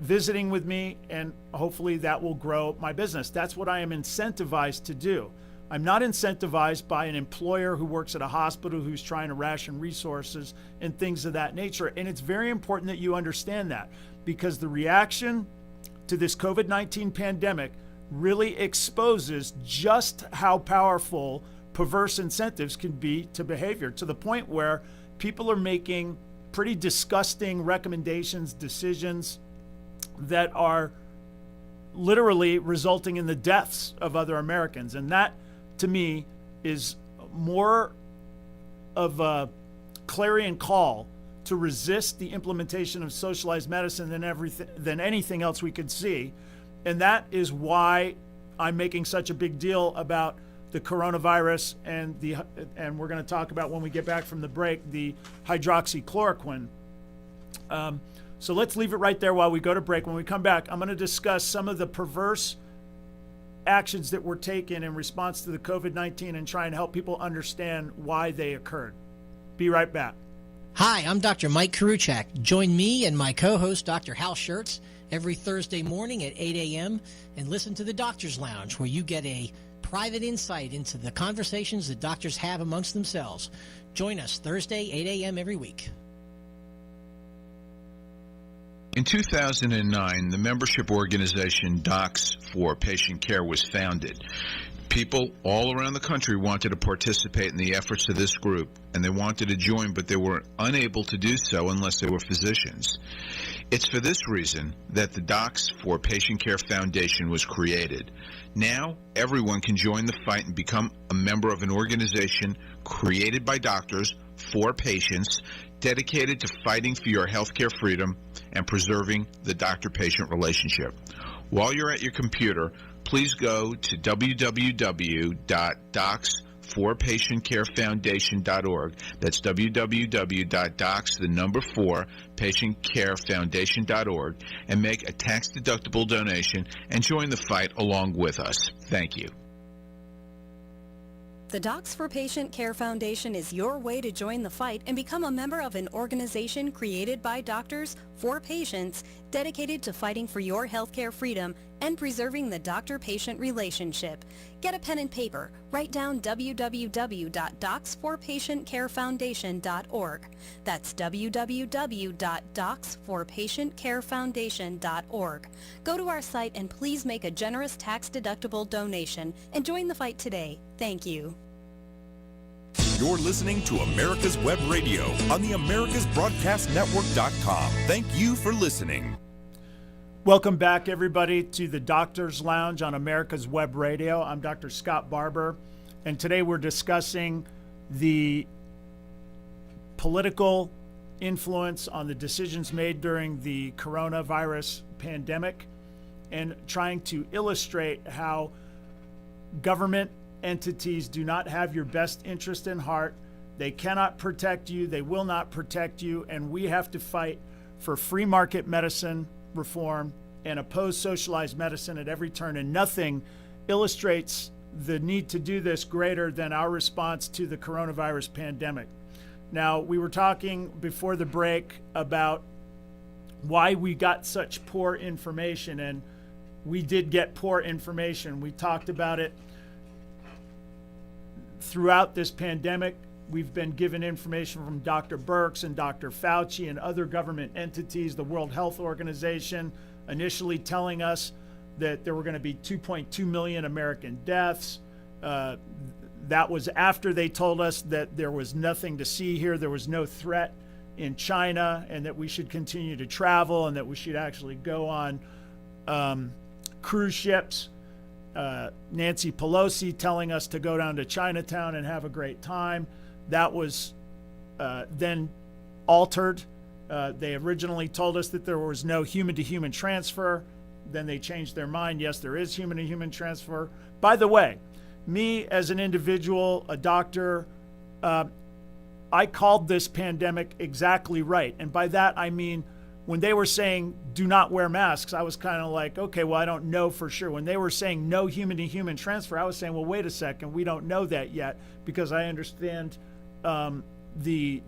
visiting with me, and hopefully that will grow my business. That's what I am incentivized to do. I'm not incentivized by an employer who works at a hospital who's trying to ration resources and things of that nature. And it's very important that you understand that, because the reaction to this COVID-19 pandemic really exposes just how powerful perverse incentives can be to behavior, to the point where people are making pretty disgusting recommendations, decisions that are literally resulting in the deaths of other Americans. And that, to me, is more of a clarion call to resist the implementation of socialized medicine than anything else we could see. And that is why I'm making such a big deal about the coronavirus and we're going to talk about, when we get back from the break, the hydroxychloroquine. So let's leave it right there while we go to break. When we come back, I'm going to discuss some of the perverse actions that were taken in response to the COVID-19 and try and help people understand why they occurred. Be right back. Hi, I'm Dr. Mike Karuchak. Join me and my co-host, Dr. Hal Schertz, every Thursday morning at 8 a.m. and listen to the Doctor's Lounge, where you get a private insight into the conversations that doctors have amongst themselves. Join us Thursday, 8 a.m. every week. In 2009, the membership organization Docs for Patient Care was founded. People all around the country wanted to participate in the efforts of this group, and they wanted to join, but they were unable to do so unless they were physicians. It's for this reason that the Docs for Patient Care Foundation was created. Now, everyone can join the fight and become a member of an organization created by doctors for patients, dedicated to fighting for your healthcare freedom and preserving the doctor-patient relationship. While you're at your computer, please go to www.docs4patientcarefoundation.org. That's www.docs4patientcarefoundation.org and make a tax-deductible donation and join the fight along with us. Thank you. The Docs for Patient Care Foundation is your way to join the fight and become a member of an organization created by doctors for patients, dedicated to fighting for your healthcare freedom and preserving the doctor-patient relationship. Get a pen and paper. Write down www.docs4patientcarefoundation.org. That's www.docs4patientcarefoundation.org. Go to our site and please make a generous tax-deductible donation and join the fight today. Thank you. You're listening to America's Web Radio on the AmericasBroadcastNetwork.com. Thank you for listening. Welcome back, everybody, to the Doctor's Lounge on America's Web Radio. I'm Dr. Scott Barber, and today we're discussing the political influence on the decisions made during the coronavirus pandemic and trying to illustrate how government entities do not have your best interest in heart. They cannot protect you. They will not protect you. And we have to fight for free market medicine reform and oppose socialized medicine at every turn. And nothing illustrates the need to do this greater than our response to the coronavirus pandemic. Now, we were talking before the break about why we got such poor information, and we did get poor information. We talked about it throughout this pandemic. We've been given information from Dr. Birx and Dr. Fauci and other government entities, the World Health Organization, initially telling us that there were going to be 2.2 million American deaths. That was after they told us that there was nothing to see here, there was no threat in China, and that we should continue to travel, and that we should actually go on cruise ships. Nancy Pelosi telling us to go down to Chinatown and have a great time. That was then altered. They originally told us that there was no human-to-human transfer. Then they changed their mind. Yes, there is human-to-human transfer. By the way, me as an individual, a doctor, I called this pandemic exactly right. And by that, I mean, when they were saying do not wear masks, I was kind of like, okay, well, I don't know for sure. When they were saying no human-to-human transfer, I was saying, well, wait a second, we don't know that yet, because I understand the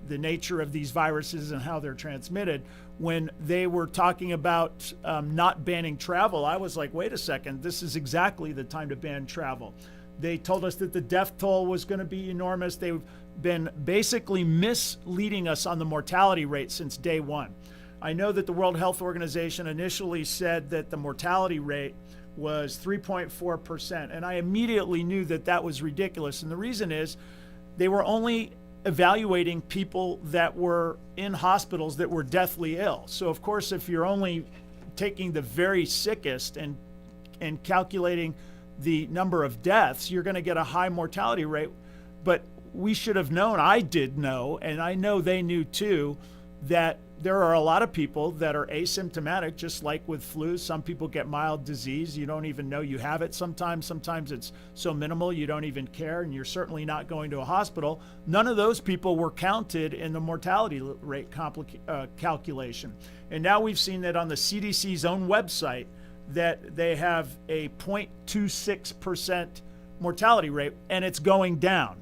nature of these viruses and how they're transmitted. When they were talking about not banning travel, I was like, wait a second, this is exactly the time to ban travel. They told us that the death toll was going to be enormous. They've been basically misleading us on the mortality rate since day one. I know that the World Health Organization initially said that the mortality rate was 3.4%, and I immediately knew that that was ridiculous. And the reason is they were only evaluating people that were in hospitals that were deathly ill. So of course, if you're only taking the very sickest and calculating the number of deaths, you're going to get a high mortality rate. But we should have known, I did know, and I know they knew too, that there are a lot of people that are asymptomatic, just like with flu. Some people get mild disease. You don't even know you have it sometimes. Sometimes it's so minimal you don't even care, and you're certainly not going to a hospital. None of those people were counted in the mortality rate calculation. And now we've seen that on the CDC's own website that they have a 0.26% mortality rate, and it's going down.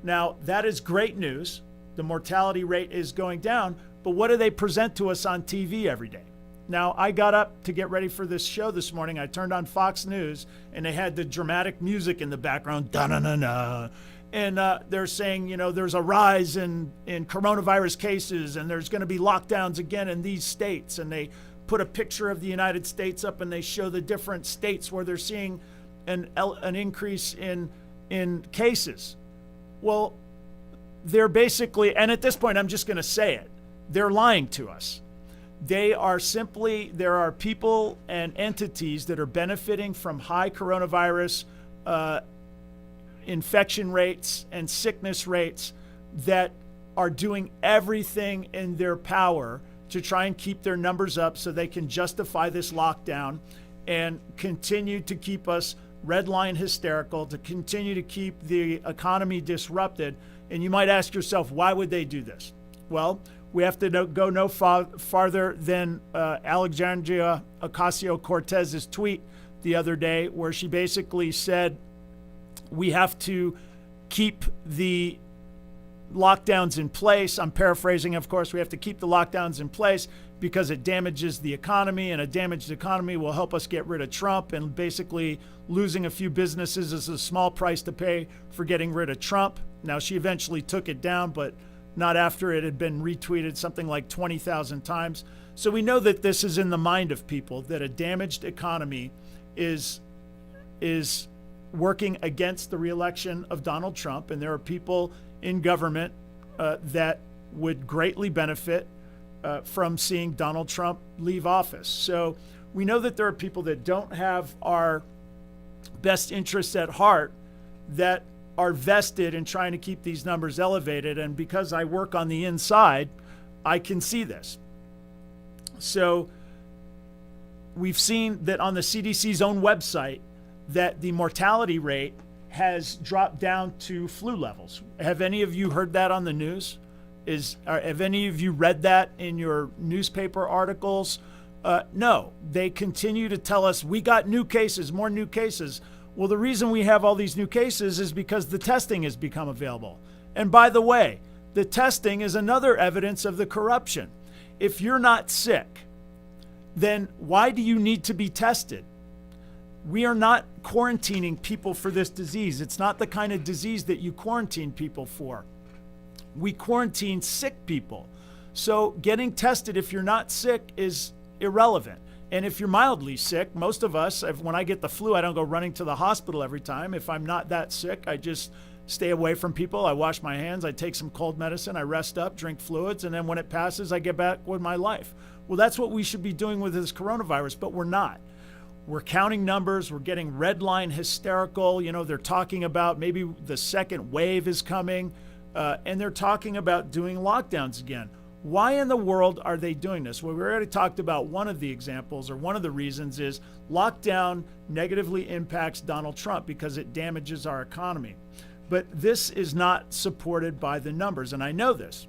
Now, that is great news. The mortality rate is going down. But what do they present to us on TV every day? Now, I got up to get ready for this show this morning. I turned on Fox News, and they had the dramatic music in the background, da-na-na-na. And they're saying, you know, there's a rise in coronavirus cases, and there's going to be lockdowns again in these states. And they put a picture of the United States up, and they show the different states where they're seeing an increase in cases. Well, they're basically, and at this point, I'm just going to say it, they're lying to us. There are people and entities that are benefiting from high coronavirus infection rates and sickness rates that are doing everything in their power to try and keep their numbers up so they can justify this lockdown and continue to keep us red line hysterical, to continue to keep the economy disrupted. And you might ask yourself, why would they do this? Well, we have to go no farther than Alexandria Ocasio-Cortez's tweet the other day, where she basically said we have to keep the lockdowns in place. I'm paraphrasing, of course. We have to keep the lockdowns in place because it damages the economy, and a damaged economy will help us get rid of Trump. And basically losing a few businesses is a small price to pay for getting rid of Trump. Now, she eventually took it down, but not after it had been retweeted something like 20,000 times. So we know that this is in the mind of people, that a damaged economy is working against the reelection of Donald Trump. And there are people in government that would greatly benefit from seeing Donald Trump leave office. So we know that there are people that don't have our best interests at heart, that are vested in trying to keep these numbers elevated. And because I work on the inside, I can see this. So we've seen that on the CDC's own website that the mortality rate has dropped down to flu levels. Have any of you heard that on the news? Have any of you read that in your newspaper articles? No. They continue to tell us we got new cases, more new cases. Well, the reason we have all these new cases is because the testing has become available. And by the way, the testing is another evidence of the corruption. If you're not sick, then why do you need to be tested? We are not quarantining people for this disease. It's not the kind of disease that you quarantine people for. We quarantine sick people. So getting tested if you're not sick is irrelevant. And if you're mildly sick, most of us, when I get the flu, I don't go running to the hospital every time. If I'm not that sick, I just stay away from people. I wash my hands. I take some cold medicine. I rest up, drink fluids. And then when it passes, I get back with my life. Well, that's what we should be doing with this coronavirus, but we're not. We're counting numbers. We're getting red line hysterical. You know, they're talking about maybe the second wave is coming, and they're talking about doing lockdowns again. Why in the world are they doing this? Well, we already talked about one of the examples, or one of the reasons is lockdown negatively impacts Donald Trump because it damages our economy. But this is not supported by the numbers, and I know this.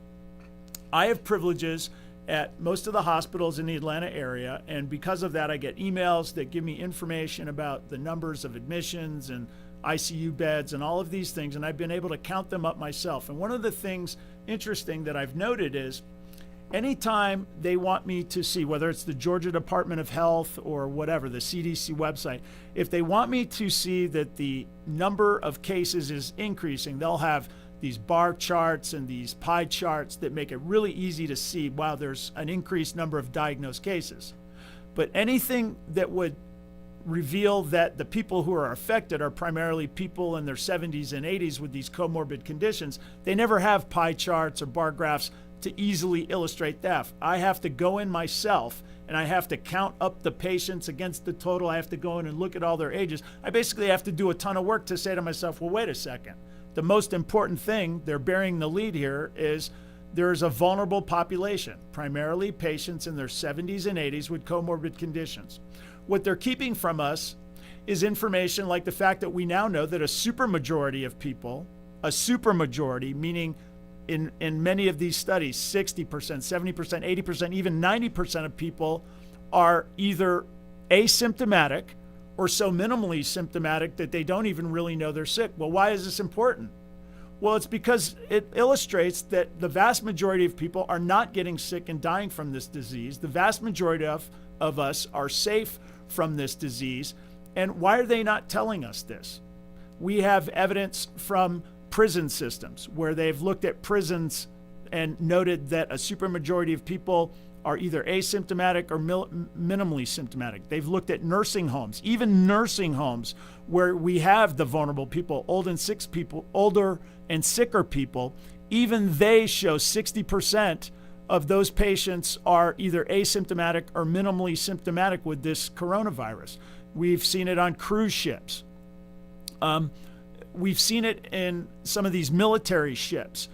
I have privileges at most of the hospitals in the Atlanta area, and because of that, I get emails that give me information about the numbers of admissions and ICU beds and all of these things, and I've been able to count them up myself. And one of the things interesting that I've noted is anytime they want me to see, whether it's the Georgia Department of Health or whatever, the CDC website, if they want me to see that the number of cases is increasing, they'll have these bar charts and these pie charts that make it really easy to see, wow, there's an increased number of diagnosed cases. But anything that would reveal that the people who are affected are primarily people in their 70s and 80s with these comorbid conditions, they never have pie charts or bar graphs to easily illustrate that. I have to go in myself and I have to count up the patients against the total. I have to go in and look at all their ages. I basically have to do a ton of work to say to myself, well, wait a second. The most important thing, they're bearing the lead here, is there's a vulnerable population, primarily patients in their 70s and 80s with comorbid conditions. What they're keeping from us is information like the fact that we now know that a supermajority of people, a supermajority, meaning in many of these studies, 60%, 70%, 80%, even 90% of people are either asymptomatic or so minimally symptomatic that they don't even really know they're sick. Well, why is this important? Well, it's because it illustrates that the vast majority of people are not getting sick and dying from this disease. The vast majority of us are safe from this disease. And why are they not telling us this? We have evidence from prison systems where they've looked at prisons and noted that a supermajority of people are either asymptomatic or minimally symptomatic. They've looked at nursing homes, even nursing homes where we have the vulnerable people, older and sicker people, even they show 60% of those patients are either asymptomatic or minimally symptomatic with this coronavirus. We've seen it on cruise ships. We've seen it in some of these military ships.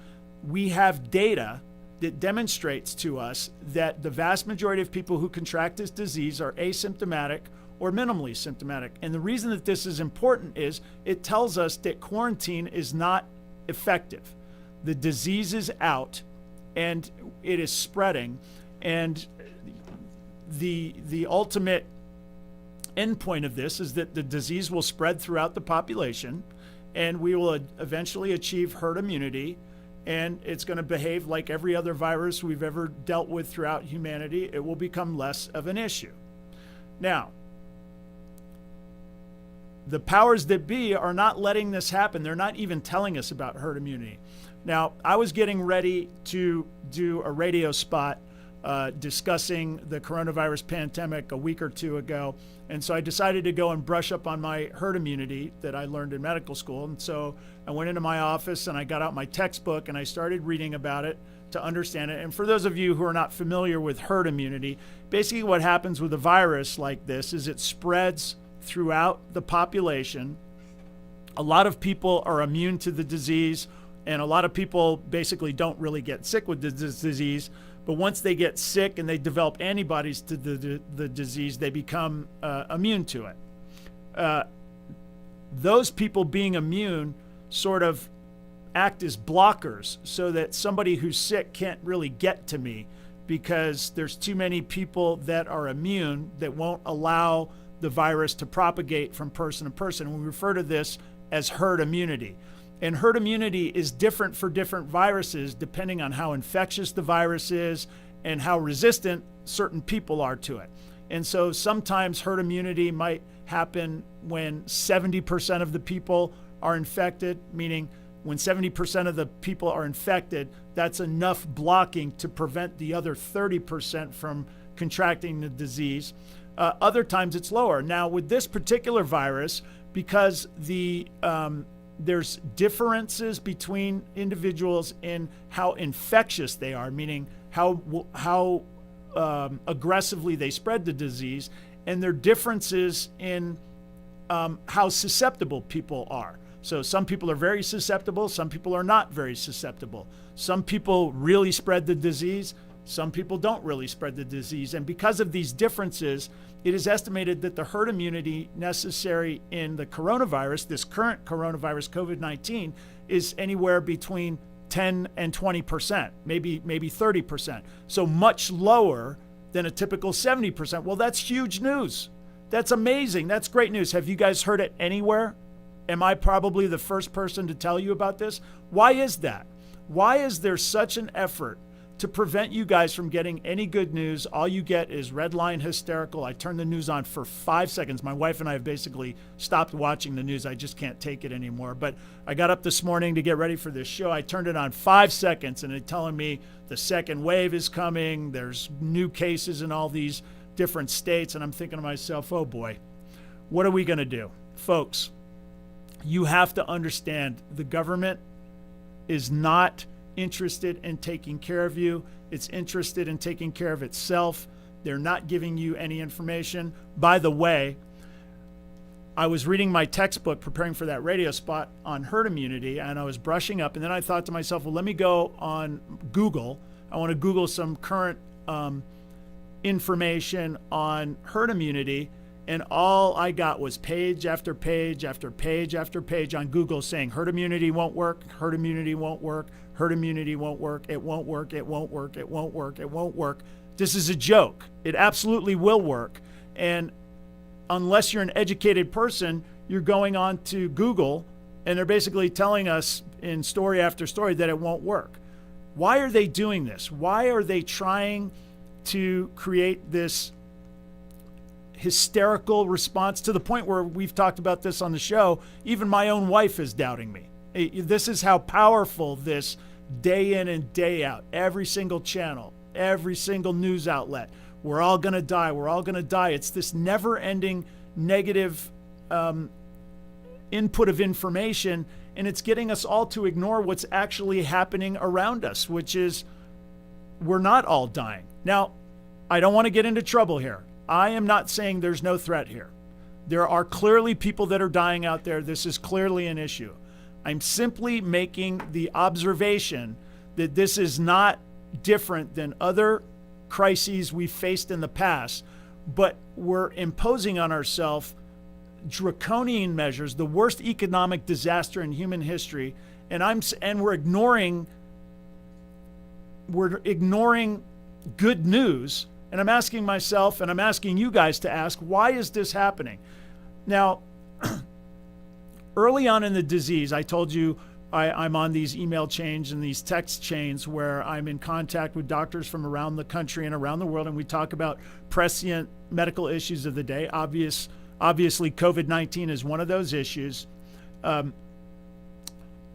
We have data that demonstrates to us that the vast majority of people who contract this disease are asymptomatic or minimally symptomatic. And the reason that this is important is it tells us that quarantine is not effective. The disease is out and it is spreading, and the ultimate endpoint of this is that the disease will spread throughout the population and we will eventually achieve herd immunity, and it's going to behave like every other virus we've ever dealt with throughout humanity. It will become less of an issue. Now, the powers that be are not letting this happen. They're not even telling us about herd immunity. Now, I was getting ready to do a radio spot discussing the coronavirus pandemic a week or two ago, and so I decided to go and brush up on my herd immunity that I learned in medical school. And so I went into my office and I got out my textbook and I started reading about it to understand it. And for those of you who are not familiar with herd immunity, basically what happens with a virus like this is it spreads throughout the population. A lot of people are immune to the disease, and a lot of people basically don't really get sick with this disease. But once they get sick and they develop antibodies to the disease, they become immune to it. Those people being immune sort of act as blockers so that somebody who's sick can't really get to me, because there's too many people that are immune that won't allow the virus to propagate from person to person. We refer to this as herd immunity. And herd immunity is different for different viruses depending on how infectious the virus is and how resistant certain people are to it. And so sometimes herd immunity might happen when 70% of the people are infected, meaning when 70% of the people are infected, that's enough blocking to prevent the other 30% from contracting the disease. Other times it's lower. Now with this particular virus, because there's differences between individuals in how infectious they are, meaning how aggressively they spread the disease, and there are differences in how susceptible people are. So some people are very susceptible, some people are not very susceptible. Some people really spread the disease, some people don't really spread the disease. And because of these differences, it is estimated that the herd immunity necessary in the coronavirus, this current coronavirus, COVID-19, is anywhere between 10 and 20%, maybe 30%. So much lower than a typical 70%. Well, that's huge news. That's amazing. That's great news. Have you guys heard it anywhere? Am I probably the first person to tell you about this? Why is that? Why is there such an effort to prevent you guys from getting any good news? All you get is red line hysterical. I turn the news on for 5 seconds. My wife and I have basically stopped watching the news. I just can't take it anymore. But I got up this morning to get ready for this show. I turned it on 5 seconds and it's telling me the second wave is coming. There's new cases in all these different states. And I'm thinking to myself, oh boy, what are we going to do? Folks, you have to understand the government is not interested in taking care of you. It's interested in taking care of itself. They're not giving you any information. By the way, I was reading my textbook preparing for that radio spot on herd immunity, and I was brushing up, and then I thought to myself, well, let me go on Google. I want to Google some current information on herd immunity, and all I got was page after page after page after page on Google saying herd immunity won't work, herd immunity won't work, herd immunity won't work, it won't work, it won't work, it won't work, it won't work. This is a joke. It absolutely will work. And unless you're an educated person, you're going on to Google and they're basically telling us in story after story that it won't work. Why are they doing this? Why are they trying to create this hysterical response to the point where we've talked about this on the show? Even my own wife is doubting me. This is how powerful this day in and day out, every single channel, every single news outlet, we're all going to die, we're all going to die. It's this never-ending negative input of information, and it's getting us all to ignore what's actually happening around us, which is we're not all dying. Now, I don't want to get into trouble here. I am not saying there's no threat here. There are clearly people that are dying out there. This is clearly an issue. I'm simply making the observation that this is not different than other crises we've faced in the past, but we're imposing on ourselves draconian measures, the worst economic disaster in human history, and we're ignoring good news. And I'm asking myself, and I'm asking you guys to ask, why is this happening? Now, early on in the disease, I told you I'm on these email chains and these text chains where I'm in contact with doctors from around the country and around the world, and we talk about prescient medical issues of the day. Obviously, COVID-19 is one of those issues.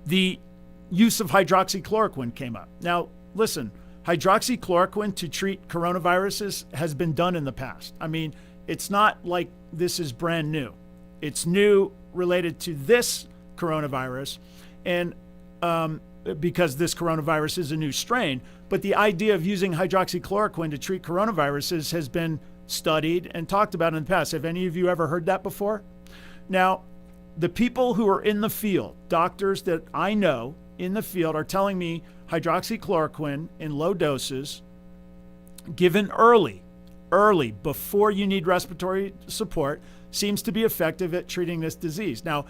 The use of hydroxychloroquine came up. Now, listen, hydroxychloroquine to treat coronaviruses has been done in the past. I mean, it's not like this is brand new. It's new related to this coronavirus, and because this coronavirus is a new strain. But the idea of using hydroxychloroquine to treat coronaviruses has been studied and talked about in the past. Have any of you ever heard that before? Now, the people who are in the field, doctors that I know in the field, are telling me hydroxychloroquine in low doses, given early, before you need respiratory support, seems to be effective at treating this disease. Now,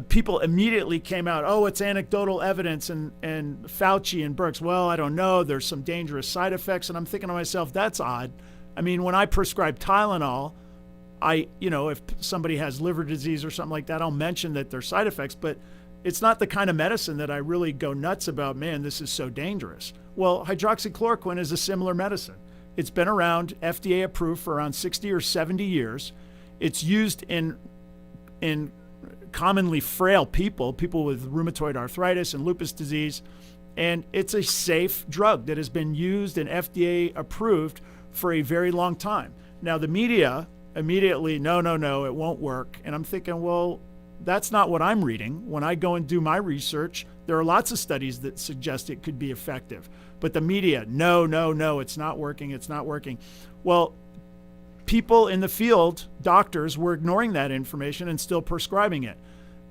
people immediately came out, oh, it's anecdotal evidence, and Fauci and Brooks, well, I don't know, there's some dangerous side effects. And I'm thinking to myself, that's odd. I mean, when I prescribe Tylenol, if somebody has liver disease or something like that, I'll mention that there's side effects, but it's not the kind of medicine that I really go nuts about, man, this is so dangerous. Well, hydroxychloroquine is a similar medicine. It's been around, FDA approved, for around 60 or 70 years. It's used in commonly frail people with rheumatoid arthritis and lupus disease, and it's a safe drug that has been used and FDA approved for a very long time. Now, the media immediately, no, it won't work. And I'm thinking, well, that's not what I'm reading. When I go and do my research, there are lots of studies that suggest it could be effective. But the media, no, it's not working. Well, people in the field, doctors, were ignoring that information and still prescribing it.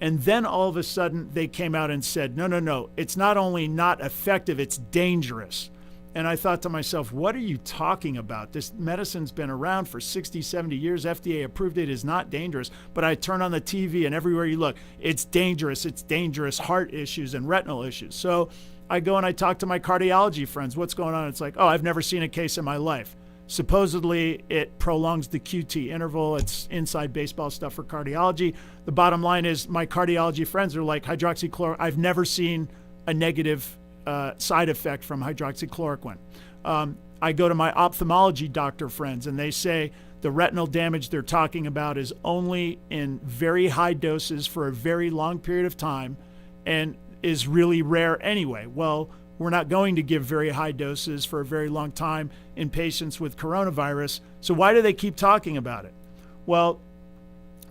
And then all of a sudden they came out and said, no, it's not only not effective, it's dangerous. And I thought to myself, what are you talking about? This medicine's been around for 60, 70 years. FDA approved it, is not dangerous. But I turn on the TV and everywhere you look, it's dangerous, heart issues and retinal issues. So I go and I talk to my cardiology friends. What's going on? It's like, oh, I've never seen a case in my life. Supposedly, it prolongs the QT interval. It's inside baseball stuff for cardiology. The bottom line is my cardiology friends are like, hydroxychloroquine, I've never seen a negative side effect from hydroxychloroquine. I go to my ophthalmology doctor friends, and they say the retinal damage they're talking about is only in very high doses for a very long period of time and is really rare anyway. Well, we're not going to give very high doses for a very long time in patients with coronavirus. So why do they keep talking about it? Well,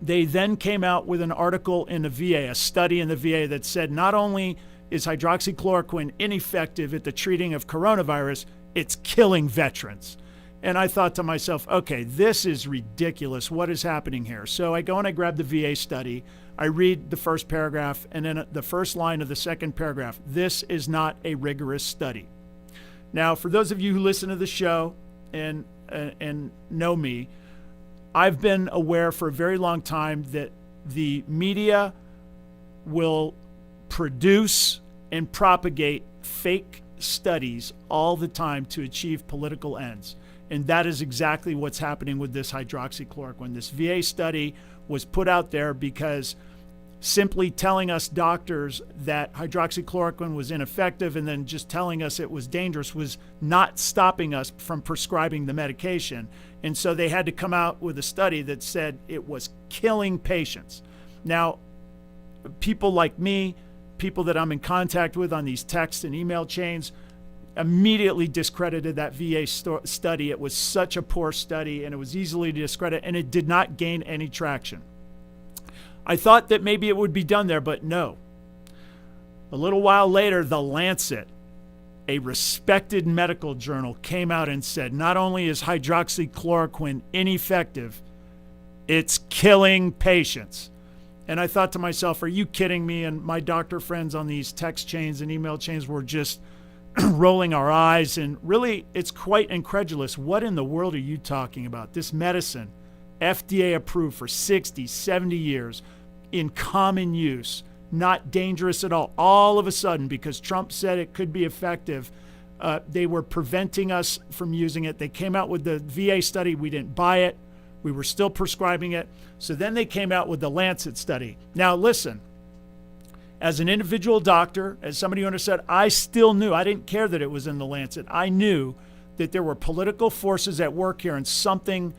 they then came out with an article in the VA, a study in the VA that said not only is hydroxychloroquine ineffective at the treating of coronavirus, it's killing veterans. And I thought to myself, okay, this is ridiculous. What is happening here? So I go and I grab the VA study. I read the first paragraph and then the first line of the second paragraph. This is not a rigorous study. Now, for those of you who listen to the show and know me, I've been aware for a very long time that the media will produce and propagate fake studies all the time to achieve political ends. And that is exactly what's happening with this hydroxychloroquine. This VA study was put out there because simply telling us doctors that hydroxychloroquine was ineffective and then just telling us it was dangerous was not stopping us from prescribing the medication. And so they had to come out with a study that said it was killing patients. Now, people like me, people that I'm in contact with on these text and email chains, immediately discredited that VA study. It was such a poor study and it was easily discredited and it did not gain any traction. I thought that maybe it would be done there, but no. A little while later, The Lancet, a respected medical journal, came out and said not only is hydroxychloroquine ineffective, it's killing patients. And I thought to myself, are you kidding me? And my doctor friends on these text chains and email chains were just rolling our eyes. And really, it's quite incredulous. What in the world are you talking about? This medicine, FDA approved for 60, 70 years, in common use, not dangerous at all. All of a sudden, because Trump said it could be effective, they were preventing us from using it. They came out with the VA study. We didn't buy it. We were still prescribing it. So then they came out with the Lancet study. Now, listen, as an individual doctor, as somebody who understood, I still knew, I didn't care that it was in the Lancet. I knew that there were political forces at work here and something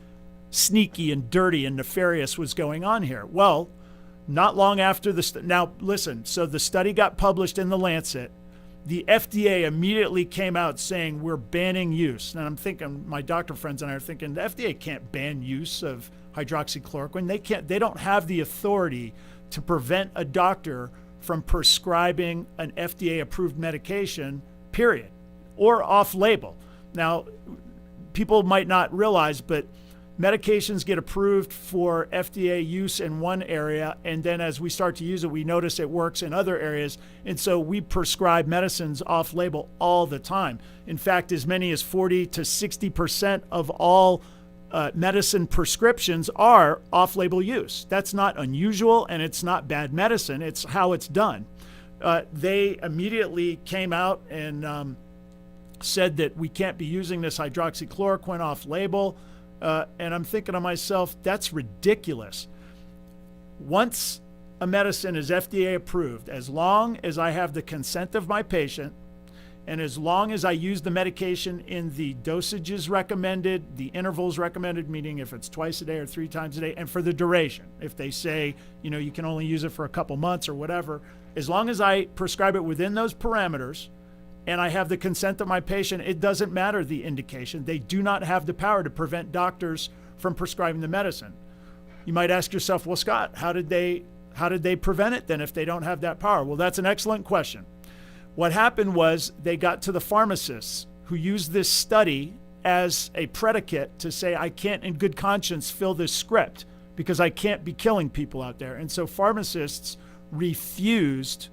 sneaky and dirty and nefarious was going on here. Well, not long after now listen, so the study got published in the Lancet. The FDA immediately came out saying we're banning use. And I'm thinking, my doctor friends and I are thinking, the FDA can't ban use of hydroxychloroquine. They don't have the authority to prevent a doctor from prescribing an FDA approved medication, period, or off label. Now, people might not realize, but medications get approved for FDA use in one area, and then as we start to use it, we notice it works in other areas, and so we prescribe medicines off-label all the time. In fact, as many as 40 to 60% of all medicine prescriptions are off-label use. That's not unusual, and it's not bad medicine. It's how it's done. They immediately came out and said that we can't be using this hydroxychloroquine off-label. And I'm thinking to myself, that's ridiculous. Once a medicine is FDA approved, as long as I have the consent of my patient, and as long as I use the medication in the dosages recommended, the intervals recommended, meaning if it's twice a day or 3 times a day, and for the duration, if they say, you can only use it for a couple months or whatever, as long as I prescribe it within those parameters and I have the consent of my patient, it doesn't matter the indication. They do not have the power to prevent doctors from prescribing the medicine. You might ask yourself, well, Scott, how did they prevent it then if they don't have that power? Well, that's an excellent question. What happened was they got to the pharmacists who used this study as a predicate to say, I can't in good conscience fill this script because I can't be killing people out there. And so pharmacists refused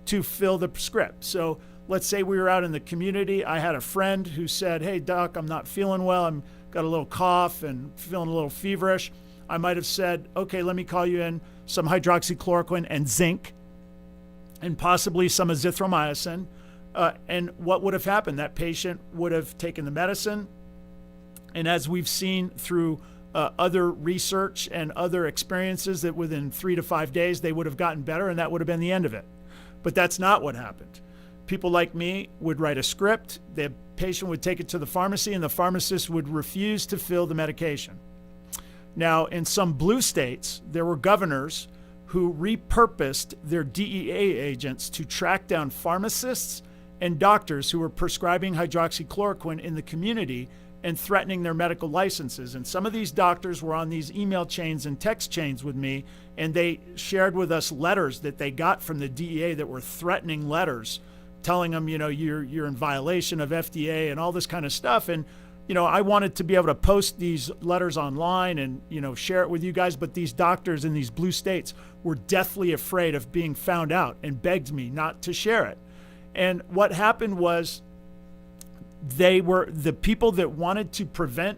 to fill the script. So let's say we were out in the community. I had a friend who said, hey, doc, I'm not feeling well. I'm got a little cough and feeling a little feverish. I might have said, okay, let me call you in some hydroxychloroquine and zinc, and possibly some azithromycin. And what would have happened? That patient would have taken the medicine. And as we've seen through other research and other experiences, that within 3 to 5 days, they would have gotten better, and that would have been the end of it. But that's not what happened. People like me would write a script. The patient would take it to the pharmacy, and the pharmacist would refuse to fill the medication. Now, in some blue states, there were governors who repurposed their DEA agents to track down pharmacists and doctors who were prescribing hydroxychloroquine in the community and threatening their medical licenses. And some of these doctors were on these email chains and text chains with me, and they shared with us letters that they got from the DEA that were threatening letters, telling them, you're in violation of FDA and all this kind of stuff. And I wanted to be able to post these letters online and, share it with you guys. But these doctors in these blue states were deathly afraid of being found out and begged me not to share it. And what happened was they were the people that wanted to prevent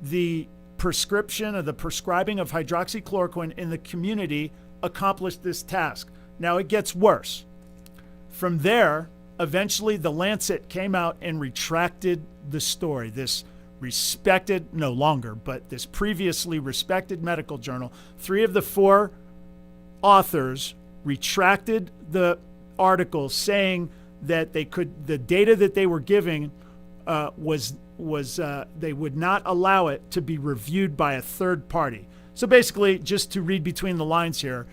the prescription or the prescribing of hydroxychloroquine in the community accomplished this task. Now it gets worse. From there, eventually the Lancet came out and retracted the story. This respected, no longer, but this previously respected medical journal, 3 of the 4 authors retracted the article, saying that the data that they were giving was they would not allow it to be reviewed by a third party. So basically, just to read between the lines here,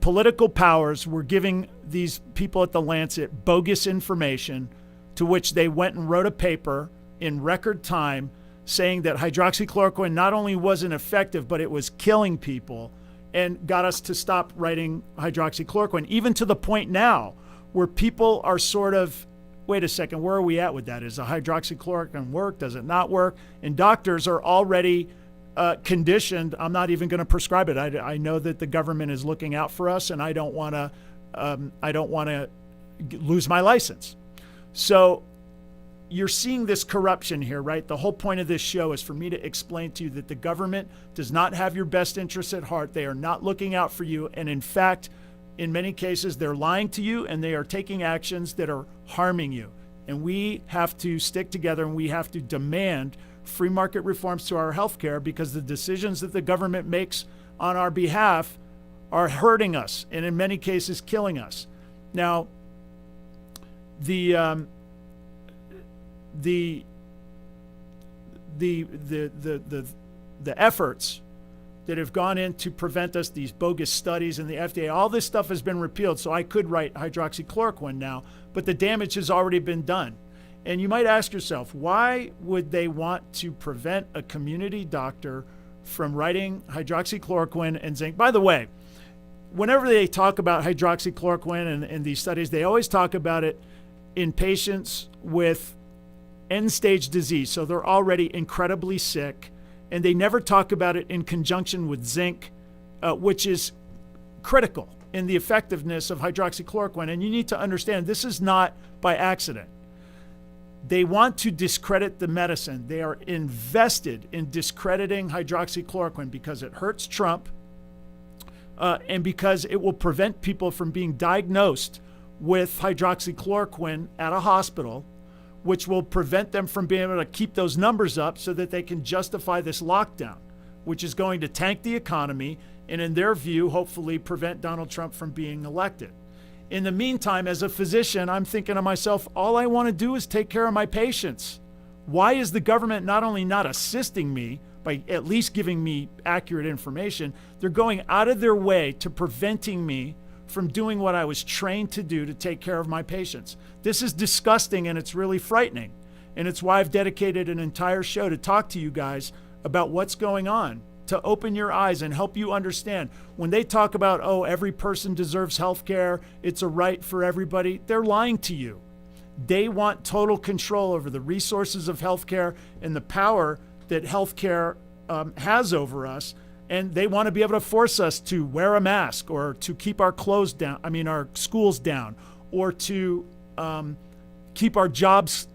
political powers were giving these people at the Lancet bogus information, to which they went and wrote a paper in record time saying that hydroxychloroquine not only wasn't effective, but it was killing people, and got us to stop writing hydroxychloroquine, even to the point now where people are sort of, wait a second, where are we at with that? Is the hydroxychloroquine work? Does it not work? And doctors are already conditioned, I'm not even going to prescribe it. I know that the government is looking out for us, and I don't want to lose my license. So you're seeing this corruption here, right? The whole point of this show is for me to explain to you that the government does not have your best interests at heart. They are not looking out for you. And in fact, in many cases, they're lying to you, and they are taking actions that are harming you. And we have to stick together, and we have to demand free market reforms to our healthcare, because the decisions that the government makes on our behalf are hurting us, and in many cases killing us. Now, the efforts that have gone in to prevent us, these bogus studies and the FDA, all this stuff has been repealed. So I could write hydroxychloroquine now, but the damage has already been done. And you might ask yourself, why would they want to prevent a community doctor from writing hydroxychloroquine and zinc? By the way, whenever they talk about hydroxychloroquine and these studies, they always talk about it in patients with end-stage disease. So they're already incredibly sick, and they never talk about it in conjunction with zinc, which is critical in the effectiveness of hydroxychloroquine. And you need to understand, this is not by accident. They want to discredit the medicine. They are invested in discrediting hydroxychloroquine because it hurts Trump, and because it will prevent people from being diagnosed with hydroxychloroquine at a hospital, which will prevent them from being able to keep those numbers up so that they can justify this lockdown, which is going to tank the economy and, in their view, hopefully prevent Donald Trump from being elected. In the meantime, as a physician, I'm thinking to myself, all I want to do is take care of my patients. Why is the government not only not assisting me by at least giving me accurate information, they're going out of their way to preventing me from doing what I was trained to do to take care of my patients. This is disgusting and it's really frightening. And it's why I've dedicated an entire show to talk to you guys about what's going on, to open your eyes and help you understand. When they talk about, oh, every person deserves health care, it's a right for everybody, they're lying to you. They want total control over the resources of healthcare and the power that healthcare has over us, and they want to be able to force us to wear a mask or to keep our our schools down, or to keep our jobs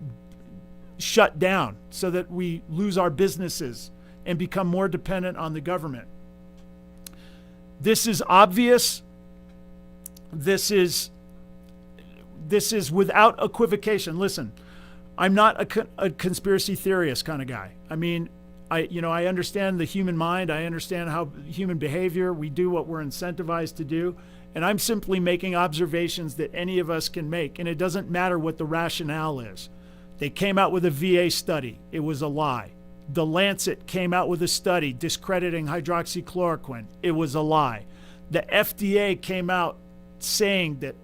shut down so that we lose our businesses and become more dependent on the government. This is obvious. This is without equivocation. Listen, I'm not a conspiracy theorist kind of guy. I mean, I understand the human mind. I understand how human behavior, we do what we're incentivized to do. And I'm simply making observations that any of us can make. And it doesn't matter what the rationale is. They came out with a VA study. It was a lie. The Lancet came out with a study discrediting hydroxychloroquine. It was a lie. The FDA came out saying that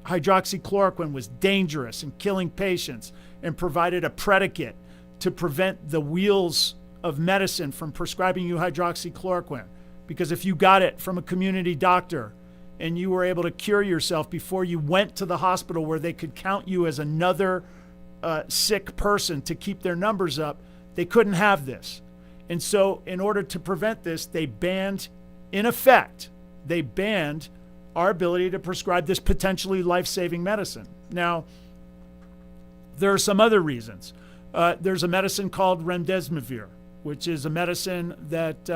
hydroxychloroquine was dangerous and killing patients, and provided a predicate to prevent the wheels of medicine from prescribing you hydroxychloroquine. Because if you got it from a community doctor and you were able to cure yourself before you went to the hospital where they could count you as another sick person to keep their numbers up, they couldn't have this. And so in order to prevent this, they banned our ability to prescribe this potentially life-saving medicine. Now, there are some other reasons. There's a medicine called remdesivir, which is a medicine that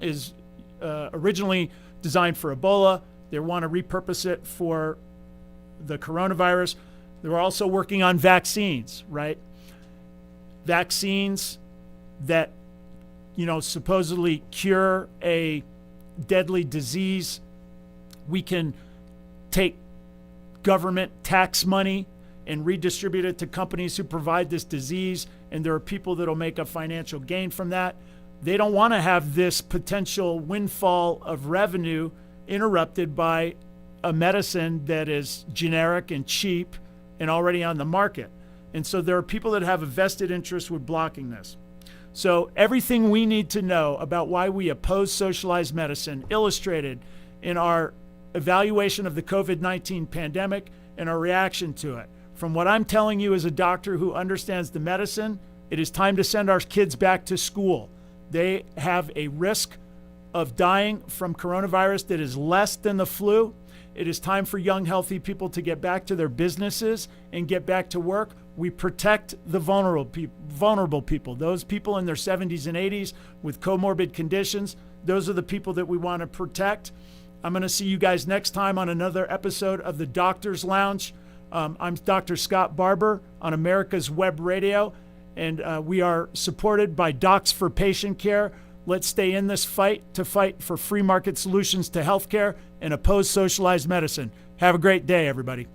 is originally designed for Ebola. They want to repurpose it for the coronavirus. They're also working on vaccines, right? Vaccines that, supposedly cure a deadly disease. We can take government tax money and redistribute it to companies who provide this disease, and there are people that will make a financial gain from that. They don't want to have this potential windfall of revenue interrupted by a medicine that is generic and cheap and already on the market. And so there are people that have a vested interest with blocking this. So everything we need to know about why we oppose socialized medicine, illustrated in our evaluation of the COVID-19 pandemic and our reaction to it. From what I'm telling you as a doctor who understands the medicine, it is time to send our kids back to school. They have a risk of dying from coronavirus that is less than the flu. It is time for young, healthy people to get back to their businesses and get back to work. We protect the vulnerable people, those people in their 70s and 80s with comorbid conditions. Those are the people that we want to protect. I'm going to see you guys next time on another episode of the Doctor's Lounge. I'm Dr. Scott Barber on America's Web Radio, and we are supported by Docs for Patient Care. Let's stay in this fight to fight for free market solutions to healthcare and oppose socialized medicine. Have a great day, everybody.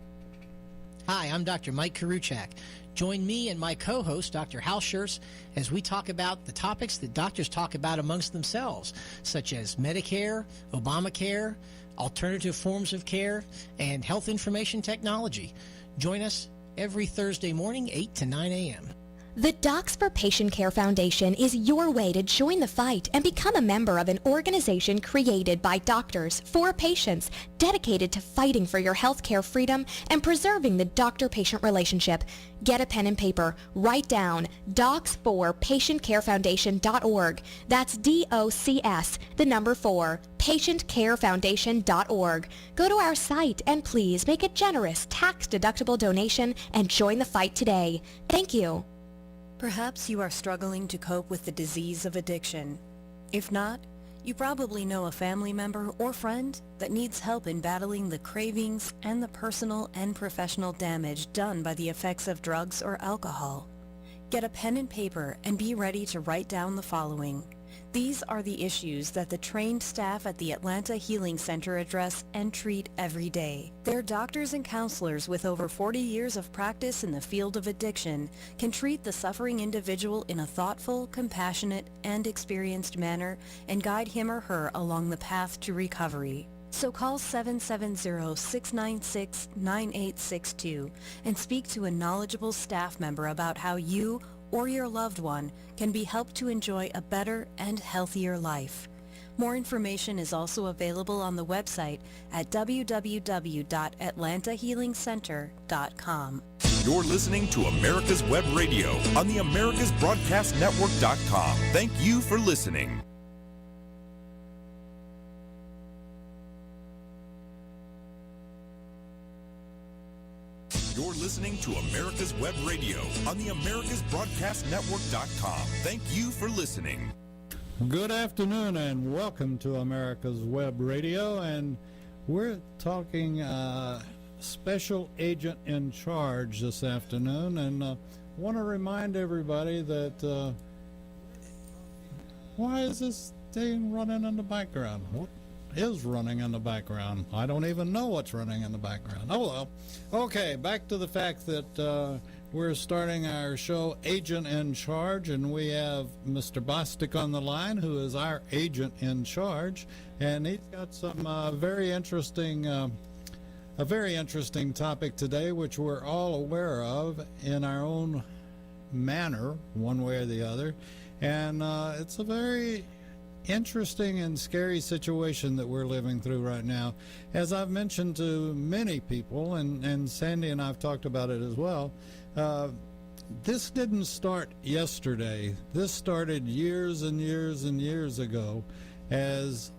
Hi, I'm Dr. Mike Karuchak. Join me and my co-host, Dr. Hal Schertz, as we talk about the topics that doctors talk about amongst themselves, such as Medicare, Obamacare, alternative forms of care, and health information technology. Join us every Thursday morning, 8 to 9 a.m. The Docs for Patient Care Foundation is your way to join the fight and become a member of an organization created by doctors for patients, dedicated to fighting for your healthcare freedom and preserving the doctor-patient relationship. Get a pen and paper. Write down docs4patientcarefoundation.org. That's DOCS, the number 4, patientcarefoundation.org. Go to our site and please make a generous tax-deductible donation and join the fight today. Thank you. Perhaps you are struggling to cope with the disease of addiction. If not, You probably know a family member or friend that needs help in battling the cravings and the personal and professional damage done by the effects of drugs or alcohol. Get a pen and paper and be ready to write down the following. These are the issues that the trained staff at the Atlanta Healing Center address and treat every day. Their doctors and counselors with over 40 years of practice in the field of addiction can treat the suffering individual in a thoughtful, compassionate, and experienced manner and guide him or her along the path to recovery. So call 770-696-9862 and speak to a knowledgeable staff member about how you or your loved one can be helped to enjoy a better and healthier life. More information is also available on the website at www.atlantahealingcenter.com. You're listening to America's Web Radio on the AmericasBroadcastNetwork.com. Thank you for listening. You're listening to America's Web Radio on the AmericasBroadcastNetwork.com. Thank you for listening. Good afternoon and welcome to America's Web Radio, and we're talking special agent in charge this afternoon, and want to remind everybody that why is this thing running in the background? What is running in the background? I don't even know what's running in the background. Oh well. Okay, back to the fact that we're starting our show Agent in Charge, and we have Mr. Bostic on the line, who is our agent in charge, and he's got some a very interesting topic today, which we're all aware of in our own manner, one way or the other, and it's a very interesting and scary situation that we're living through right now. As I've mentioned to many people, and Sandy and I've talked about it as well, this didn't start yesterday. This started years and years and years ago as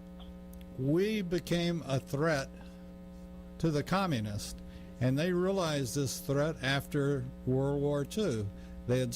we became a threat to the communists, and they realized this threat after World War II. They had